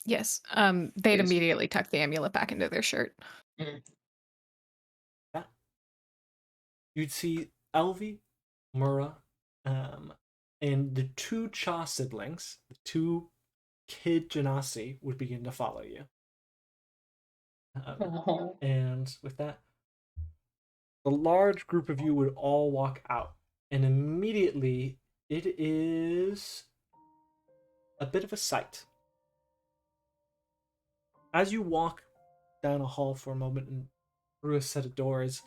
Yes. They'd Yes. immediately tuck the amulet back into their shirt. Yeah. You'd see Elvi, Mura, and the two Cha siblings, the two kid Genasi, would begin to follow you. Oh. And with that, the large group of you would all walk out. And immediately, it is a bit of a sight. As you walk down a hall for a moment and through a set of doors,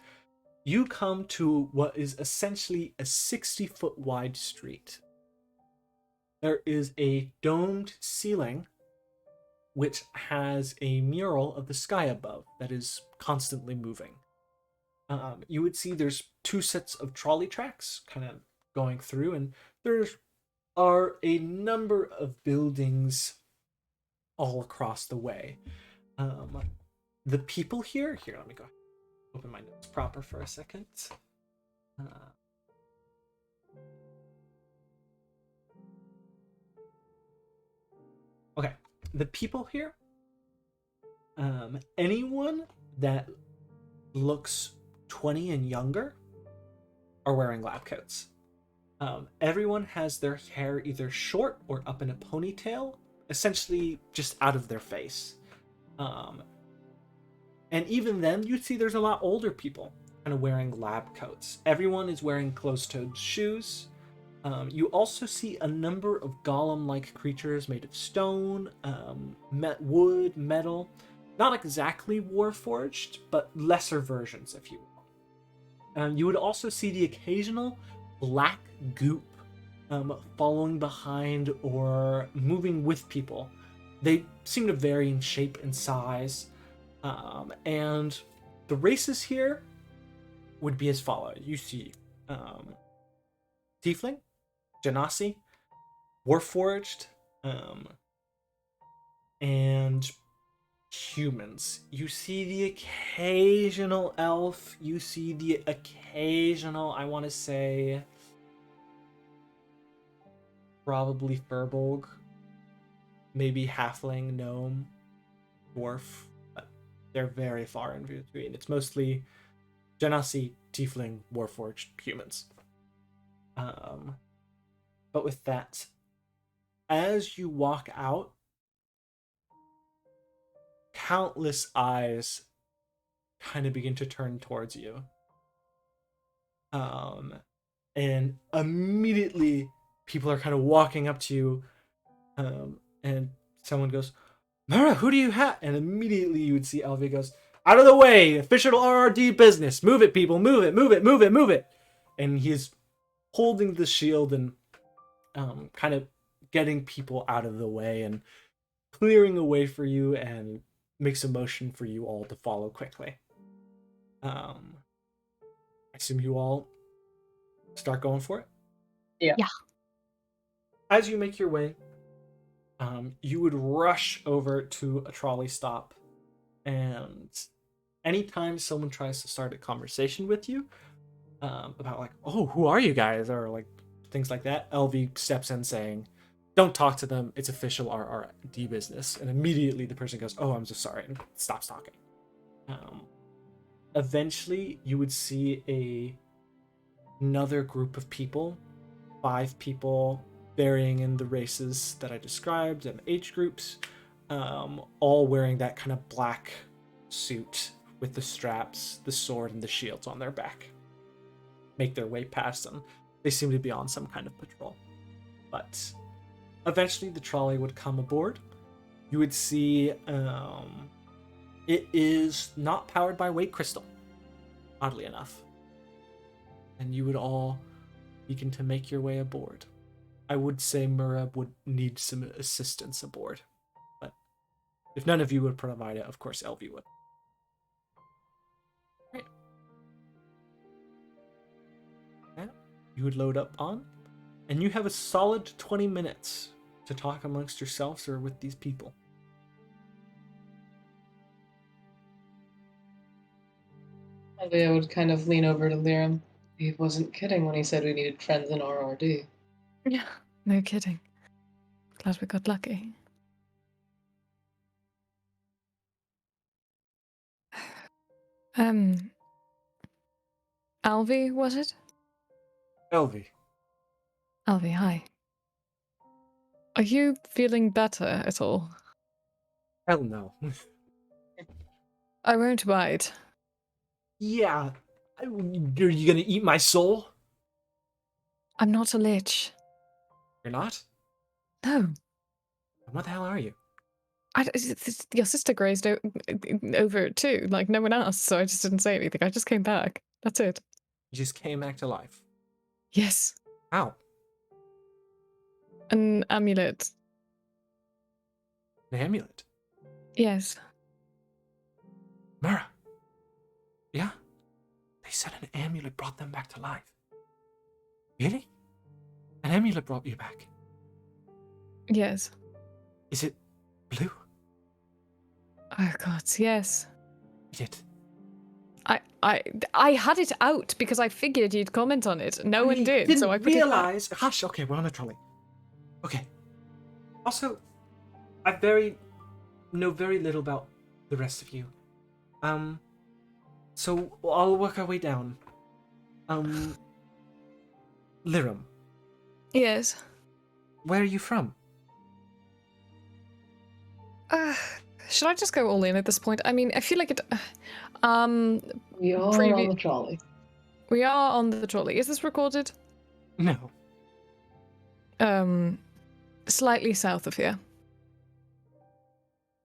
you come to what is essentially a 60-foot wide street. There is a domed ceiling which has a mural of the sky above that is constantly moving. You would see there's two sets of trolley tracks kind of going through, and there are a number of buildings all across the way. The people here, let me go open my notes proper for a second. Okay, the people here, anyone that looks 20 and younger are wearing lab coats. Everyone has their hair either short or up in a ponytail, essentially just out of their face. And even then, you'd see there's a lot older people kind of wearing lab coats. Everyone is wearing closed-toed shoes. You also see a number of golem-like creatures made of stone, wood, metal. Not exactly warforged, but lesser versions, if you will. You would also see the occasional black goop following behind or moving with people. They seem to vary in shape and size. And the races here would be as follows. You see Tiefling, Genasi, Warforged, and humans. You see the occasional elf. You see the occasional, I want to say, probably Furbolg, maybe Halfling, Gnome, Dwarf. But they're very far in between. It's mostly Genasi, Tiefling, Warforged, humans. But with that, as you walk out, countless eyes kind of begin to turn towards you. And immediately people are kind of walking up to you, and someone goes, Mara, who do you have? And immediately you would see Elvi goes, out of the way, official RRD business. Move it, people, move it, move it, move it, move it. And he's holding the shield and kind of getting people out of the way and clearing a way for you, and makes a motion for you all to follow quickly. I assume you all start going for it? Yeah. Yeah. As you make your way, you would rush over to a trolley stop, and anytime someone tries to start a conversation with you about like, oh, who are you guys, or like things like that, LV steps in saying, don't talk to them, it's official RRD business. And immediately the person goes, oh, I'm so sorry, and stops talking. Eventually you would see another group of people, 5 people, varying in the races that I described and age groups, all wearing that kind of black suit with the straps, the sword, and the shields on their back. Make their way past them. They seem to be on some kind of patrol. But eventually the trolley would come aboard. You would see it is not powered by weight crystal, oddly enough. And you would all begin to make your way aboard. I would say Murab would need some assistance aboard, but if none of you would provide it, of course Elvi would. Right. Yeah. You would load up on, and you have a solid 20 minutes to talk amongst yourselves or with these people. I would kind of lean over to Liram. He wasn't kidding when he said we needed friends in RRD. Yeah, no kidding. Glad we got lucky. Alvi, was it? Elvie. Alvi, hi. Are you feeling better at all? Hell no. I won't bite. Yeah. Are you gonna eat my soul? I'm not a lich. You're not? No. What the hell are you? Your sister grazed over it too, like no one asked, so I just didn't say anything. I just came back. That's it. You just came back to life. Yes. How? An amulet. An amulet? Yes. Mara. Yeah? They said an amulet brought them back to life. Really? An amulet brought you back? Yes. Is it blue? Oh god, yes. It. I had it out because I figured you'd comment on it. No one did, Didn't so I put realize. Hush. Okay, we're on a trolley. Okay. Also, I know very little about the rest of you. So I'll work our way down. Lirum, it. Yes. where are you from? Should I just go all in at this point? I mean, I feel like it. We are on the trolley. We are on the trolley. Is this recorded? No. Slightly south of here.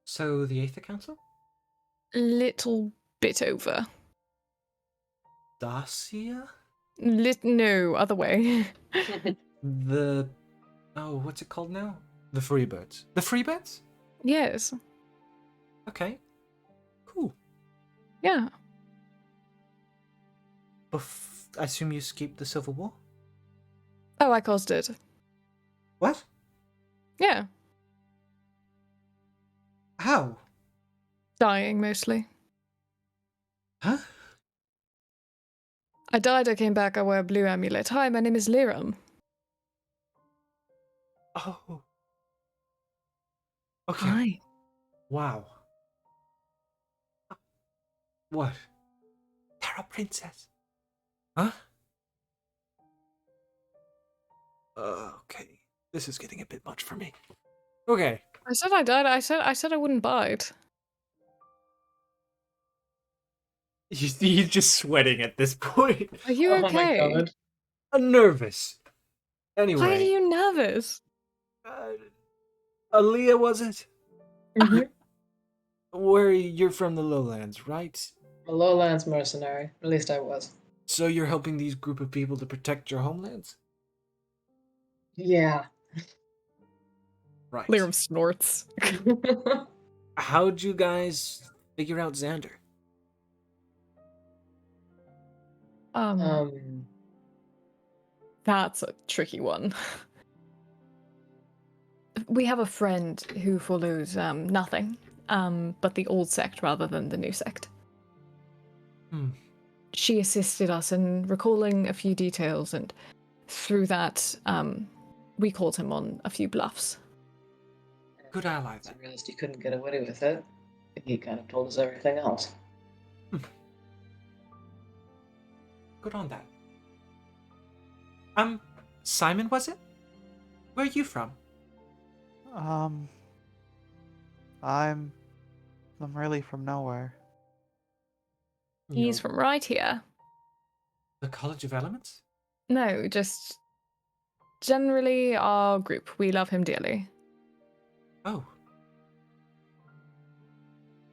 So the Aether Council? Little bit over. Dacia? No, other way. What's it called now? The Freebirds. The Freebirds? Yes. Okay. Cool. Yeah. I assume you escaped the Civil War? Oh, I caused it. What? Yeah. How? Dying mostly. Huh? I died, I came back, I wear a blue amulet. Hi, my name is Liram. Oh. Okay. Hi. Wow. What? Terra Princess? Huh? Okay. This is getting a bit much for me. Okay. I said I died. I said I wouldn't bite. You're just sweating at this point. Are you Oh my okay? god. I'm nervous. Anyway. Why are you nervous? Aaliyah, was it? Mm-hmm. Where you're from the lowlands, right? A lowlands mercenary. At least I was. So you're helping these group of people to protect your homelands? Yeah. Right. Liram snorts. How'd you guys figure out Xander? That's a tricky one. We have a friend who follows nothing, but the old sect rather than the new sect. She assisted us in recalling a few details, and through that, we called him on a few bluffs. Good ally I then. realized he couldn't get away with it. He kind of told us everything else. Good on that. Simon, was it? Where are you from? I'm really from nowhere. He's from right here. The College of Elements? No, just generally our group. We love him dearly. Oh.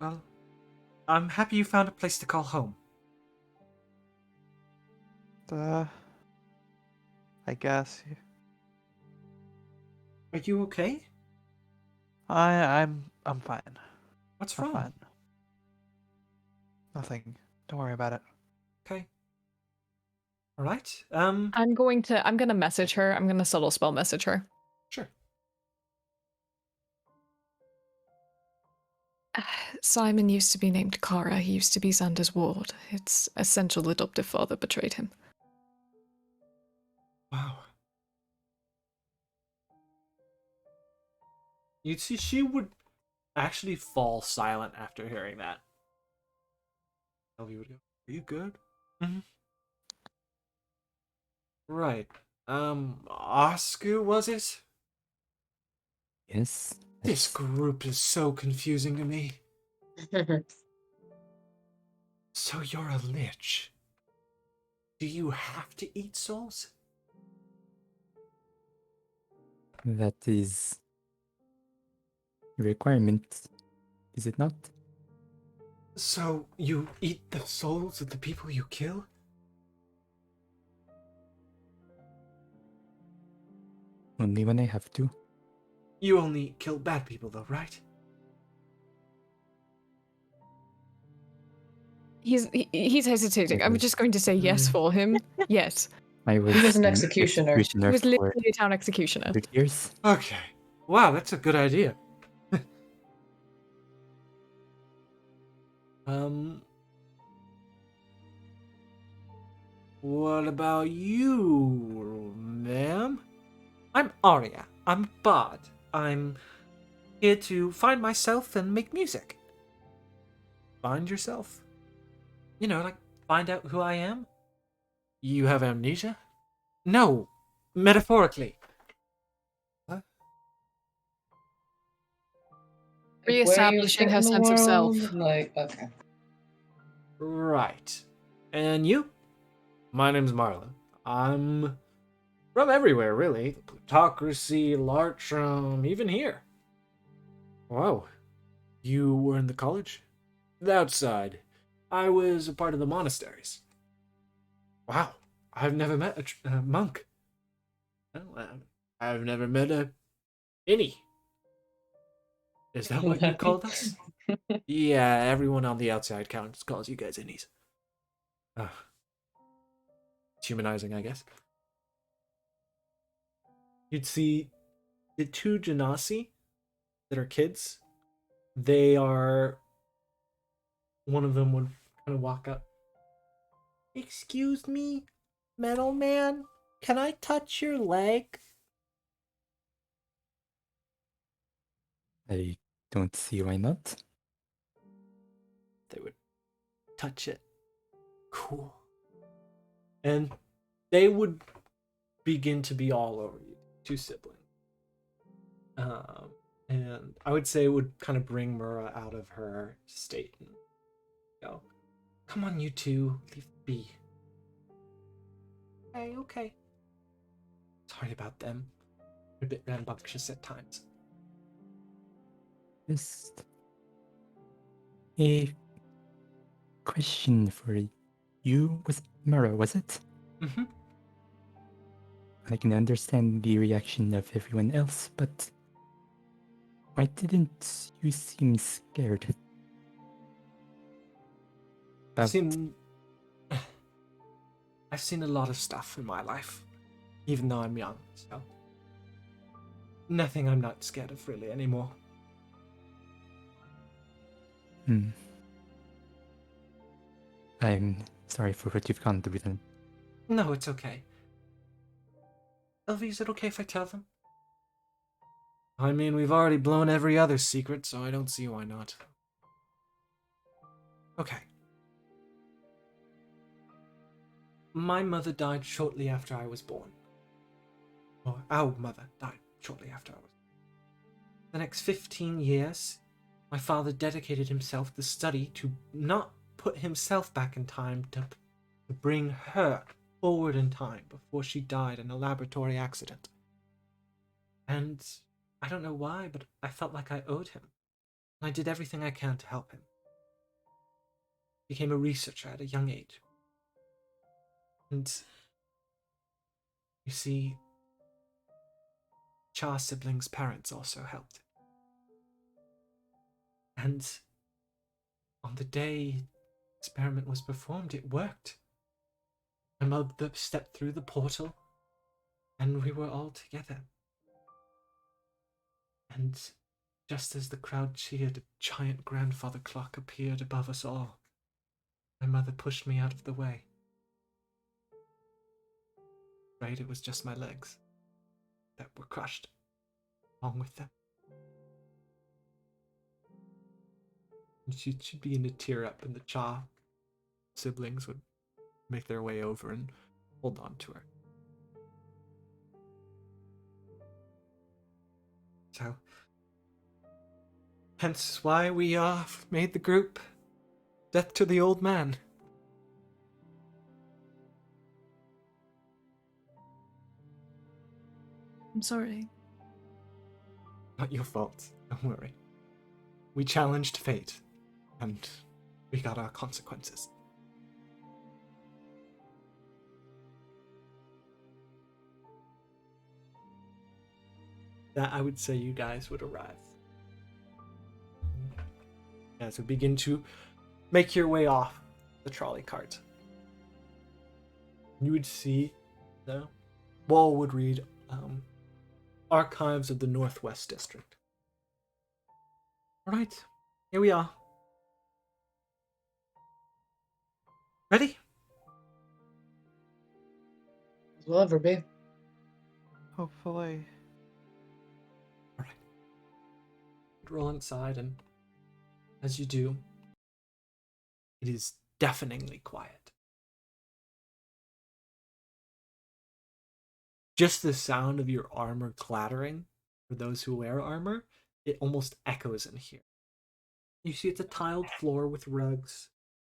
Well, I'm happy you found a place to call home. I guess. Are you okay? I'm fine. What's I'm wrong? fine. Nothing. Don't worry about it. Okay. All right. I'm gonna message her. I'm gonna subtle spell message her. Sure. Simon used to be named Kara. He used to be Xander's ward. It's essential adoptive father betrayed him. Wow. You'd see she would actually fall silent after hearing that. Elvie would go, "Are you good?" Mm-hmm. Right. Oscu, was it? Yes. This That's group is so confusing to me. So you're a lich. Do you have to eat souls? that is a requirement, is it not? So you eat the souls of the people you kill? Only when I have to. You only kill bad people though, right? He's hesitating. I'm just going to say yes for him. Yes. I was, He was an an executioner. He executioner was for literally a town executioner. 100 years. Okay. Wow, that's a good idea. um What about you, ma'am? I'm Arya. I'm Bard. I'm here to find myself and make music. Find yourself? You know, like, find out who I am? You have amnesia? No, metaphorically. What? Reestablishing her sense of self. Like, okay. Right. And you? My name's Marlon. I'm from everywhere, really. The Plutocracy, Lartrum, even here. Wow. You were in the college? The outside. I was a part of the monasteries. Wow. I've never met a monk. Well, I've never met a innie. Is that what you called us? Yeah, everyone on the outside calls you guys innies. It's humanizing, I guess. You'd see the two Genasi that are kids. They are... One of them would kind of walk up. Excuse me, metal man? Can I touch your leg? I don't see why not. They would touch it. Cool. And they would begin to be all over you. Two siblings. And I would say it would kind of bring Mura out of her state and go, come on, you two, leave it be. Okay. Sorry about them. They're a bit rambunctious at times. Just a question for you. Was Mara, was it? Mm-hmm. I can understand the reaction of everyone else, but why didn't you seem scared? I've seen a lot of stuff in my life, even though I'm young, so nothing I'm not scared of really anymore. I'm sorry for what you've gone through then. No, it's okay. Elvie, is it okay if I tell them? I mean, we've already blown every other secret, so I don't see why not. Okay. My mother died shortly after I was born. Or our mother died shortly after I was born. The next 15 years, my father dedicated himself to study to not put himself back in time, to bring her forward in time before she died in a laboratory accident. And I don't know why, but I felt like I owed him. And I did everything I can to help him. Became a researcher at a young age. And you see, Char's siblings' parents also helped. And on the day the experiment was performed, it worked. My mother stepped through the portal, and we were all together. And just as the crowd cheered, a giant grandfather clock appeared above us all. My mother pushed me out of the way. Right, it was just my legs that were crushed, along with them. And she'd begin to tear up, and the Cha siblings would make their way over and hold on to her. So, hence why we made the group Death to the Old Man. I'm sorry. Not your fault, don't worry. We challenged fate, and we got our consequences. That I would say you guys would arrive. As we begin to make your way off the trolley cart, you would see the wall would read Archives of the Northwest District. Alright, here we are. Ready? As we'll ever be. Hopefully. Alright. Roll inside, and as you do, it is deafeningly quiet. Just the sound of your armor clattering, for those who wear armor, it almost echoes in here. You see it's a tiled floor with rugs.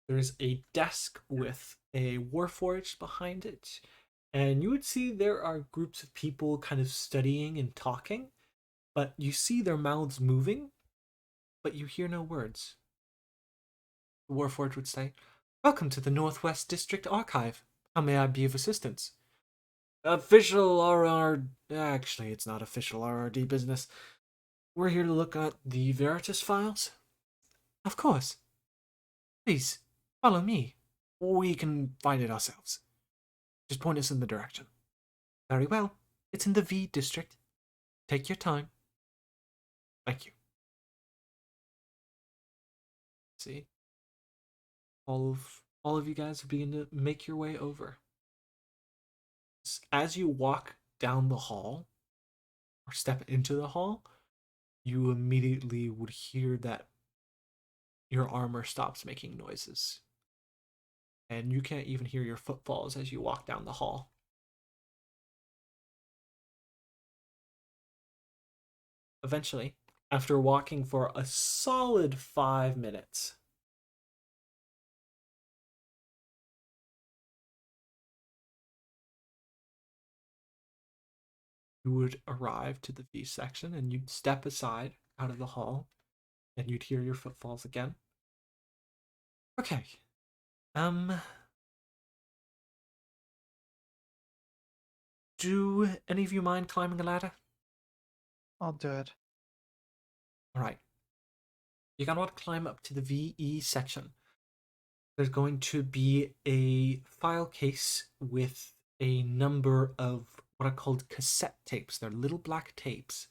There's a desk with a warforged behind it. And you would see there are groups of people kind of studying and talking, but you see their mouths moving, but you hear no words. The warforged would say, "Welcome to the Northwest District Archive. How may I be of assistance?" Official RR... Actually, it's not official RRD business. We're here to look at the Veritas files. Of course. Please, follow me. We can find it ourselves. Just point us in the direction. Very well. It's in the V district. Take your time. Thank you. See? All of you guys begin to make your way over. As you walk down the hall, or step into the hall, you immediately would hear that your armor stops making noises. And you can't even hear your footfalls as you walk down the hall. Eventually, after walking for a solid 5 minutes, you would arrive to the V section and you'd step aside out of the hall and you'd hear your footfalls again. Okay. Do any of you mind climbing a ladder? I'll do it. Alright. You're gonna want to climb up to the VE section. There's going to be a file case with a number of what are called cassette tapes. They're little black tapes,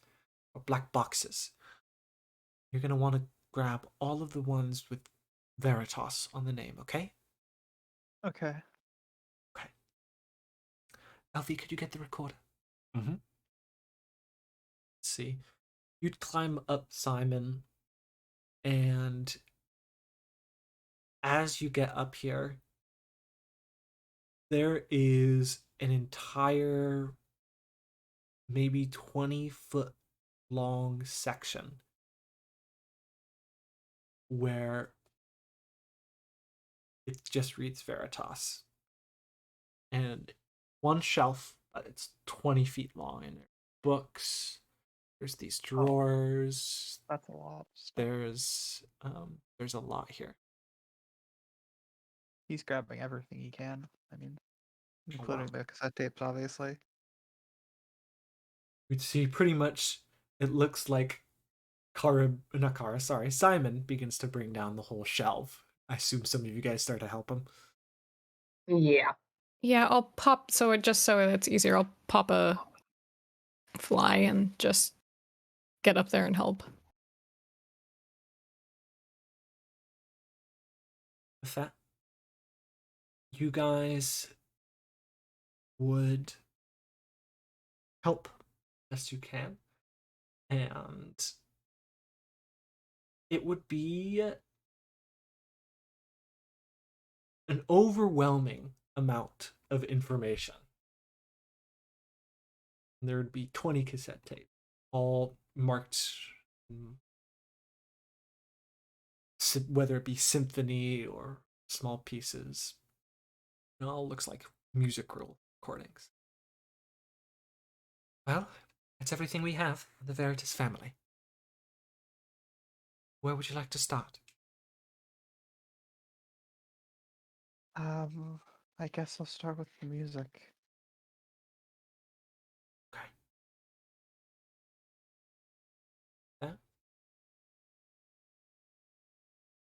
or black boxes. You're gonna want to grab all of the ones with Veritas on the name, okay? Okay. Okay. Alfie, could you get the recorder? Mm-hmm. Let's see. You'd climb up Simon, and as you get up here, there is an entire maybe 20-foot long section where it just reads Veritas. And one shelf, it's 20 feet long, and books, there's these drawers. That's a lot. There's a lot here. He's grabbing everything he can. I mean, including the cassette tapes, obviously. We'd see pretty much, it looks like Simon begins to bring down the whole shelf. I assume some of you guys start to help him. Yeah. Yeah, I'll pop, so it's easier, I'll pop a fly and just get up there and help. With that, you guys would help best you can, and it would be an overwhelming amount of information. And there would be 20 cassette tapes, all marked, whether it be symphony or small pieces. It all looks like musical recordings. Well, that's everything we have, the Veritas family. Where would you like to start? I guess I'll start with the music. Okay. Yeah.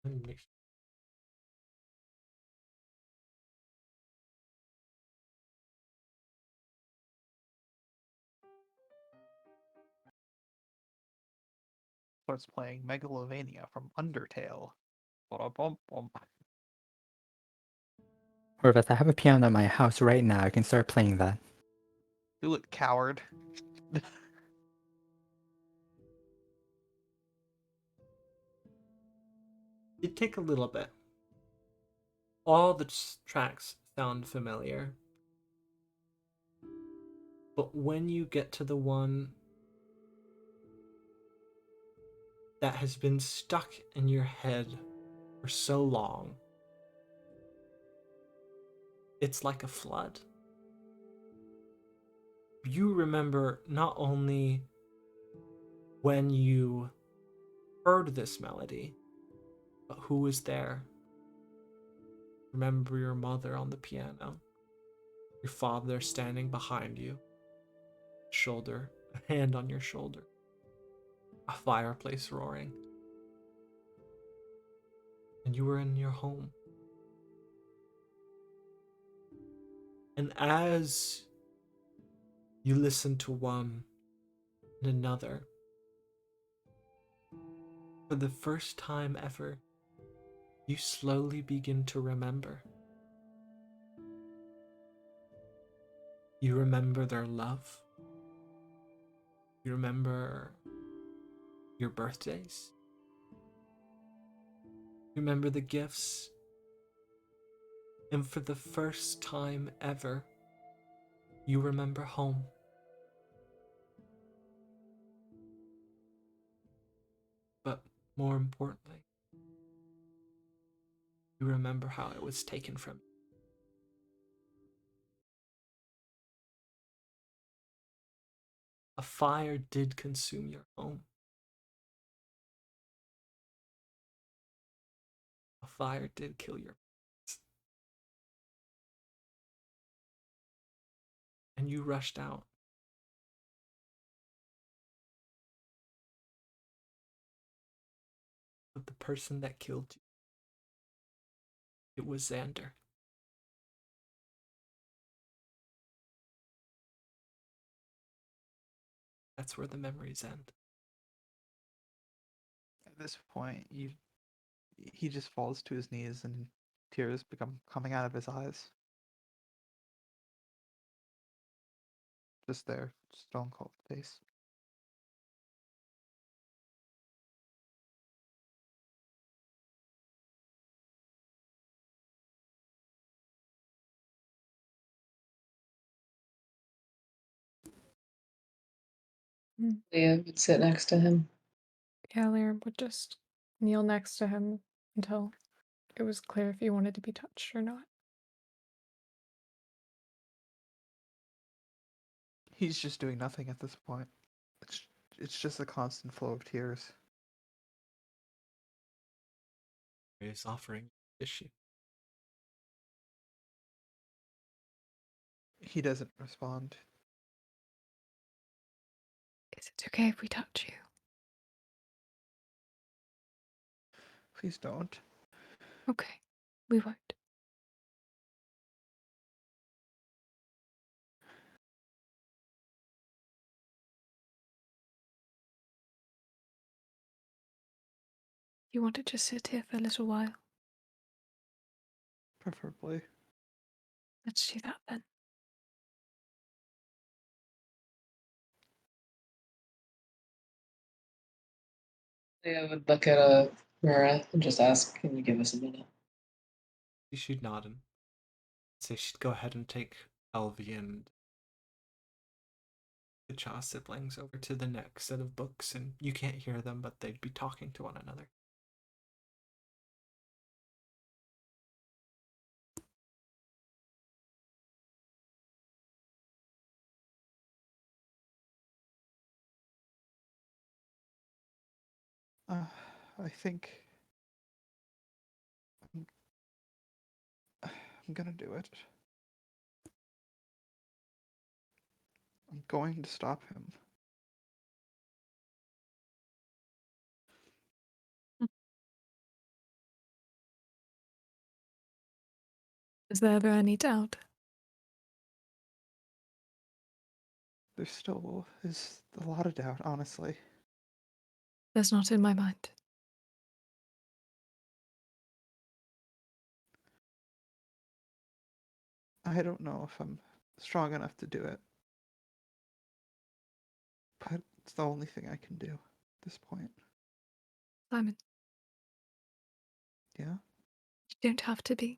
Let me make sure. Starts playing Megalovania from Undertale. Ba-da-bum-bum. Orvis, I have a piano in my house right now. I can start playing that. Do it, coward. It'd take a little bit. All the tracks sound familiar. But when you get to the one that has been stuck in your head for so long, it's like a flood. You remember not only when you heard this melody, but who was there. Remember your mother on the piano, your father standing behind you, a hand on your shoulder, a fireplace roaring, and you were in your home. And as you listen to one and another, for the first time ever, you slowly begin to remember. You remember their love. You remember your birthdays. You remember the gifts. And for the first time ever, you remember home. But more importantly, you remember how it was taken from you. A fire did consume your home. A fire did kill your parents. And you rushed out. But the person that killed you, it was Xander. That's where the memories end. At this point, he just falls to his knees and tears become coming out of his eyes. Just there, stone cold face. Leah would sit next to him. Yeah, Lyra would just kneel next to him until it was clear if he wanted to be touched or not. He's just doing nothing at this point. It's just a constant flow of tears. He's offering issue. He doesn't respond. Is it okay if we touch you? Please don't. Okay, we won't. You want to just sit here for a little while? Preferably. Let's do that then. Leah would look at Mira and just ask, "Can you give us a minute?" She'd nod and say she'd go ahead and take Elvie and the Cha siblings over to the next set of books, and you can't hear them, but they'd be talking to one another. I think I'm gonna do it. I'm going to stop him. Is there ever any doubt? There still is a lot of doubt, honestly. There's not in my mind. I don't know if I'm strong enough to do it. But it's the only thing I can do at this point. Simon, Yeah? you don't have to be.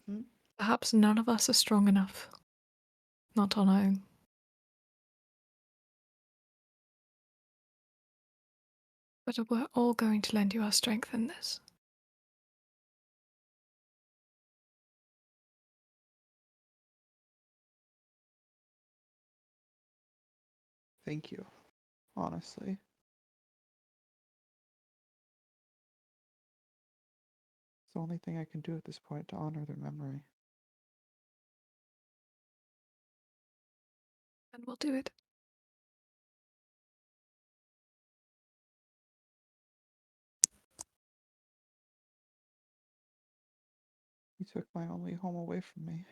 Hmm? Perhaps none of us are strong enough. Not on our own. But we're all going to lend you our strength in this. Thank you. Honestly. It's the only thing I can do at this point to honor their memory. And we'll do it. You took my only home away from me.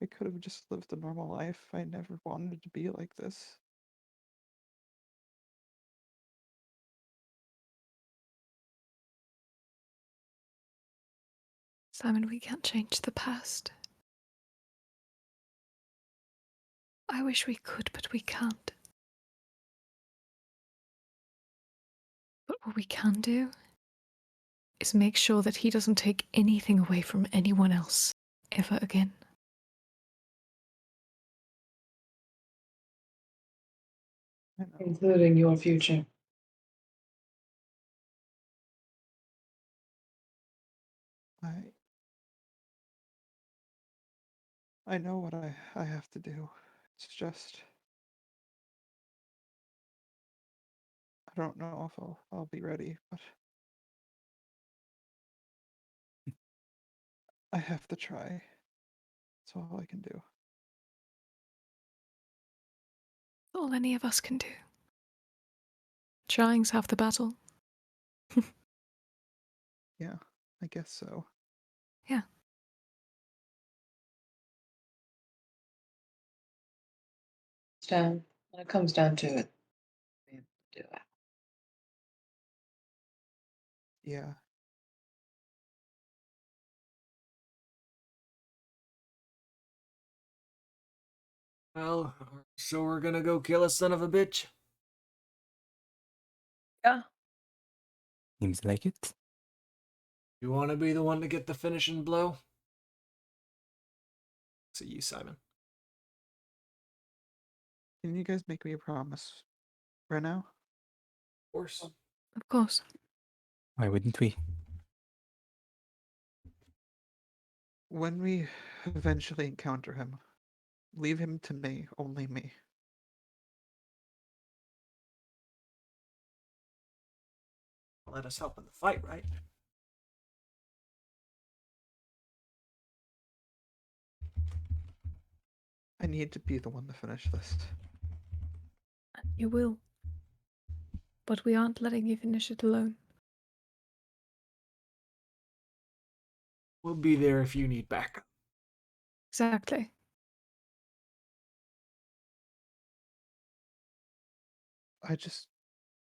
I could have just lived a normal life. I never wanted to be like this. Simon, we can't change the past. I wish we could, but we can't. But what we can do is make sure that he doesn't take anything away from anyone else ever again. I know. Including your future. I know what I have to do. It's just I don't know if I'll be ready, but I have to try. That's all I can do. All any of us can do. Trying's half the battle. Yeah, I guess so. Yeah. When it comes down to it, we have to do it. Yeah. Well, so we're gonna go kill a son of a bitch? Yeah. Seems like it. You wanna be the one to get the finishing blow? So you, Simon. Can you guys make me a promise right now? Of course. Of course. Why wouldn't we? When we eventually encounter him, leave him to me, only me. Let us help in the fight, right? I need to be the one to finish this. You will. But we aren't letting you finish it alone. We'll be there if you need backup. Exactly.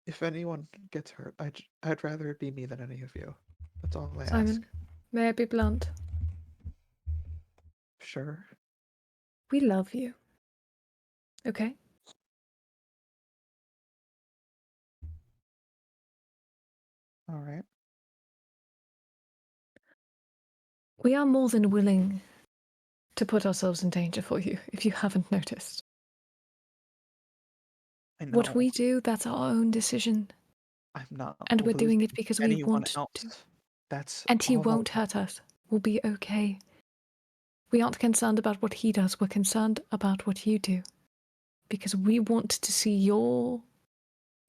If anyone gets hurt, I'd rather it be me than any of you. That's all I ask. Simon, may I be blunt? Sure. We love you. Okay? All right. We are more than willing to put ourselves in danger for you, if you haven't noticed. I know. What we do, that's our own decision. I'm not. And we're doing losing it because we anyone want else. to. That's And he all I won't want. hurt us. We'll be okay. We aren't concerned about what he does. We're concerned about what you do. Because we want to see your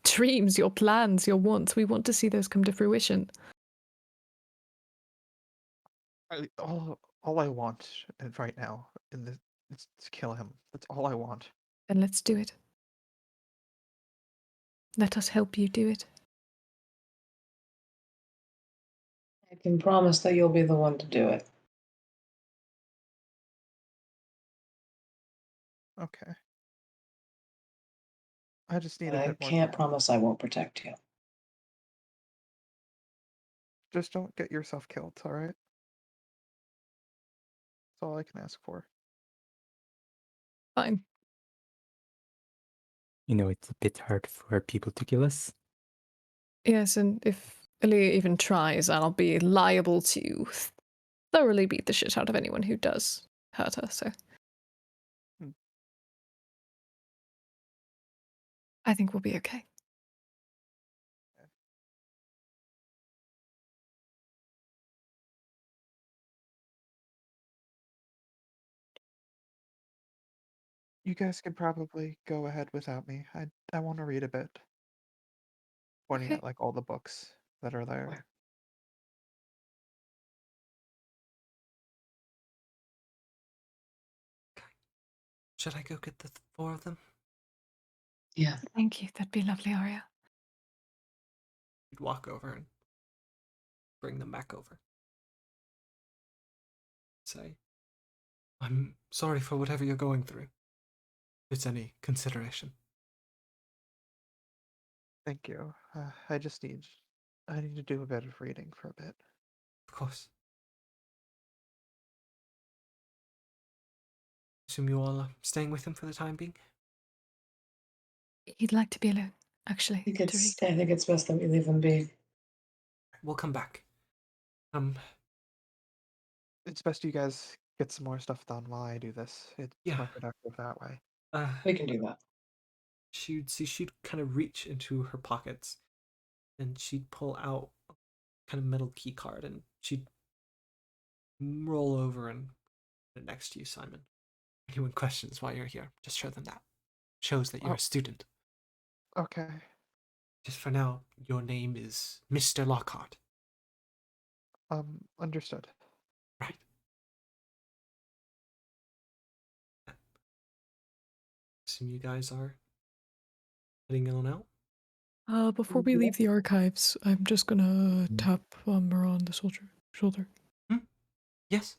dreams, your plans, your wants. We want to see those come to fruition. All I want right now is to kill him. That's all I want. Then let's do it. Let us help you do it. I can promise that you'll be the one to do it. Okay. I just need But a I bit more can't time. promise I won't protect you. Just don't get yourself killed, all right? That's all I can ask for. Fine. You know, it's a bit hard for people to kill us. Yes, and if Aaliyah even tries, I'll be liable to thoroughly beat the shit out of anyone who does hurt her, so. Hmm. I think we'll be okay. You guys can probably go ahead without me. I want to read a bit. Pointing Okay. at like all the books that are there. Should I go get the 4 of them? Yeah. Thank you. That'd be lovely, Arya. You'd walk over and bring them back over. Say, I'm sorry for whatever you're going through. If it's any consideration. Thank you. I need to do a bit of reading for a bit. Of course. Assume you all are staying with him for the time being? He'd like to be alone, actually, I think to read. I think it's best that we leave him be. We'll come back. It's best you guys get some more stuff done while I do this. It's Yeah. more productive that way. We can do that. She'd kind of reach into her pockets and she'd pull out a kind of metal key card and she'd roll over and put it next to you, Simon. Anyone questions why you're here, just show them that. Shows that you're a student. Okay. Just for now, your name is Mr. Lockhart. Understood. Right. Assume you guys are heading on out? Before we leave the archives, I'm just gonna tap her on the shoulder. Yes.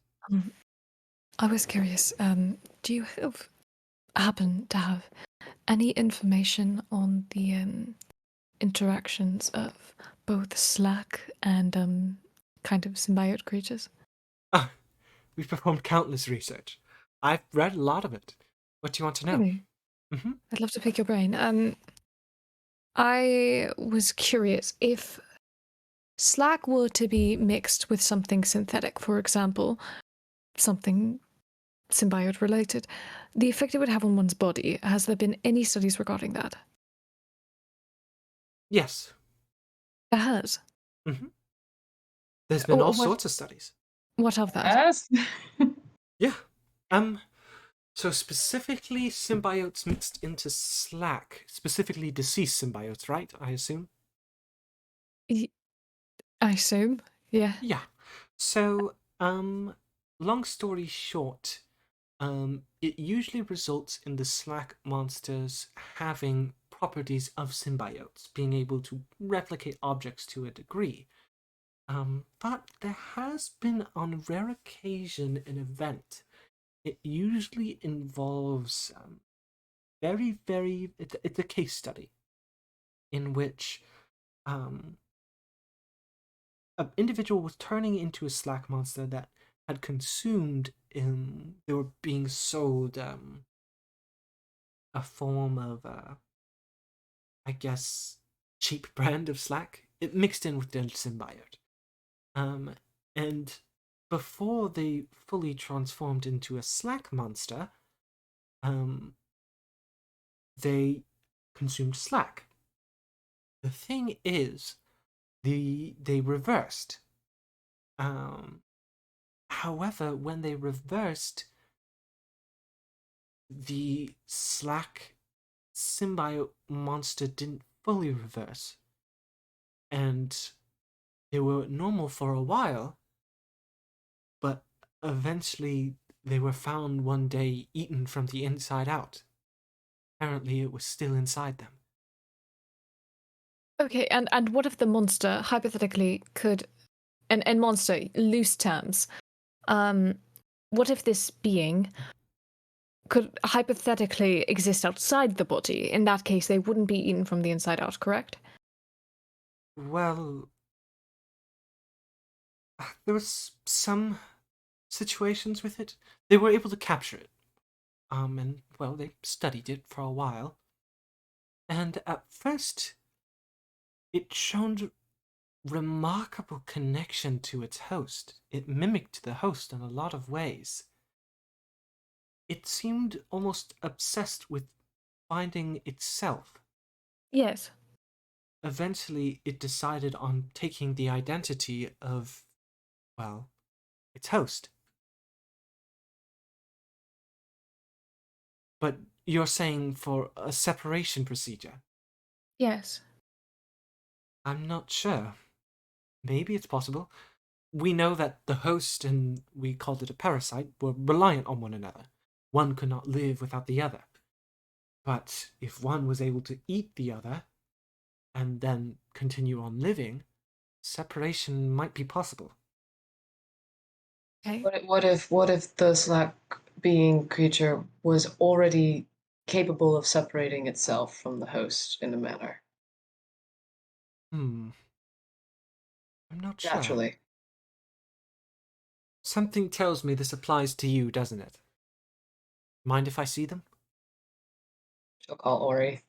I was curious, do you happen to have any information on the interactions of both Slack and kind of symbiote creatures? We've performed countless research. I've read a lot of it. What do you want to know? Really? Mm-hmm. I'd love to pick your brain. I was curious if Slack were to be mixed with something synthetic, for example, something symbiote related, the effect it would have on one's body. Has there been any studies regarding that? Yes. There has. Mm-hmm. There's been all what sorts of studies. What of that? Yes. Yeah. So specifically symbiotes mixed into Slack, specifically deceased symbiotes, right? I assume? I assume, yeah. Yeah. So, long story short, it usually results in the Slack monsters having properties of symbiotes, being able to replicate objects to a degree. But there has been on rare occasion an event. It usually involves it's a case study in which an individual was turning into a Slack monster that had consumed, they were being sold a form of, I guess, cheap brand of Slack. It mixed in with the symbiote. And before they fully transformed into a Slack monster, they consumed Slack. The thing is, they reversed. However, when they reversed, the Slack symbiote monster didn't fully reverse. And they were normal for a while, but eventually they were found one day eaten from the inside out. Apparently it was still inside them. Okay, and what if the monster hypothetically could, and monster, loose terms, what if this being could hypothetically exist outside the body? In that case, they wouldn't be eaten from the inside out, correct? Well, there was some situations with it. They were able to capture it. And, well, they studied it for a while. And at first, it showed remarkable connection to its host. It mimicked the host in a lot of ways. It seemed almost obsessed with finding itself. Yes. Eventually, it decided on taking the identity of, well, its host. But you're saying for a separation procedure? Yes. I'm not sure. Maybe it's possible. We know that the host, and we called it a parasite, were reliant on one another. One could not live without the other. But if one was able to eat the other, and then continue on living, separation might be possible. Okay. What if the Slack being creature was already capable of separating itself from the host in a manner? I'm not sure. Naturally. Something tells me this applies to you, doesn't it? Mind if I see them? She'll call Ori.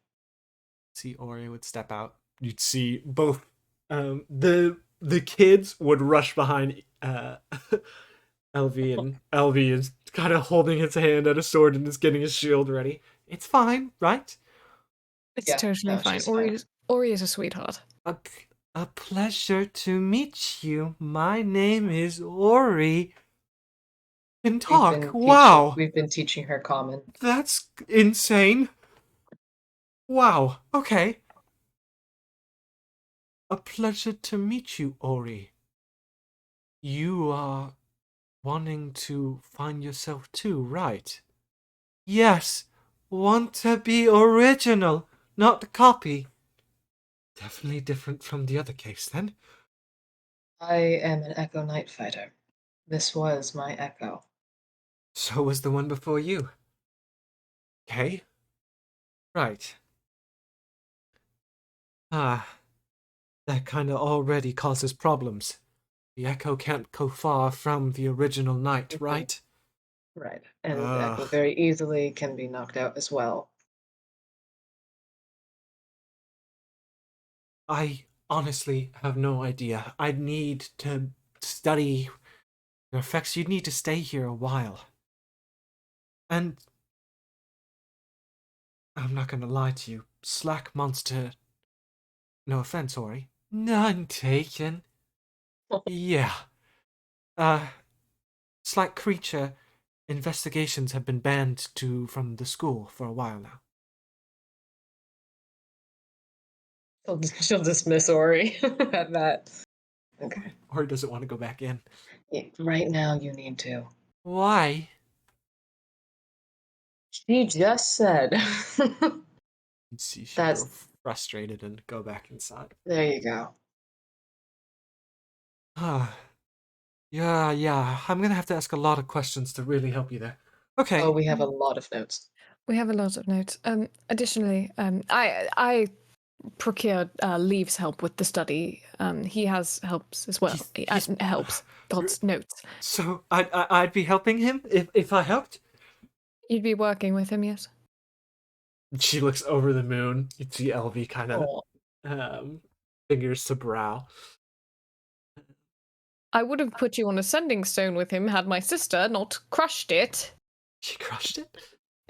See, Ori would step out. You'd see both. The kids would rush behind Elvie, and Elvie is kind of holding his hand at a sword and is getting his shield ready. It's fine, right? It's Yeah, totally no, fine. she's fine. Ori is a sweetheart. A pleasure to meet you. My name is Ori. And talk. Wow. We've been teaching her common. That's insane. Wow. Okay. A pleasure to meet you, Ori. You are wanting to find yourself too, right? Yes. Want to be original, not copy. Definitely different from the other case, then. I am an Echo Night Fighter. This was my Echo. So was the one before you. Okay. Right. That kinda already causes problems. The Echo can't go far from the original Knight, right? Right. And Echo very easily can be knocked out as well. I honestly have no idea. I'd need to study your effects. You'd need to stay here a while. And I'm not gonna lie to you. Slack monster. No offense, Ori. None taken. Yeah. Slack creature investigations have been banned from the school for a while now. She'll dismiss Ori at that. Okay. Ori doesn't want to go back in. Right now, you need to. Why? She just said. You'd see she That's- grow frustrated and go back inside. There you go. Yeah. I'm gonna have to ask a lot of questions to really help you there. Okay. Oh, we have a lot of notes. We have a lot of notes. Additionally, I procure Leaves help with the study. He has helps as well. Helps. God's notes. So I'd be helping him if I helped? You'd be working with him, yes? She looks over the moon. You see LV kind of Aw. fingers to brow. I would have put you on Ascending Stone with him had my sister not crushed it. She crushed it?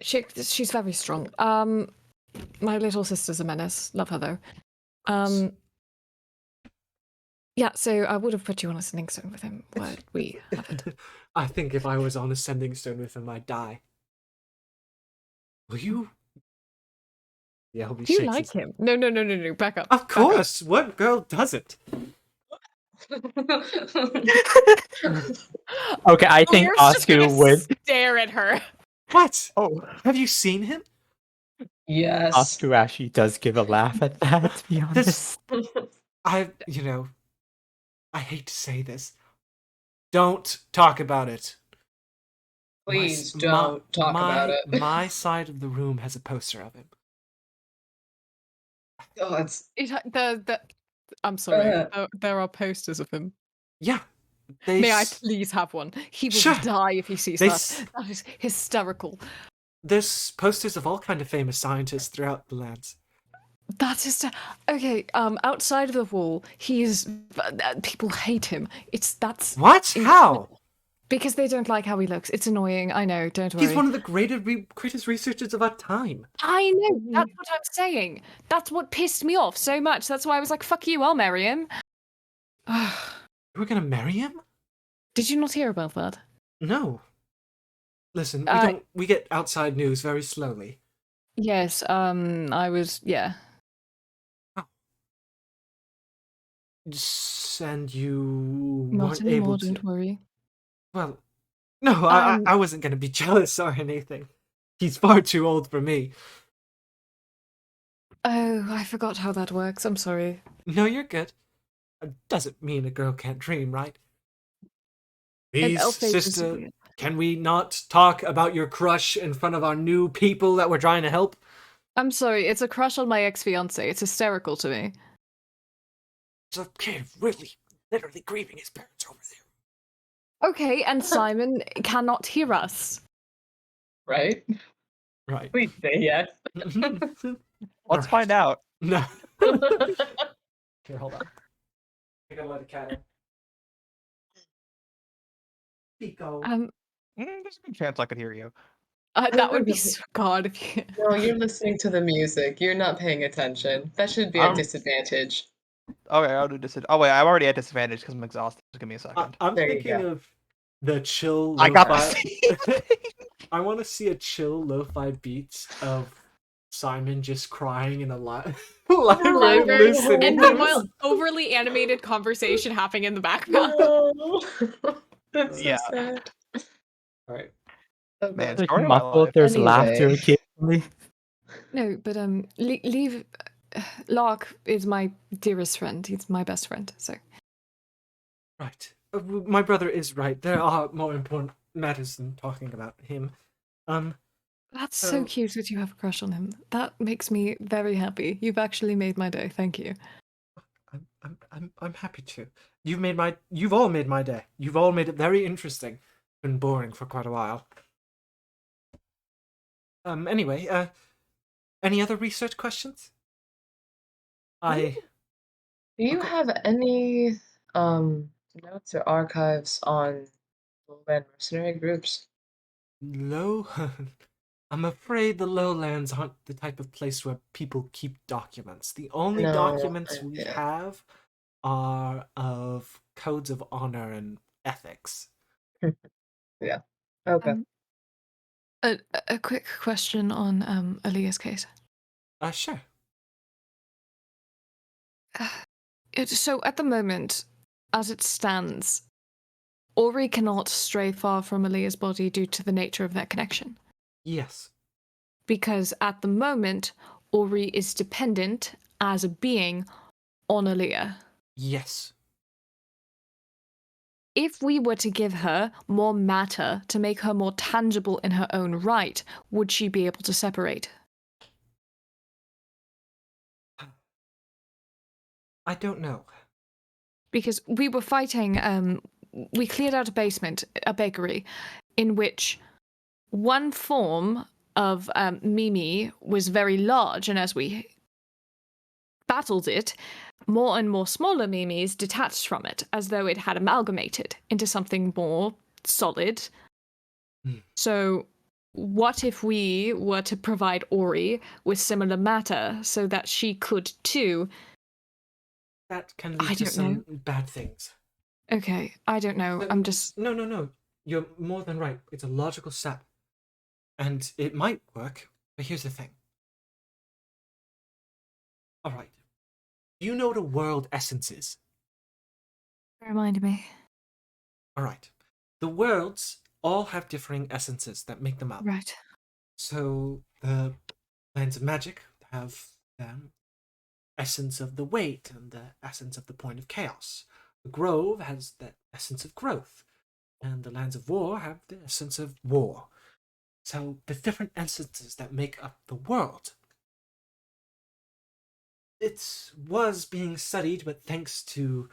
She's very strong. My little sister's a menace. Love her though. Yeah, so I would have put you on Ascending Stone with him, but we haven't. I think if I was on Ascending Stone with him, I'd die. Will you? Yeah, Do you like him? No, back up. Of course! What girl doesn't? Okay, I think Weir's just Oscar gonna would. stare at her. What? Oh, Have you seen him? Yes. Oscar actually does give a laugh at that, to be honest. I hate to say this. Don't talk about it. Please don't talk about it. My side of the room has a poster of him. Oh, it's I'm sorry. There are posters of him. Yeah. May I please have one? He will die if he sees that. That is hysterical. There's posters of all kind of famous scientists throughout the lands. That is okay. Outside of the wall, he is. People hate him. That's what? How? Because they don't like how he looks. It's annoying. I know. Don't worry. He's one of the greatest researchers of our time. I know. That's what I'm saying. That's what pissed me off so much. That's why I was like, "Fuck you! I'll marry him." We're gonna marry him? Did you not hear about that? No. Listen, we get outside news very slowly. Yes. I was. Yeah. And you Not weren't anymore. able to. Don't worry. Well, no, I wasn't going to be jealous or anything. He's far too old for me. Oh, I forgot how that works. I'm sorry. No, you're good. Doesn't mean a girl can't dream, right? Please, sister, can we not talk about your crush in front of our new people that we're trying to help? I'm sorry. It's a crush on my ex-fiance. It's hysterical to me. It's a kid really, literally grieving his parents over there. Okay, and Simon cannot hear us. right. Right. Please say yes. let's find out. No. Here, hold on. I gotta let the cat in. Pico. There's a good chance I could hear you. That would be so God if you. No, you're listening to the music. You're not paying attention. That should be a disadvantage. Okay, I'll do disadvantage. Oh wait, I'm already at disadvantage because I'm exhausted. Just give me a second. I'm There you thinking go. of the chill. I got lo-fi- I want to see a chill lo-fi beats of Simon just crying in a library, listening. And meanwhile, overly animated conversation happening in the background. Oh, that's so Yeah. sad. All right. Oh, Man, God. story of my life. There's Anyway. laughter occasionally. No, but leave. Lark is my dearest friend. He's my best friend. So. Right. My brother is right. There are more important matters than talking about him. That's so cute that you have a crush on him. That makes me very happy. You've actually made my day. Thank you. I'm happy to. You've all made my day. You've all made it very interesting. Been boring for quite a while. Anyway, any other research questions? Do you have any notes or archives on lowland mercenary groups? I'm afraid the lowlands aren't the type of place where people keep documents. The only No, documents we yeah. have are of codes of honor and ethics. Yeah. Okay. A quick question on Aaliyah's case. Sure. So at the moment, as it stands, Ori cannot stray far from Aaliyah's body due to the nature of their connection. Yes. Because at the moment, Ori is dependent as a being on Aaliyah. Yes. If we were to give her more matter to make her more tangible in her own right, would she be able to separate? I don't know. Because we were fighting, we cleared out a bakery, in which one form of Mimi was very large, and as we battled it, more and more smaller Mimis detached from it, as though it had amalgamated into something more solid. So what if we were to provide Ori with similar matter so that she could too? That can I lead to don't some know. bad things. Okay, I don't know. I'm just... No. You're more than right. It's a logical step. And it might work, but here's the thing. Alright. Do you know what a world essence is? Remind me. Alright. The worlds all have differing essences that make them up. Right. So the lands of magic have the essence of the weight and the essence of the point of chaos. The grove has the essence of growth. And the lands of war have the essence of war. So the different essences that make up the world. It was being studied, but thanks to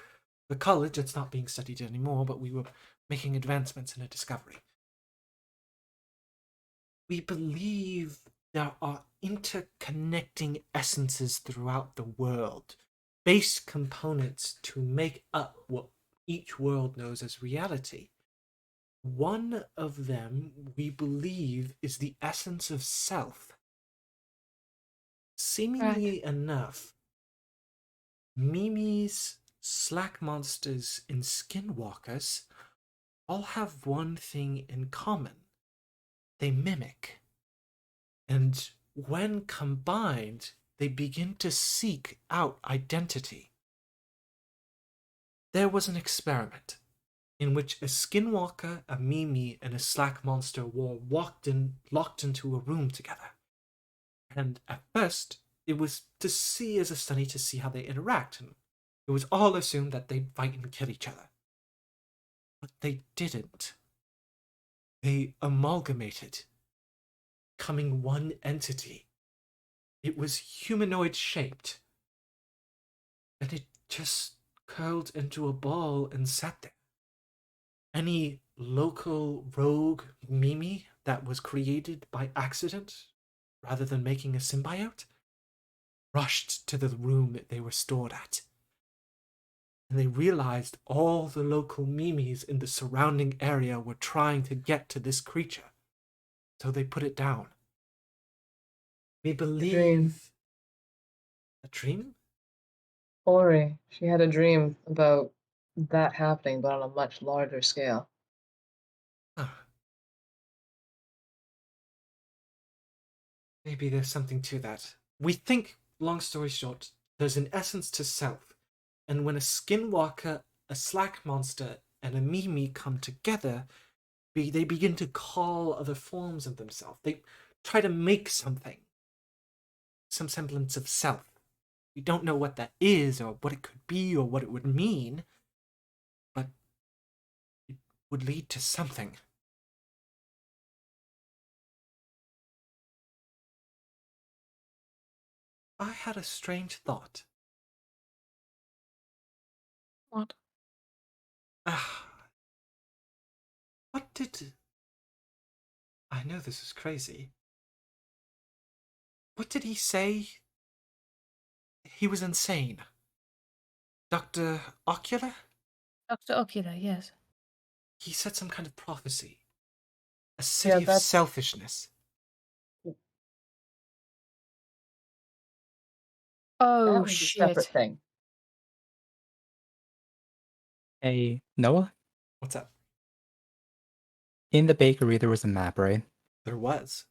the college, it's not being studied anymore, but we were making advancements in a discovery. We believe there are interconnecting essences throughout the world, base components to make up what each world knows as reality. One of them, we believe, is the essence of self. Seemingly enough, Mimi's, Slack Monsters, and Skinwalkers all have one thing in common. They mimic. And when combined, they begin to seek out identity. There was an experiment in which a Skinwalker, a Mimi, and a Slack Monster were locked into a room together. And at first, it was to see as a study to see how they interact, and it was all assumed that they'd fight and kill each other. But they didn't. They amalgamated, becoming one entity. It was humanoid shaped. And it just curled into a ball and sat there. Any local rogue Mimi that was created by accident, rather than making a symbiote, rushed to the room that they were stored at. And they realized all the local Mimis in the surrounding area were trying to get to this creature. So they put it down. We believe... A dream? Ori, she had a dream about that happening, but on a much larger scale. Huh. Maybe there's something to that. We think, long story short, there's an essence to self, and when a Skinwalker, a Slack Monster, and a Mimi come together, they begin to call other forms of themselves. They try to make something, some semblance of self. We don't know what that is, or what it could be, or what it would mean, but it would lead to something. I had a strange thought. What? What did... I know this is crazy. What did he say? He was insane. Dr. Ocular? Dr. Ocular, yes. He said some kind of prophecy. A city of selfishness. Oh, That was a separate shit. thing. Hey, Noah? What's up? In the bakery, there was a map, right? There was.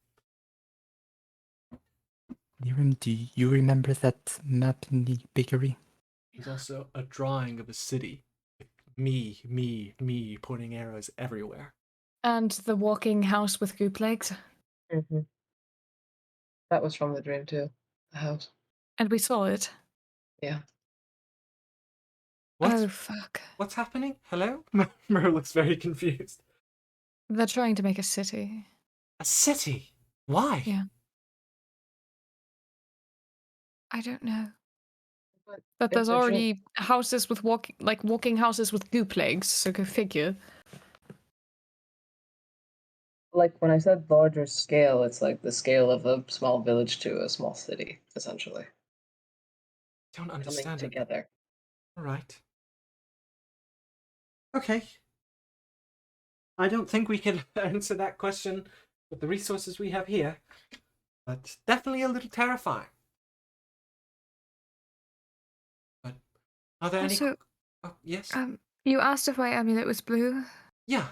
Do you remember that map in the bakery? There's also a drawing of a city. Me, pointing arrows everywhere. And the walking house with goop legs. Mm-hmm. That was from the dream too. The house. And we saw it. Yeah. Oh, fuck. What's happening? Hello? Mer looks very confused. They're trying to make a city. A city? Why? Yeah. I don't know. But there's If the gen- already houses with walking houses with goop legs, so go figure. like when I said larger scale, it's like the scale of a small village to a small city, essentially. Don't Coming understand it. together. All right. Okay. I don't think we can answer that question with the resources we have here, but definitely a little terrifying. But are there any? Also, Oh, yes. you asked if my amulet was blue. Yeah.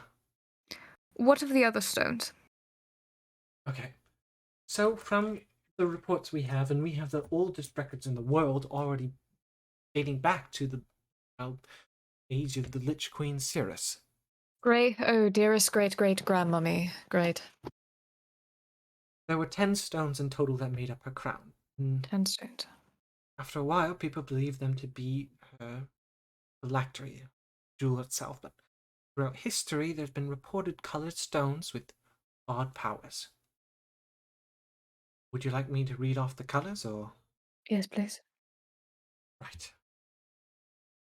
What of the other stones? Okay. So from the reports we have, and we have the oldest records in the world already dating back to the age of the Lich Queen Cirrus. Great. Oh, dearest great-great-grandmummy. Great. There were 10 stones in total that made up her crown. 10 stones. After a while, people believed them to be her phylactery, jewel itself, but throughout history, there's been reported colored stones with odd powers. Would you like me to read off the colors, or? Yes, please. Right.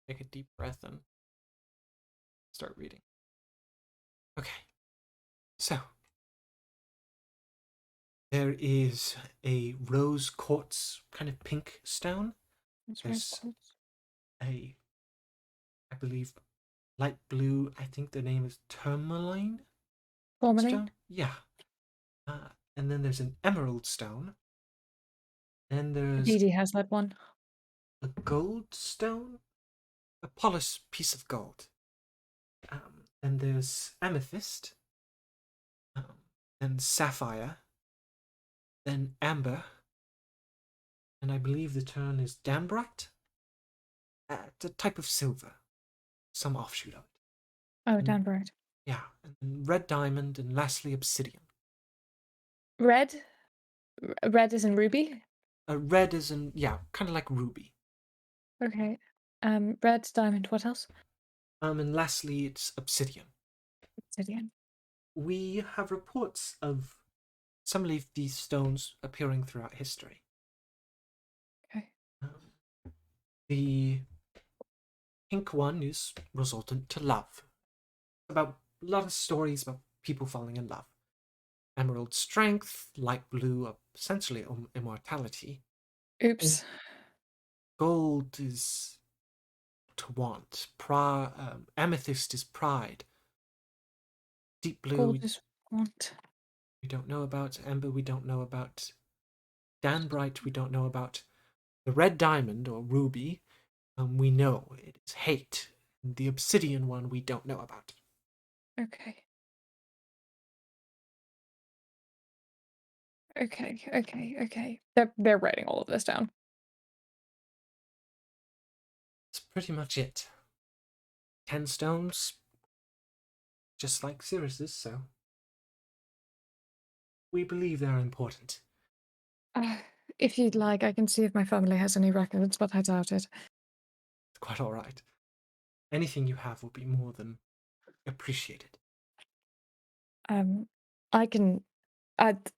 Take a deep breath and start reading. Okay. So, there is a rose quartz kind of pink stone. There's a, I believe, light blue, I think the name is tourmaline stone. Yeah. And then there's an emerald stone. And there's Didi has that one. a gold stone, a polished piece of gold. And there's amethyst, then sapphire, then amber, and I believe the term is danbrite. It's a type of silver, some offshoot of it. Oh, danbrite. Yeah, and then red diamond, and lastly obsidian. Red? Red is in ruby? Red is kind of like ruby. Okay. Red, diamond, what else? And lastly, it's obsidian. Obsidian. We have reports of some of these stones appearing throughout history. Okay. The pink one is resultant to love. About a lot of stories about people falling in love. Emerald strength, light blue, essentially immortality. Oops. Gold is to want. Amethyst is pride. Deep blue, Gold is want. we don't know about. Amber, we don't know about. Danbrite, we don't know about. The red diamond, or ruby, we know it is hate. The obsidian one, we don't know about. Okay. Okay. They're writing all of this down. That's pretty much it. 10 stones, just like Cirrus's, so we believe they're important. If you'd like, I can see if my family has any records, but I doubt it. It's quite all right. Anything you have will be more than appreciated. I can add.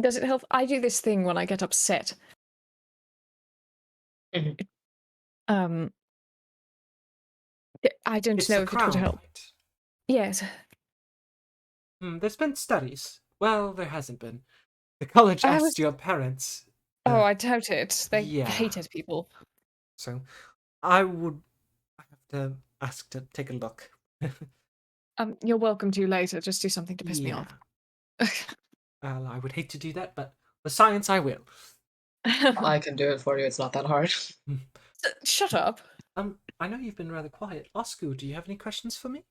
Does it help? I do this thing when I get upset. Mhm. I don't It's know the if it would crown, help. right? Yes. There's been studies. Well, there hasn't been. The college I asked was- your parents. Oh, I doubt it. They yeah. hated people. So, I would have to ask to take a look. You're welcome to later. Just do something to piss me Yeah. off. Well, I would hate to do that, but for science, I will. I can do it for you. It's not that hard. Shut up. I know you've been rather quiet. Oscar, do you have any questions for me?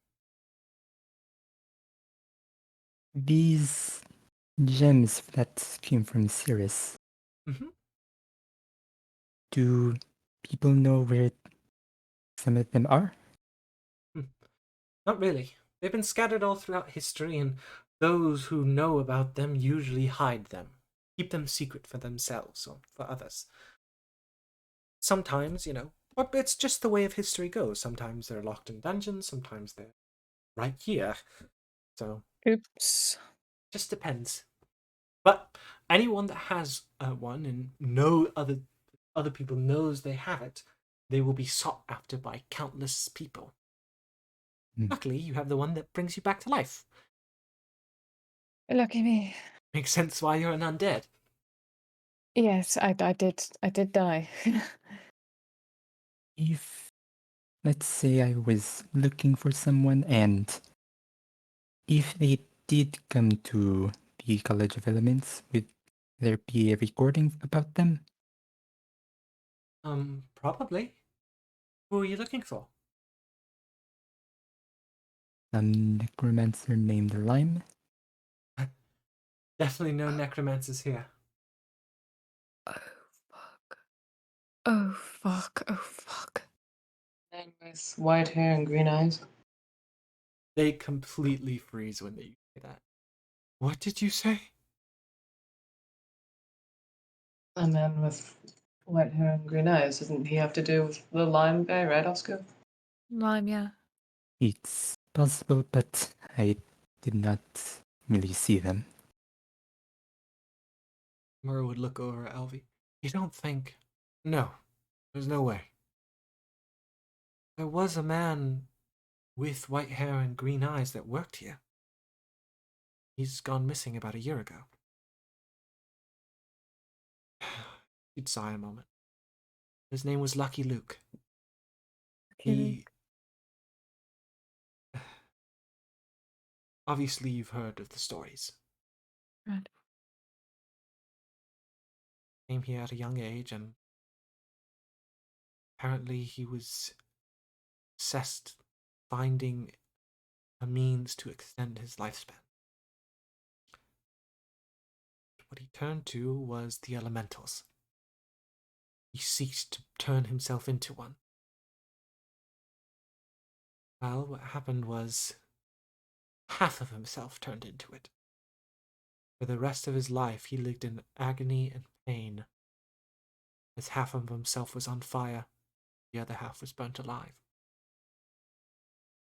These gems that came from Cirrus, Mhm. do people know where some of them are? Not really. They've been scattered all throughout history, and those who know about them usually hide them, keep them secret for themselves or for others. Sometimes, but it's just the way of history goes. Sometimes they're locked in dungeons, sometimes they're right here. So, Oops. just depends. But anyone that has one and no other people knows they have it, they will be sought after by countless people. Luckily, you have the one that brings you back to life. Lucky me. Makes sense why you're an undead. Yes, I did die. If, let's say, I was looking for someone and if they did come to the College of Elements, would there be a recording about them? Probably. Who are you looking for? A necromancer named Lime? Definitely no necromancers here. Oh, fuck. Oh, fuck. Oh, fuck. And with white hair and green eyes. They completely freeze when they say that. What did you say? A man with white hair and green eyes. Doesn't he have to do with the lime guy, right, Oscar? Lime, yeah. It's possible, but I did not really see them. Murr would look over at Elvie. You don't think... No, there's no way. There was a man with white hair and green eyes that worked here. He's gone missing about a year ago. He'd sigh a moment. His name was Lucky Luke. He... Obviously, you've heard of the stories. Right. Came here at a young age, and apparently he was obsessed finding a means to extend his lifespan. What he turned to was the elementals. He seeks to turn himself into one. Well, what happened was half of himself turned into it. For the rest of his life, he lived in agony and pain, as half of himself was on fire, the other half was burnt alive.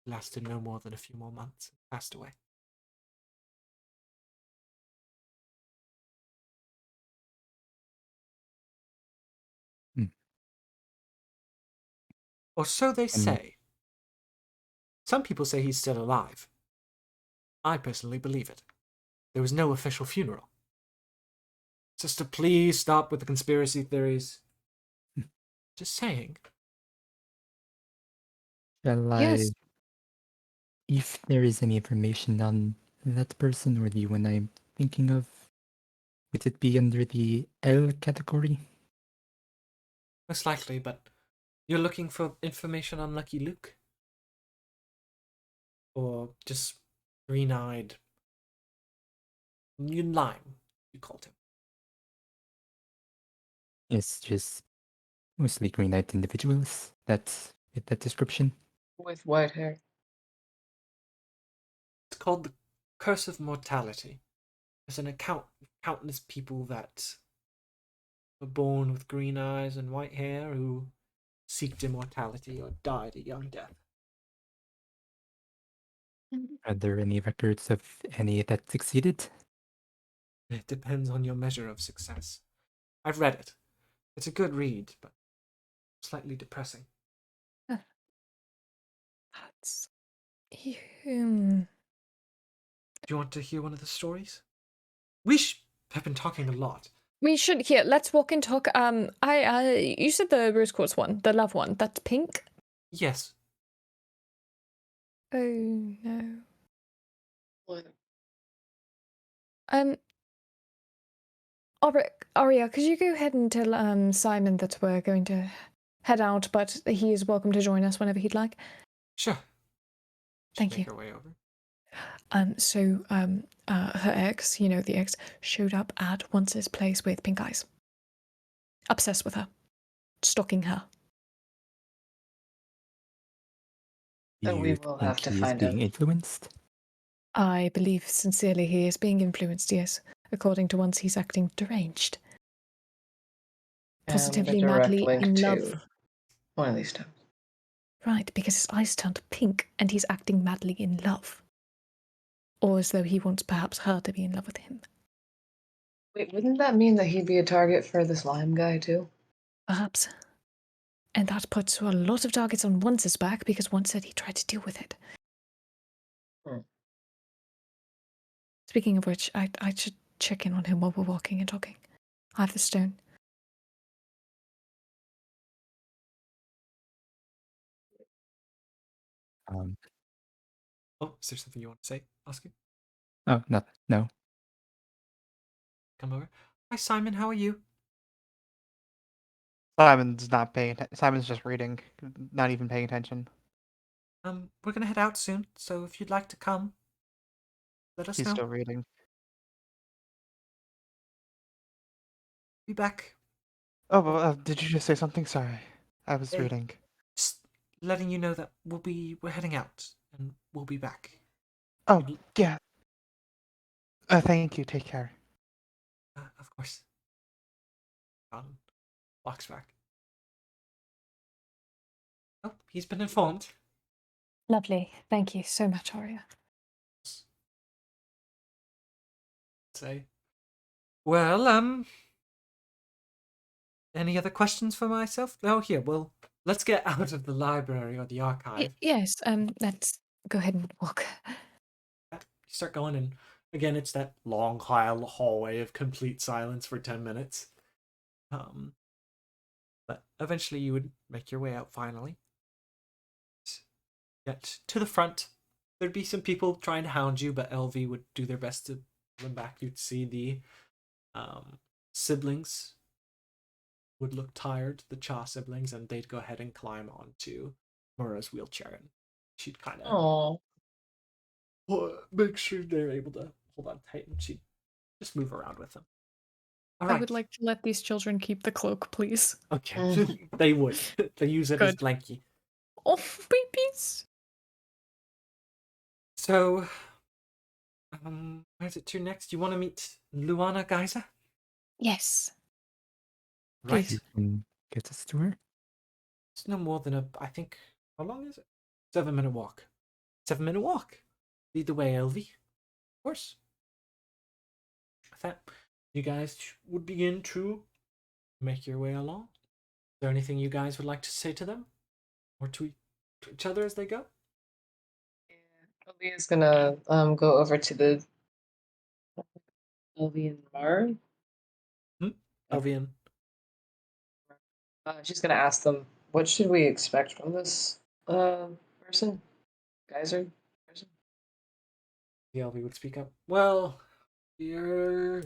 It lasted no more than a few more months and passed away. Or so they say. Some people say he's still alive. I personally believe it. There was no official funeral. Sister, please stop with the conspiracy theories. Just saying. Shall I... Yes. If there is any information on that person or the one I'm thinking of, would it be under the L category? Most likely, but you're looking for information on Lucky Luke? Or just green-eyed... Lime, you called him. It's just mostly green-eyed individuals. That's fit that description. With white hair. It's called the Curse of Mortality. It's an account of countless people that were born with green eyes and white hair who seeked immortality or died a young death. Are there any records of any that succeeded? It depends on your measure of success. I've read it. It's a good read, but slightly depressing. That's. Do you want to hear one of the stories? We have been talking a lot. We should here. Let's walk and talk. You said the rose quartz one, the love one. That's pink. Yes. Oh no. What? Aria, could you go ahead and tell Simon that we're going to head out, but he is welcome to join us whenever he'd like. Sure. Thank Make you. her way over. Her ex, the ex, showed up at Once's place with pink eyes. Obsessed with her. Stalking her. That Do we you will think have to he is find being out. influenced? I believe sincerely he is being influenced, yes. According to Once, he's acting deranged. Positively And a direct madly link in to love. one of these stones. Right, because his eyes turned pink and he's acting madly in love. Or as though he wants perhaps her to be in love with him. Wait, wouldn't that mean that he'd be a target for this lime guy too? Perhaps. And that puts a lot of targets on Once's back because Once said he tried to deal with it. Hmm. Speaking of which, I should check in on him while we're walking and talking. I have the stone. Um, Oh, is there something you want to say, Oscar? oh, nothing. No. Come over. Hi, Simon. How are you? Simon's not paying attention. Simon's just reading, not even paying attention. We're gonna head out soon, so if you'd like to come, let us He's know. still reading. Be back. Oh, well, did you just say something? Sorry, I was Hey. reading. Just letting you know that we're heading out and we'll be back. Oh, You'd- yeah. Thank you. Take care. Of course. Walks back. Oh, he's been informed. Lovely. Thank you so much, Arya. Say, well, any other questions for myself? Oh, here, well, let's get out of the library or the archive. Yes, let's go ahead and walk. You start going, and again, it's that long hallway of complete silence for 10 minutes. But eventually you would make your way out finally. Get to the front. There'd be some people trying to hound you, but LV would do their best to pull them back. You'd see the siblings would look tired, the Cha siblings, and they'd go ahead and climb onto Mura's wheelchair, and she'd kind of make sure they're able to hold on tight, and she'd just move around with them. All I right. would like to let these children keep the cloak, please. Okay, they would. They use it as Good. blankie. Oh, babies. So, where's it to next? You want to meet Luana Geyser? Yes. Right. You can get us to her. It's no more than I think, how long is it? 7-minute walk. 7-minute walk. Lead the way, LV. Of course. With that, you guys would begin to make your way along. Is there anything you guys would like to say to them? Or to each other as they go? Aaliyah's gonna go over to the Elvie and Mar. Elvian. She's gonna ask them, what should we expect from this person? Geyser person? The LV would speak up. Well, they're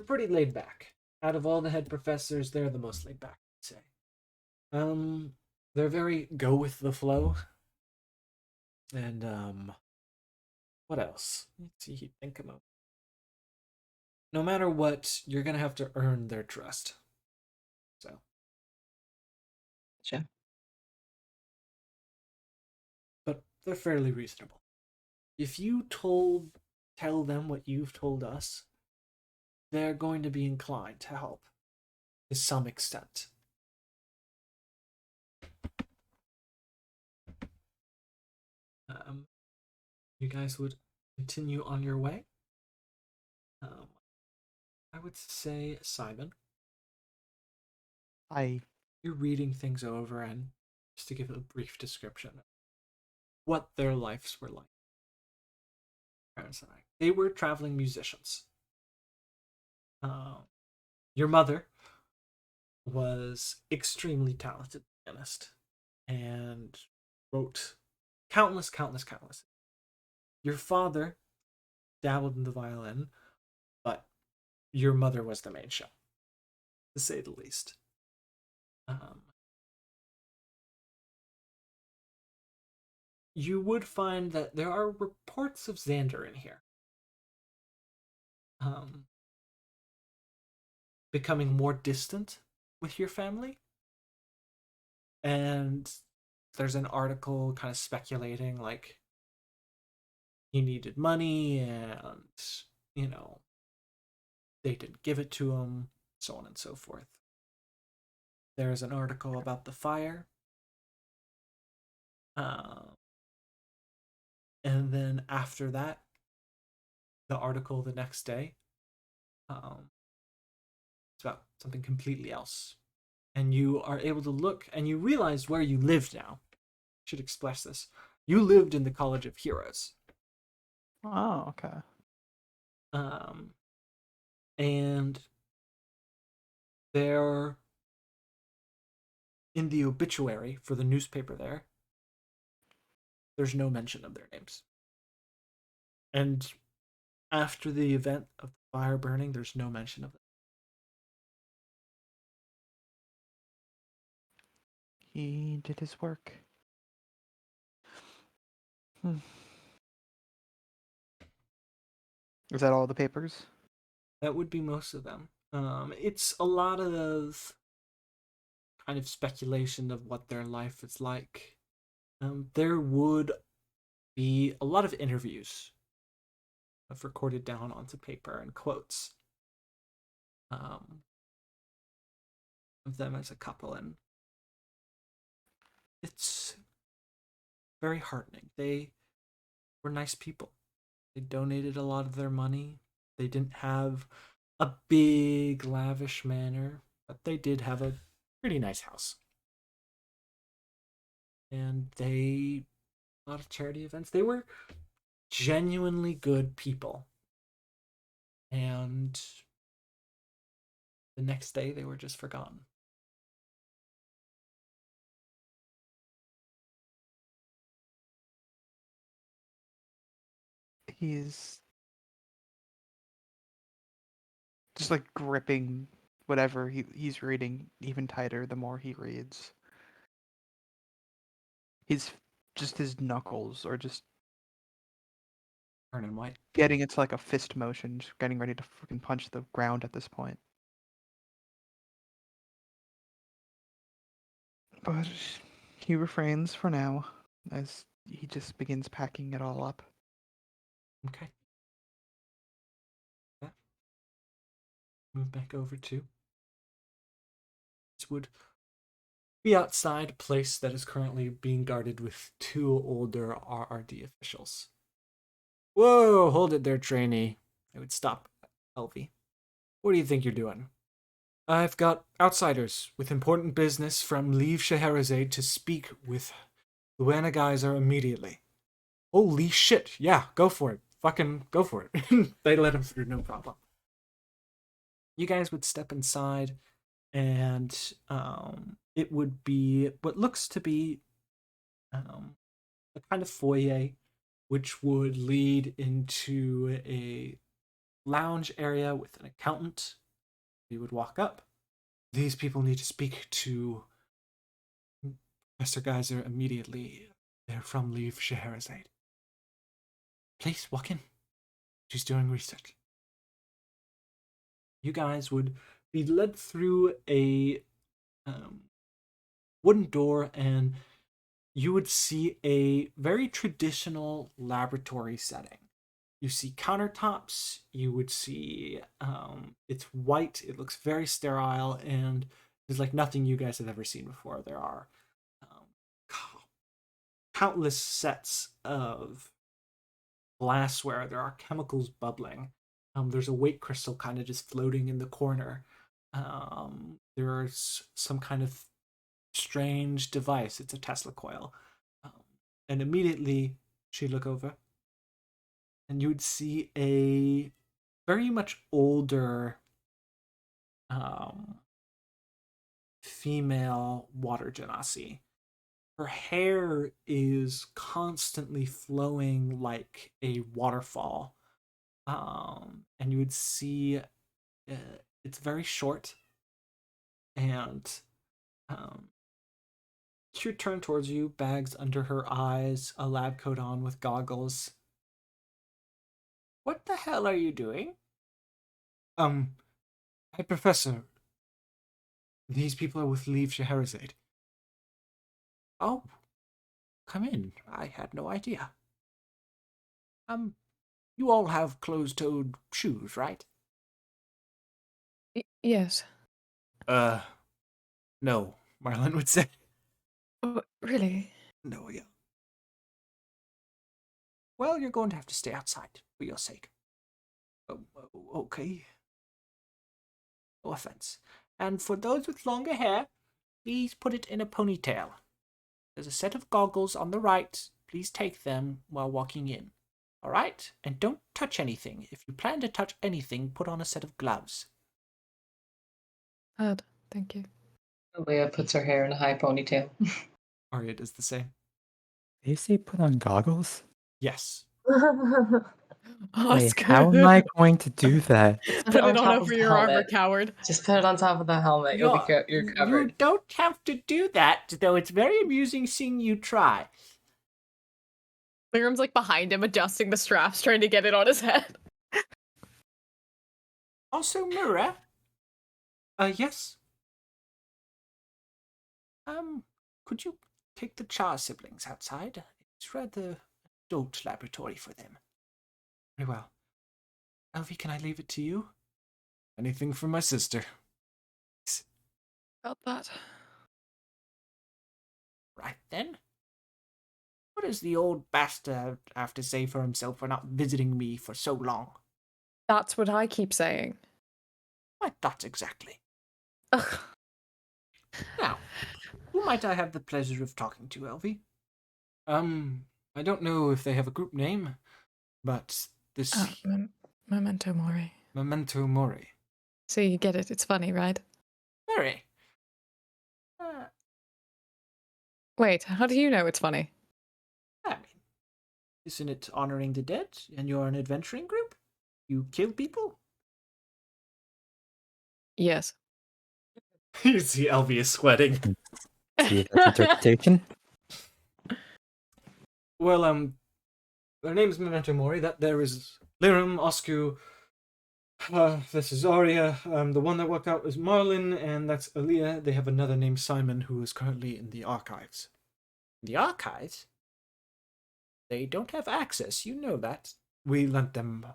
pretty laid back. Out of all the head professors, they're the most laid back, I'd say. They're very go with the flow. And what else? Let's see, think about. No matter what, you're gonna have to earn their trust. So. Sure. But they're fairly reasonable. If you tell them what you've told us, they're going to be inclined to help to some extent. You guys would continue on your way. I would say, Simon, you're reading things over, and just to give a brief description of what their lives were like. Parents and I. They were traveling musicians. Your mother was extremely talented pianist and wrote countless. Your father dabbled in the violin, but your mother was the main show, to say the least. You would find that there are reports of Xander in here. Becoming more distant with your family. And there's an article kind of speculating like he needed money and, they didn't give it to him, so on and so forth. There's an article about the fire. And then after that, the article the next day, It's about something completely else. And you are able to look, and you realize where you live now. I should express this. You lived in the College of Heroes. Oh, okay. And they're in the obituary for the newspaper there. There's no mention of their names. And after the event of the fire burning, there's no mention of them. He did his work. Is that all the papers? That would be most of them. It's a lot of kind of speculation of what their life is like. There would be a lot of interviews recorded down onto paper and quotes of them as a couple, and it's very heartening. They were nice people. They donated a lot of their money. They didn't have a big, lavish manor, but they did have a pretty nice house. And a lot of charity events. They were genuinely good people. And the next day, they were just forgotten. He's just like gripping whatever he's reading even tighter the more he reads. His knuckles are just Turning white. getting into like a fist motion, just getting ready to freaking punch the ground at this point. But he refrains for now as he just begins packing it all up. Okay. Yeah. Move back over to. This would be outside a place that is currently being guarded with 2 older RRD officials. Whoa, hold it there, trainee. I would stop Elvie. What do you think you're doing? I've got outsiders with important business from Leave Scheherazade to speak with Luana Geyser immediately. Holy shit, yeah, go for it. Fucking go for it. They let him through, no problem. You guys would step inside, and it would be what looks to be a kind of foyer, which would lead into a lounge area with an accountant. You would walk up. These people need to speak to Professor Geyser immediately. They're from Leave Scheherazade. Please, walk in. She's doing research. You guys would be led through a wooden door, and you would see a very traditional laboratory setting. You see countertops, you would see it's white, it looks very sterile, and there's like nothing you guys have ever seen before. There are countless sets of glassware, there are chemicals bubbling. There's a weight crystal kind of just floating in the corner. There's some kind of strange device. It's a Tesla coil. And immediately she'd look over, and you would see a very much older female water genasi. Her hair is constantly flowing like a waterfall. And you would see it's very short, and she would turn towards you, bags under her eyes, a lab coat on with goggles. What the hell are you doing? Hey, Professor. These people are with Leave Scheherazade. Oh, come in. I had no idea. You all have closed-toed shoes, right? Yes. No, Marlon would say. Oh, really? No, yeah. Well, you're going to have to stay outside for your sake. Okay. No offense. And for those with longer hair, please put it in a ponytail. There's a set of goggles on the right. Please take them while walking in. All right? And don't touch anything. If you plan to touch anything, put on a set of gloves. Thank you. Leah puts her hair in a high ponytail. Arya does the same. Did you say put on goggles? Yes. Wait, how am I going to do that? Put it on top of over the your armor, helmet. coward. Just put it on top of the helmet. You're You covered. don't have to do that, though it's very amusing seeing you try. Lyram's like behind him, adjusting the straps, trying to get it on his head. Also, Mira, Yes. could you take the Char siblings outside? It's rather adult laboratory for them. Very well. Elvie, can I leave it to you? Anything for my sister. Felt that. Right then. What does the old bastard have to say for himself for not visiting me for so long? That's what I keep saying. My thoughts exactly. Ugh. Now, who might I have the pleasure of talking to, Elvie? I don't know if they have a group name, but this Memento Mori. Memento Mori. So you get it. It's funny, right? Very. Wait, how do you know it's funny? I mean, isn't it honoring the dead? And you're an adventuring group? You kill people? Yes. You see Elvie is sweating. See, that's interpretation. Well, their name's Memento Mori. That there is Liram, Oscu. This is Arya. The one that walked out is Marlin, and that's Aaliyah. They have another named Simon who is currently in the archives. The archives? They don't have access, you know that. We lent them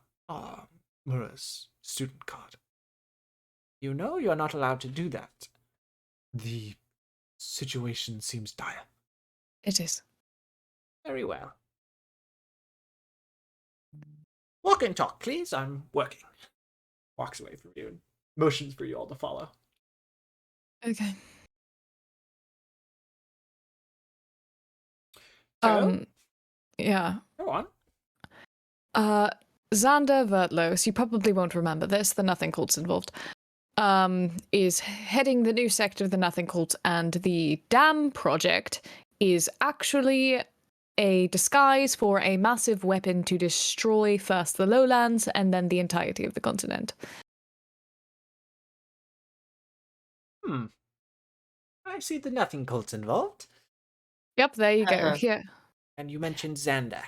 Mura's student card. You know you're not allowed to do that. The situation seems dire. It is. Very well. Walk and talk, please. I'm working. Walks away from you and motions for you all to follow. Okay. So, Yeah. go on. Xander Vertlos, you probably won't remember this, the Nothing Cult's involved, is heading the new sector of the Nothing Cult, and the Dam Project is actually a disguise for a massive weapon to destroy first the lowlands and then the entirety of the continent. I see the Nothing Cult's involved. Yep, there you go. Uh-huh. Here. And you mentioned Xander.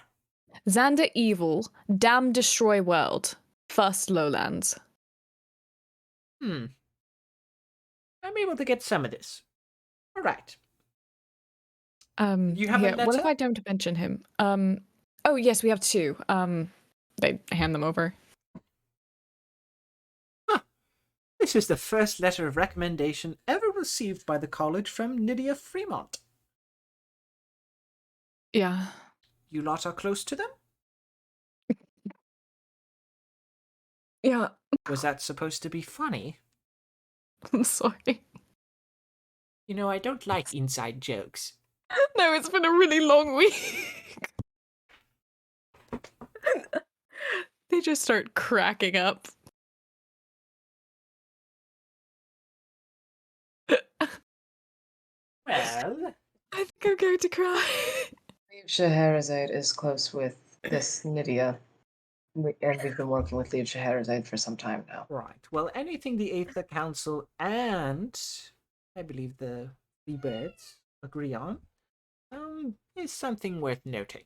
Xander Evil, Dam Destroy World, first lowlands. I'm able to get some of this. All right. You have a What if letter? I don't mention him? Oh yes, we have two. They hand them over. This is the first letter of recommendation ever received by the college from Nydia Fremont. Yeah. You lot are close to them? Yeah. Was that supposed to be funny? I'm sorry. You know, I don't like inside jokes. No, it's been a really long week. They just start cracking up. Well, I think I'm going to cry. Lieb Scheherazade is close with this Nydia. And we've been working with Lieb Scheherazade for some time now. right. Well, anything the Aether Council and I believe the Birds agree on is something worth noting.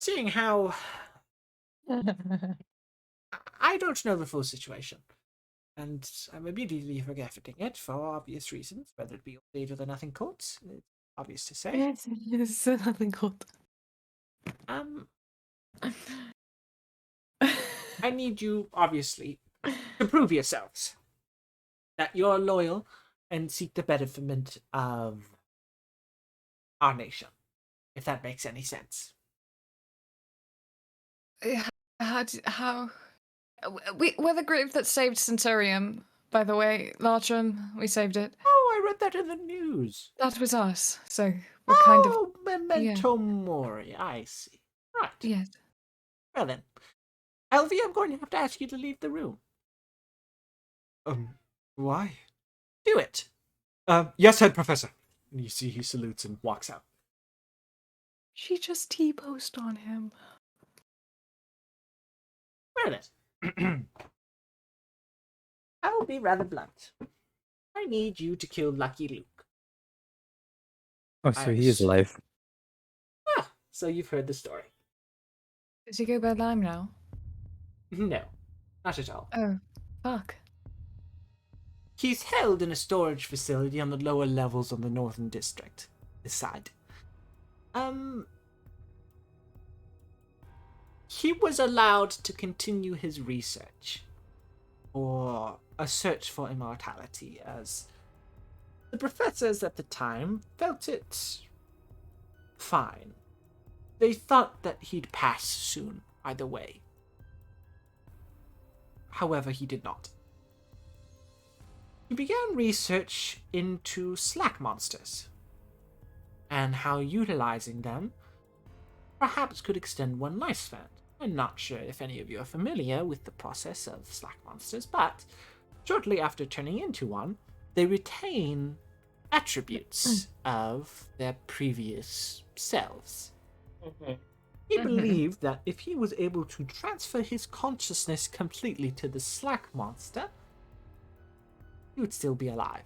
Seeing how I don't know the full situation, and I'm immediately forgetting it for obvious reasons, whether it be old age or the Nothing Cults. It's obvious to say. Yes, it's nothing called. I need you, obviously, to prove yourselves that you're loyal and seek the betterment of our nation, if that makes any sense. How? We're the group that saved Centaurium. by the way, Larchum. We saved it. Oh, I read that in the news. That was us. So we're kind of Oh, memento mori. I see. Right. yes. Well then, Elvie, I'm going to have to ask you to leave the room. Why? Do it. Yes, head professor. And you see he salutes and walks out. She just T-posed on him. Well then. I will be rather blunt. I need you to kill Lucky Luke. Oh, so he is alive. Ah, so you've heard the story. Does he go by Lime now? No, not at all. Oh, fuck. He's held in a storage facility on the lower levels of the Northern District. This side. He was allowed to continue his research. Or a search for immortality, as the professors at the time felt it fine. They thought that he'd pass soon, either way. However, he did not. He began research into slack monsters, and how utilizing them perhaps could extend one lifespan. I'm not sure if any of you are familiar with the process of slack monsters, but shortly after turning into one, they retain attributes of their previous selves. He believed that if he was able to transfer his consciousness completely to the slack monster, he would still be alive.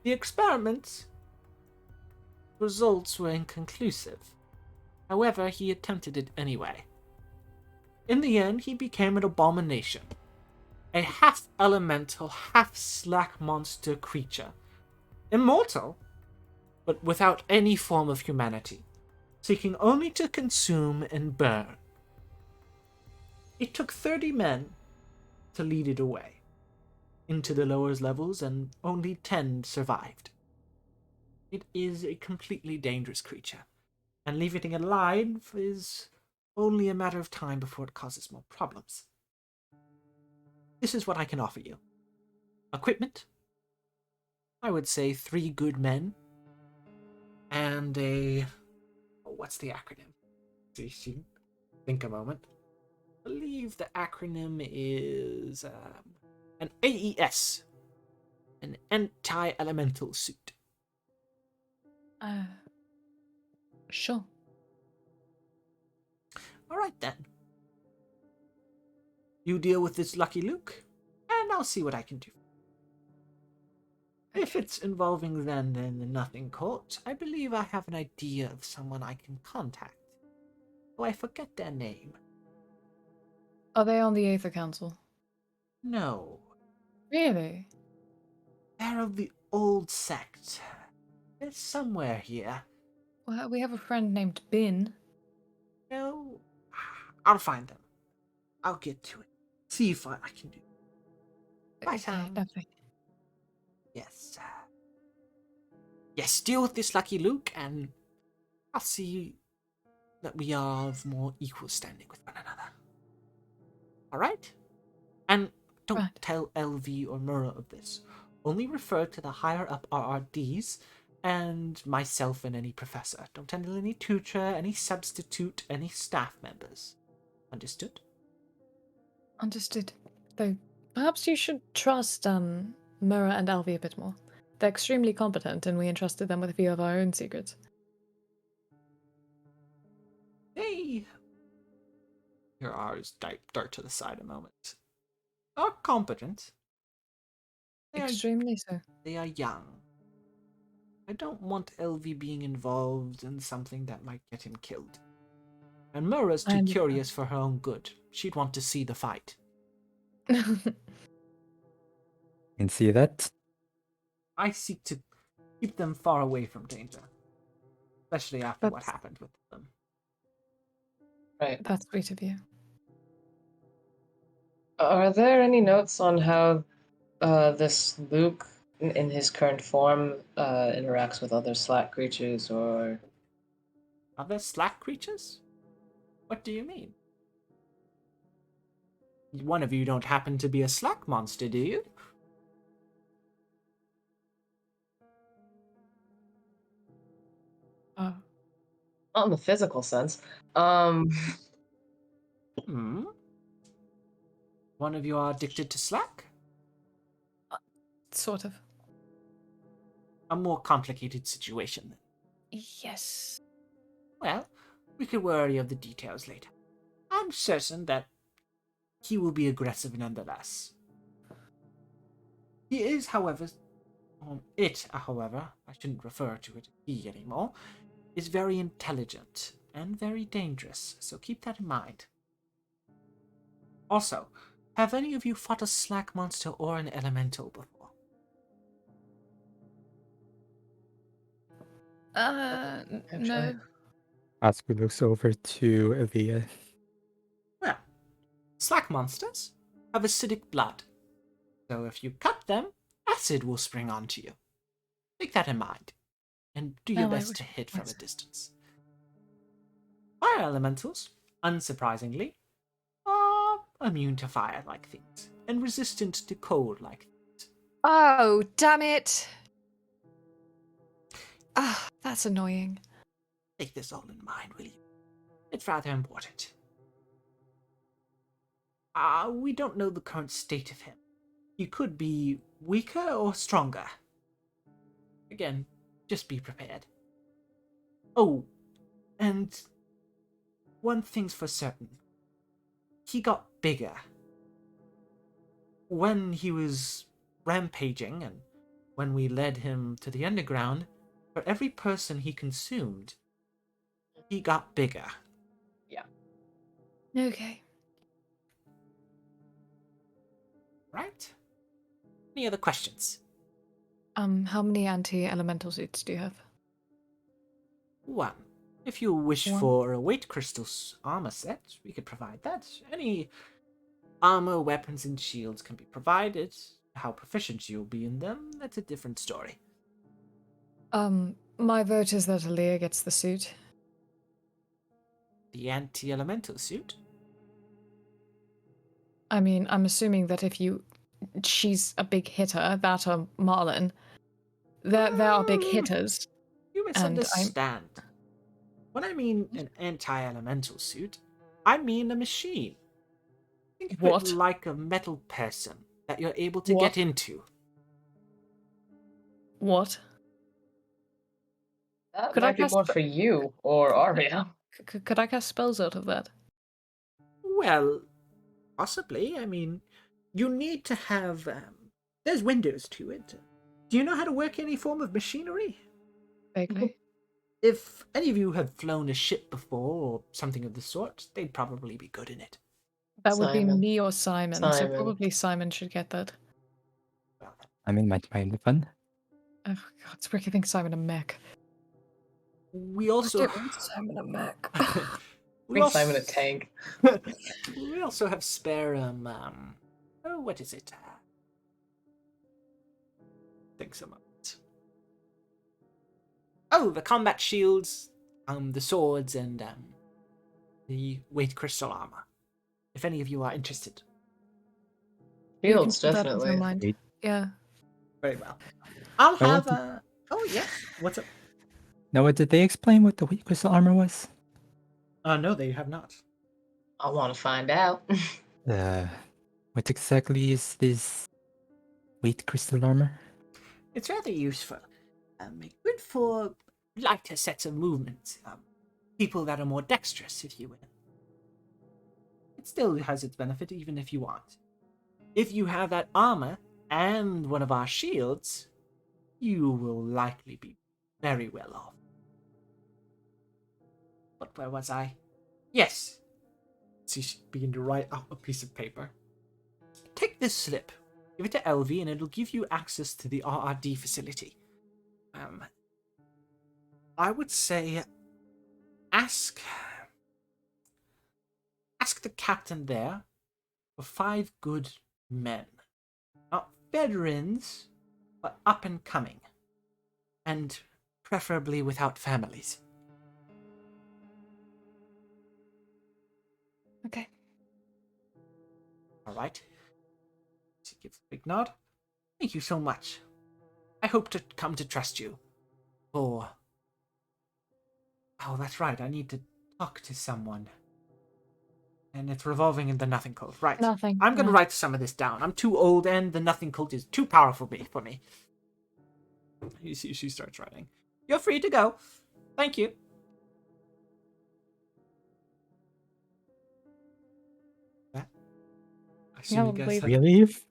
The experiment results were inconclusive. However, he attempted it anyway. In the end, he became an abomination. A half-elemental, half-slack monster creature. Immortal, but without any form of humanity, seeking only to consume and burn. It took 30 men to lead it away into the lower levels, and only 10 survived. It is a completely dangerous creature, and leaving it alive is only a matter of time before it causes more problems. This is what I can offer you. Equipment? I would say 3 good men. And a... what's the acronym? See, think a moment. I believe the acronym is an AES. An anti-elemental suit. Sure. Alright then. You deal with this Lucky Luke, and I'll see what I can do. If it's involving then the Nothing Court, I believe I have an idea of someone I can contact. Oh, I forget their name. Are they on the Aether Council? No. Really? They're of the old sect. They're somewhere here. Well, we have a friend named Bin. No. I'll find them. I'll get to it. See if I can do it. Right, Lovely. Yes. Yes, deal with this Lucky Luke, and I'll see that we are of more equal standing with one another. Alright? And don't tell LV or Mura of this. Only refer to the higher up RRDs and myself and any professor. Don't tell any tutor, any substitute, any staff members. Understood? Understood. Though, perhaps you should trust Mura and Alvi a bit more. They're extremely competent, and we entrusted them with a few of our own secrets. Hey! Your eyes dart to the side a moment. Are competent. Extremely so. They are young. I don't want LV being involved in something that might get him killed. And Mura's too curious for her own good. She'd want to see the fight. Can see that. I seek to keep them far away from danger. Especially after what happened with them. Right. That's sweet of you. Are there any notes on how this Luke, in his current form, interacts with other Slack creatures, or... Other Slack creatures? What do you mean? One of you don't happen to be a slack monster, do you? Not in the physical sense. Hmm. One of you are addicted to slack? Sort of. A more complicated situation then. Yes. Well, we could worry of the details later. I'm certain that he will be aggressive nonetheless. He is, however, I shouldn't refer to it as he anymore, is very intelligent and very dangerous, so keep that in mind. Also, have any of you fought a slack monster or an elemental before? No. Oscar looks over to Avia. Well, slack monsters have acidic blood, so if you cut them, acid will spring onto you. Take that in mind, and do your No, I best would- to hit from a distance. Fire elementals, unsurprisingly, are immune to fire-like things, and resistant to cold-like things. Oh, damn it! Ah, that's annoying. Take this all in mind, will you? It's rather important. We don't know the current state of him. He could be weaker or stronger. Again, just be prepared. Oh, and one thing's for certain. He got bigger. When he was rampaging and when we led him to the underground, for every person he consumed, he got bigger. Okay. Right? Any other questions? How many anti-elemental suits do you have? One. If you wish One. for a weight crystals armor set, we could provide that. Any armor, weapons, and shields can be provided. How proficient you'll be in them, that's a different story. My vote is that Aaliyah gets the suit. The anti-elemental suit? I mean, I'm assuming that she's a big hitter, that or Marlin. There are big hitters. You misunderstand. When I mean an anti-elemental suit, I mean a machine. Think of What? it like a metal person that you're able to What? get into. What? That Could I might be cast more spe- for you or Aria. Could I cast spells out of that? Well, possibly. I mean, you need to have... there's windows to it. Do you know how to work any form of machinery? Vaguely. If any of you have flown a ship before or something of the sort, they'd probably be good in it. That would be Simon. me or Simon, so Simon. probably Simon should get that. Well, I mean, might find it fun. Oh god, it's making Simon a mech. we also... Simon a mech. we Make Simon a tank. we also have spare, oh, what is it? Thanks so much. Oh, the combat shields, the swords, and the weight crystal armor. If any of you are interested. You can Fields, put that in your definitely. mind. Wait. Yeah. Very well. I'll I have want oh, yeah. What's up? Noah, did they explain what the weight crystal armor was? No, they have not. I want to find out. What exactly is this weight crystal armor? It's rather useful. Good for lighter sets of movements. People that are more dexterous, if you will. It still has its benefit, even if you want. If you have that armor and one of our shields, you will likely be very well off. But where was I? Yes. She began to write up a piece of paper. Take this slip. Give it to Elvie, and it'll give you access to the RRD facility. I would say ask the captain there for 5 good men. Not veterans, but up and coming. And preferably without families. Okay. All right. She gives a big nod. Thank you so much. I hope to come to trust you. Oh, that's right. I need to talk to someone. And it's revolving in the Nothing Cult. Right. Nothing. I'm going to no. write some of this down. I'm too old and the Nothing Cult is too powerful for me. You see, she starts writing. You're free to go. Thank you. I assume you guys leave. said- We leave?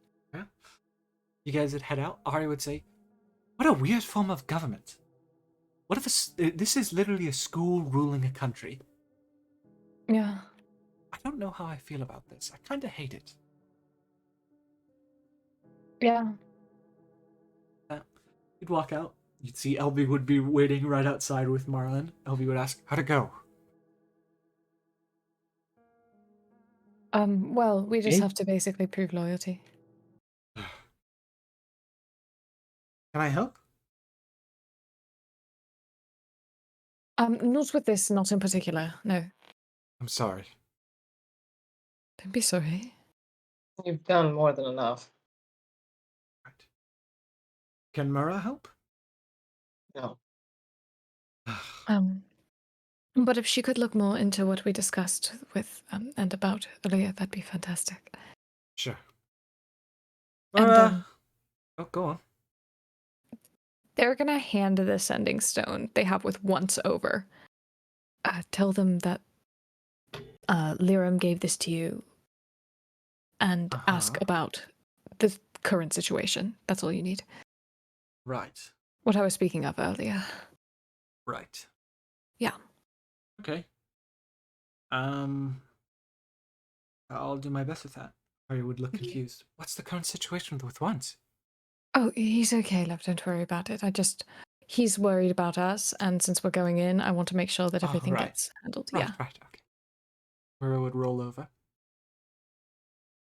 You guys would head out. Ari would say, what a weird form of government. What if this is literally a school ruling a country? Yeah. I don't know how I feel about this. I kind of hate it. Yeah. You'd walk out. You'd see Elby would be waiting right outside with Marlon. Elby would ask, how'd it go? Well, we just Okay. have to basically prove loyalty. Can I help? Not with this, not in particular. No. I'm sorry. Don't be sorry. You've done more than enough. Right. Can Mara help? No. But if she could look more into what we discussed with and about Aaliyah, that'd be fantastic. Sure. And, Mara! Oh, go on. They're gonna hand the sending stone they have with once over. Tell them that Liram gave this to you and ask Uh-huh. about the current situation. That's all you need. Right. What I was speaking of earlier. Right. Yeah. Okay. I'll do my best with that. Ari would look confused. What's the current situation with Once? Oh, he's okay, love. Don't worry about it. He's worried about us, and since we're going in, I want to make sure that Oh, everything right. gets handled. Right, Yeah. right, okay. Mara would roll over.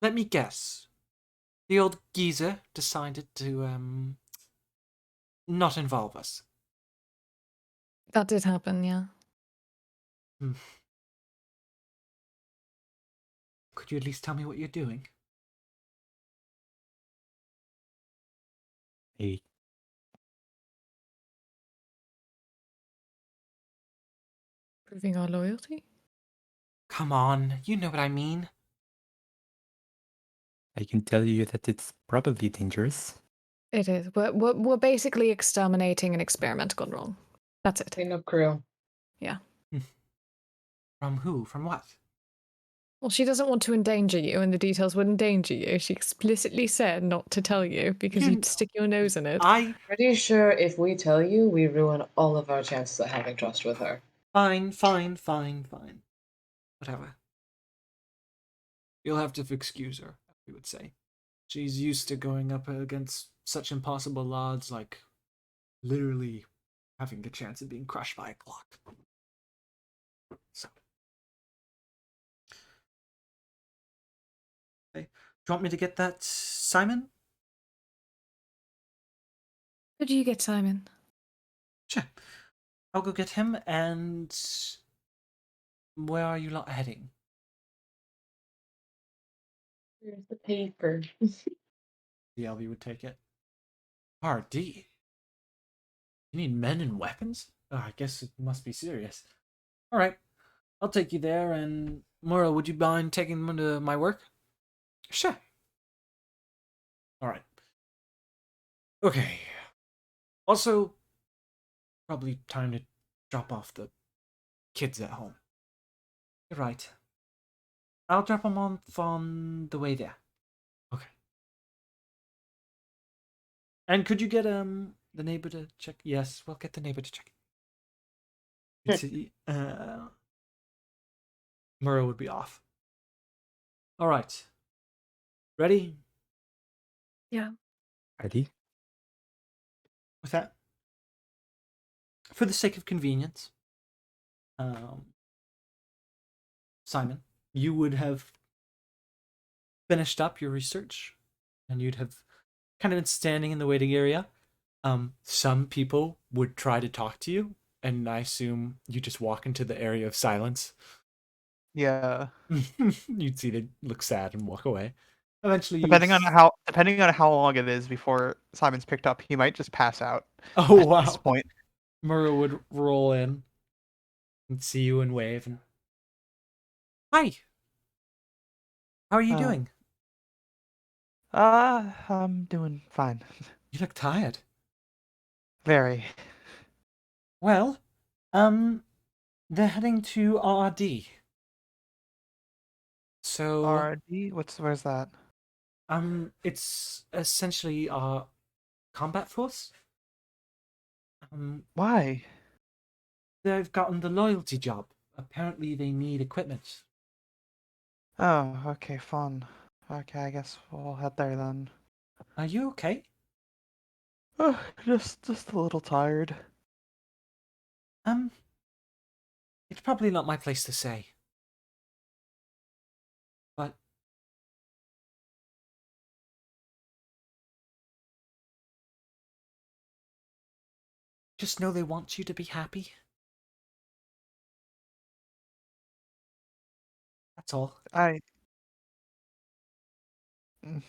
Let me guess. The old geezer decided to, not involve us. That did happen, yeah. Could you at least tell me what you're doing? Hey, Proving our loyalty? Come on, you know what I mean. I can tell you that it's probably dangerous. It is. We're basically exterminating an experiment gone wrong. That's it. Clean up crew. From who? From what? Well, she doesn't want to endanger you, and the details would endanger you. She explicitly said not to tell you because You- you'd stick your nose in it. Pretty sure if we tell you, we ruin all of our chances of having trust with her. Fine. Whatever. You'll have to excuse her, we would say. She's used to going up against such impossible odds, like literally having the chance of being crushed by a clock. So. Okay. Do you want me to get that, Simon? Who do you get, Simon? Sure. I'll go get him, and where are you lot heading? Here's the paper. The LB would take it. RD? You need men and weapons? Oh, I guess it must be serious. Alright. I'll take you there, and Mora, would you mind taking them to my work? Sure. Alright. Okay. Also, probably time to drop off the kids at home. You're right. I'll drop them off on the way there. Okay. And could you get the neighbor to check? Yes, we'll get the neighbor to check. Murrow would be off. All right. Ready? Yeah. Ready? With that, for the sake of convenience, Simon, you would have finished up your research, and you'd have kind of been standing in the waiting area. Some people would try to talk to you, and I assume you just walk into the area of silence. Yeah. You'd see they look sad and walk away. Eventually, Depending on how long it is before Simon's picked up, he might just pass out. Oh At this wow, point. Murrow would roll in and see you and wave. And hi, how are you doing? I'm doing fine. You look tired. Very. Well, they're heading to RRD. So, RD? Where's that? it's essentially our combat force. Why? They've gotten the loyalty job. Apparently, they need equipment. Oh, okay, fun. Okay, I guess we'll head there then. Are you okay? Just a little tired. It's probably not my place to say. But just know they want you to be happy. That's all. I Mm.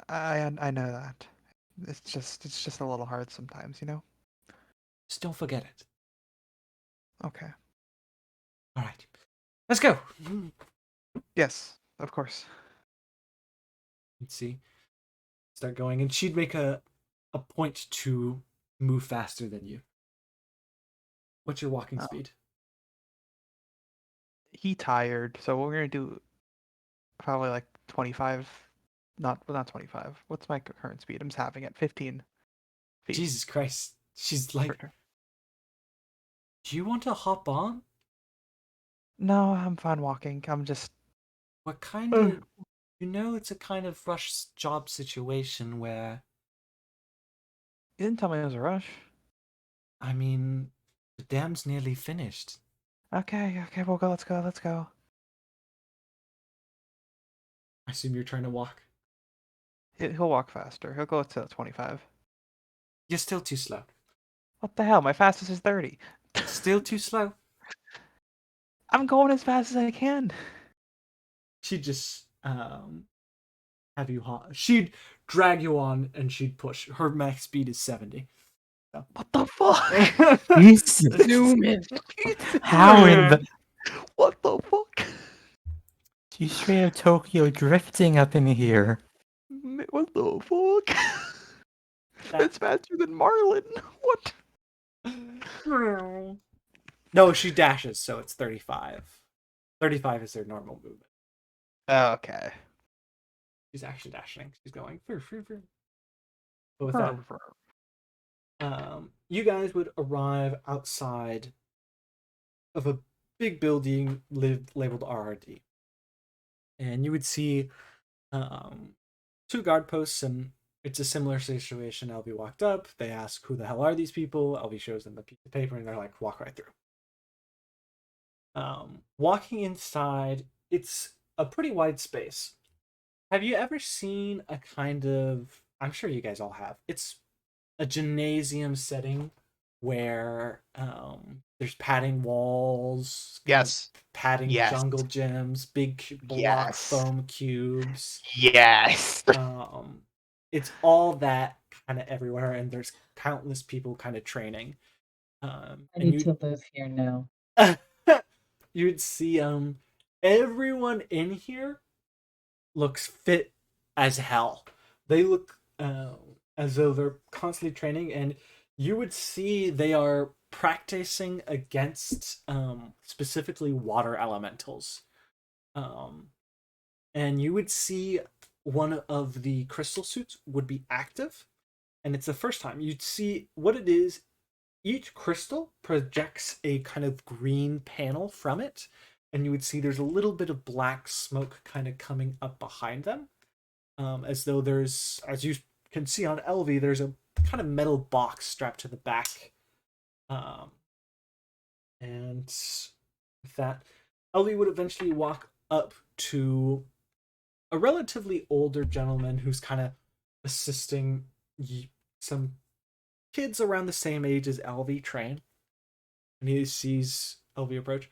I know that. It's just a little hard sometimes, you know? Just don't forget it. Okay. All right. Let's go. Yes, of course. Let's see. Start going. And she'd make a point to move faster than you. What's your walking speed? He tired, so we're gonna do probably like 25. Not 25. What's my current speed? I'm just having it 15 feet. Jesus Christ. She's per like, turn. do you want to hop on? No, I'm fine walking. I'm just What kind of... You know it's a kind of rush job situation where... You didn't tell me it was a rush. I mean, the dam's nearly finished. Okay, we'll go. Let's go. I assume you're trying to walk. He'll walk faster. He'll go to 25. You're still too slow. What the hell? My fastest is 30. Still too slow. I'm going as fast as I can. She'd just have you hop. She'd drag you on and she'd push. Her max speed is 70. So. What the fuck? Zoom in. How in the... What the fuck? You straight up Tokyo drifting up in here. What the fuck? That's faster than Marlin. What? No, she dashes, so it's 35. 35 is their normal movement. Okay. She's actually dashing. She's going. But with that, you guys would arrive outside of a big building labeled RRD. And you would see 2 guard posts, and it's a similar situation. LV walked up. They ask, who the hell are these people? LV shows them the piece of paper, and they're like, walk right through. Walking inside, it's a pretty wide space. Have you ever seen a kind of... I'm sure you guys all have. It's a gymnasium setting where there's padding walls. Yes. Padding Yes. jungle gyms, big block foam cubes. Yes. It's all that kind of everywhere, and there's countless people kind of training. I need to live here now. You'd see everyone in here looks fit as hell. They look as though they're constantly training, and you would see they are practicing against specifically water elementals. And you would see one of the crystal suits would be active, and it's the first time you'd see what it is. Each crystal projects a kind of green panel from it, and you would see there's a little bit of black smoke kind of coming up behind them, as though there's, as you can see on LV, there's a kind of metal box strapped to the back. And with that, LV would eventually walk up to a relatively older gentleman who's kind of assisting some kids around the same age as LV train. And he sees LV approach.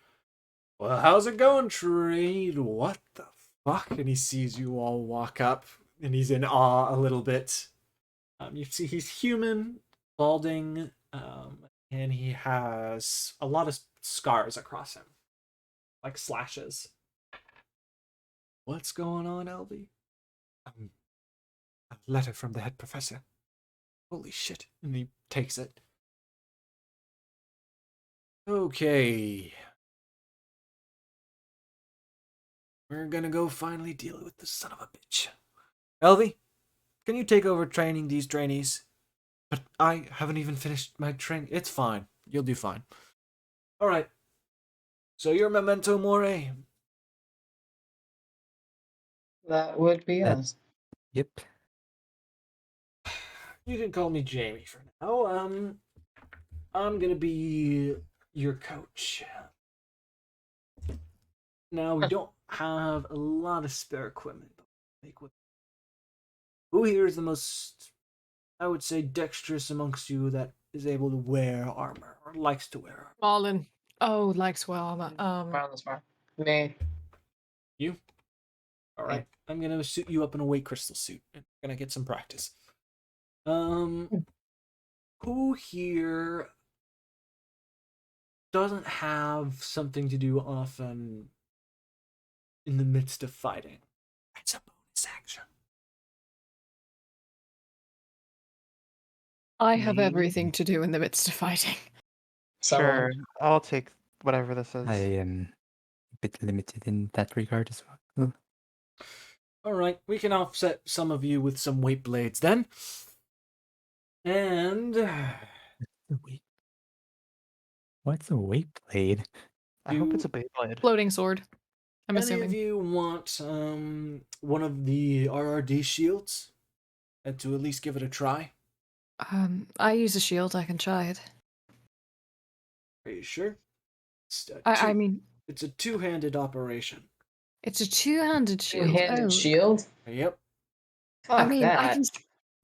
Well, how's it going, Trade? What the fuck? And he sees you all walk up, and he's in awe a little bit. You see he's human, balding, and he has a lot of scars across him, like slashes. What's going on, Elby? A letter from the head professor. Holy shit. And he takes it. Okay. We're gonna go finally deal with this son of a bitch. Elvie, can you take over training these trainees? But I haven't even finished my training. It's fine. You'll do fine. Alright. So you're Memento Mori. That would be us. Yep. You can call me Jamie for now. I'm gonna be your coach. Now we don't have a lot of spare equipment. Who here is the most, I would say, dexterous amongst you that is able to wear armor or likes to wear armor? Marlon. Oh, likes well. Around this far. Me. You? Alright. I'm gonna suit you up in a weight crystal suit. I'm gonna get some practice. Who here doesn't have something to do often in the midst of fighting? That's a bonus action. I have Me? everything to do in the midst of fighting. Sure, I'll take whatever this is. I am a bit limited in that regard as well. Alright, we can offset some of you with some weight blades then. And What's a weight blade? I hope it's a Beyblade. Floating sword. I'm any of assuming. you want one of the RRD shields? To at least give it a try? I use a shield. I can try it. Are you sure? It's I mean, it's a two-handed operation. it's a two-handed shield. Two-handed Oh. shield? Yep. Fuck I mean, that.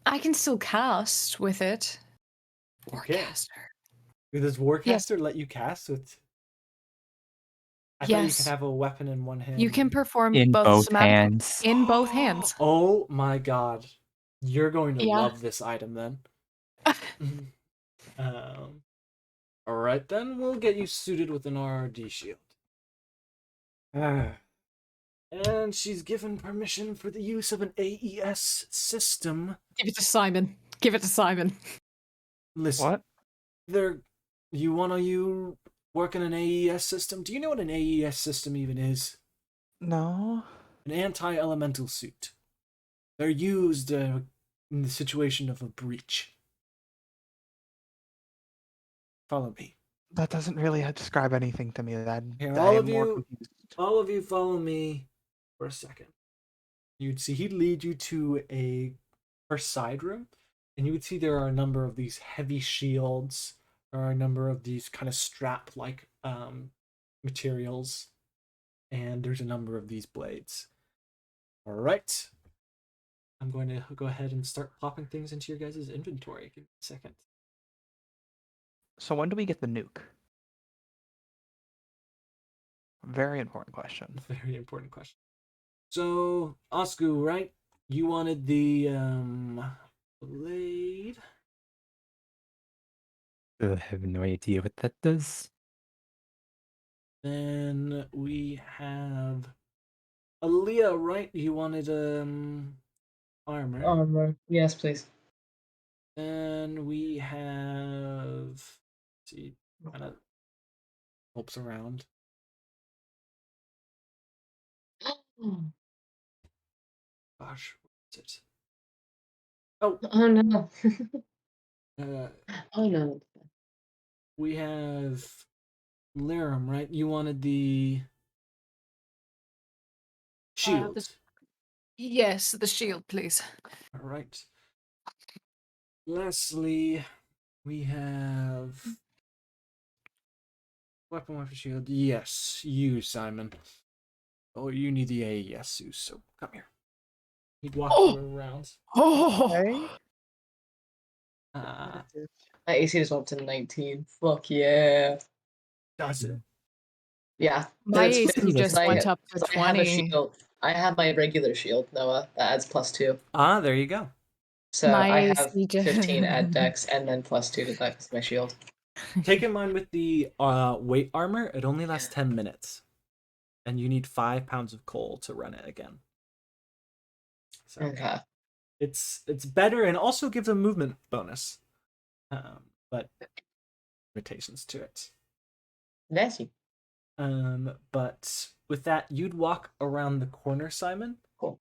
I can still cast with it. Okay. Warcaster. Does Warcaster let you cast with? I thought you Yes. could have a weapon in one hand. You can perform In both somatic hands. in both hands. Oh my god. You're going to Yeah. love this item then. Alright then, we'll get you suited with an RRD shield. And she's given permission for the use of an AES system. Give it to Simon. Give it to Simon. Listen, What? you work in an AES system? Do you know what an AES system even is? No. An anti-elemental suit. They're used in the situation of a breach. Follow me. That doesn't really describe anything to me. Here, I all am of more you, confused. all of you, follow me for a second. You'd see he'd lead you to a first side room, and you would see there are a number of these heavy shields. There are a number of these kind of strap-like materials, and there's a number of these blades. All right, I'm going to go ahead and start popping things into your guys' inventory. Give me a second. So when do we get the nuke? Very important question. Very important question. So, Osku, right? You wanted the blade. I have no idea what that does. Then we have Aaliyah, right? You wanted armor. Armor. Yes, please. Then we have, let's see, kind of helps around. Gosh, what is it? Oh, Oh no. Oh no. we have Lirum, right? You wanted the shield. Yes, the shield, please. All right. Lastly, we have weapon shield. Yes, you, Simon. Oh, you need the AES, so come here. He'd walk you around. Oh, Okay. Uh, My AC just went up to 19. Fuck yeah. does it? Yeah. My It's AC just I- went up to 'cause I have a 20. shield. I have my regular shield, Noah. That adds +2. Ah, there you go. So My I have AC just 15 at Dex and then +2 to Dex my shield. Take in mind with the weight armor, it only lasts 10 minutes. And you need 5 pounds of coal to run it again. So Okay. it's better and also gives a movement bonus. But limitations to it. Nasty. But with that, you'd walk around the corner, Simon. Cool.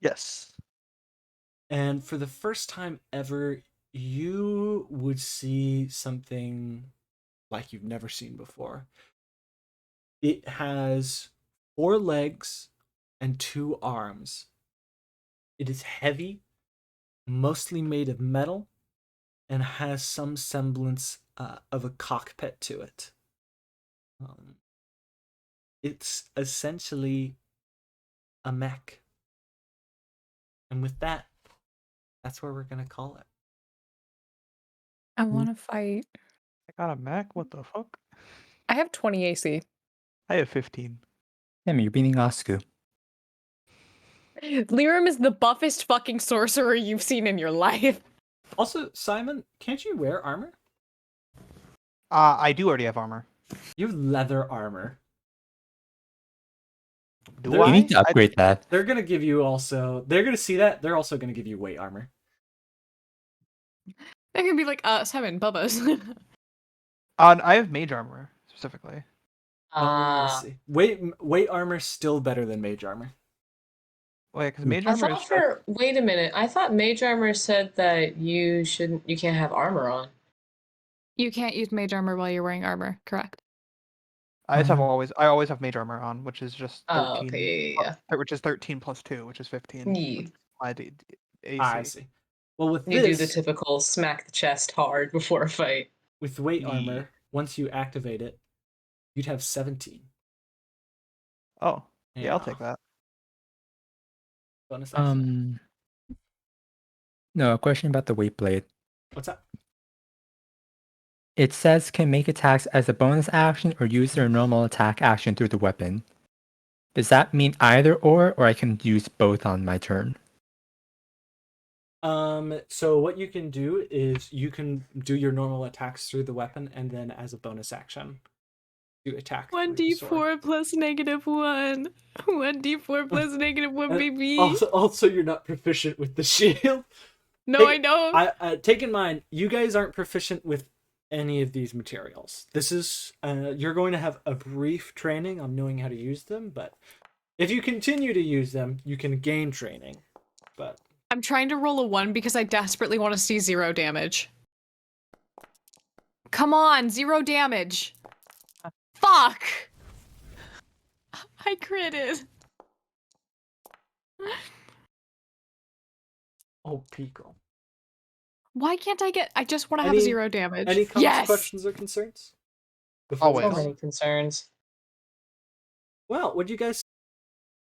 Yes. And for the first time ever, you would see something like you've never seen before. It has 4 legs and 2 arms. It is heavy, mostly made of metal, and has some semblance of a cockpit to it. It's essentially a mech. And with that, that's where we're going to call it. I want to fight. I got a mech? What the fuck? I have 20 AC. I have 15. Damn, you're beating Osku. Lirim is the buffest fucking sorcerer you've seen in your life. Also, Simon, can't you wear armor? I do already have armor. You have leather armor. Do There- I? You need to upgrade that. They're going to give you also... They're going to see that. They're also going to give you weight armor. They're gonna be like, Simon, Bubba's. I have mage armor, specifically. Let's see. Weight armor still better than mage armor. Wait, because mage I armor thought is... wait a minute. I thought Mage Armor said that you can't have armor on. You can't use mage armor while you're wearing armor, correct? I always have mage armor on, which is just 13. Oh, okay, yeah. Which is 13 plus 2, which is 15. Yeah. My AC. I see. Well, with You this, do the typical smack the chest hard before a fight. with weight Yeah. armor, once you activate it, you'd have 17. Oh, yeah, I'll take that. Bonus action. No, a question about the weight blade. What's that? It says can make attacks as a bonus action or use their normal attack action through the weapon. Does that mean either or I can use both on my turn? So what you can do is you can do your normal attacks through the weapon, and then as a bonus action, do attack. through the sword. 1d4 plus -1. 1d4 plus -1, And baby. Also, you're not proficient with the shield. No, Take- I know. Take in mind, you guys aren't proficient with any of these materials. This is you're going to have a brief training on knowing how to use them, but if you continue to use them, you can gain training. But I'm trying to roll a 1 because I desperately want to see 0 damage. Come on, 0 damage. Fuck! I critted. oh, Pico. Why can't I get... I just want to have Any- 0 damage. Any comments, Yes! questions, or concerns? Before we Always. So go? many concerns. Well, what do you guys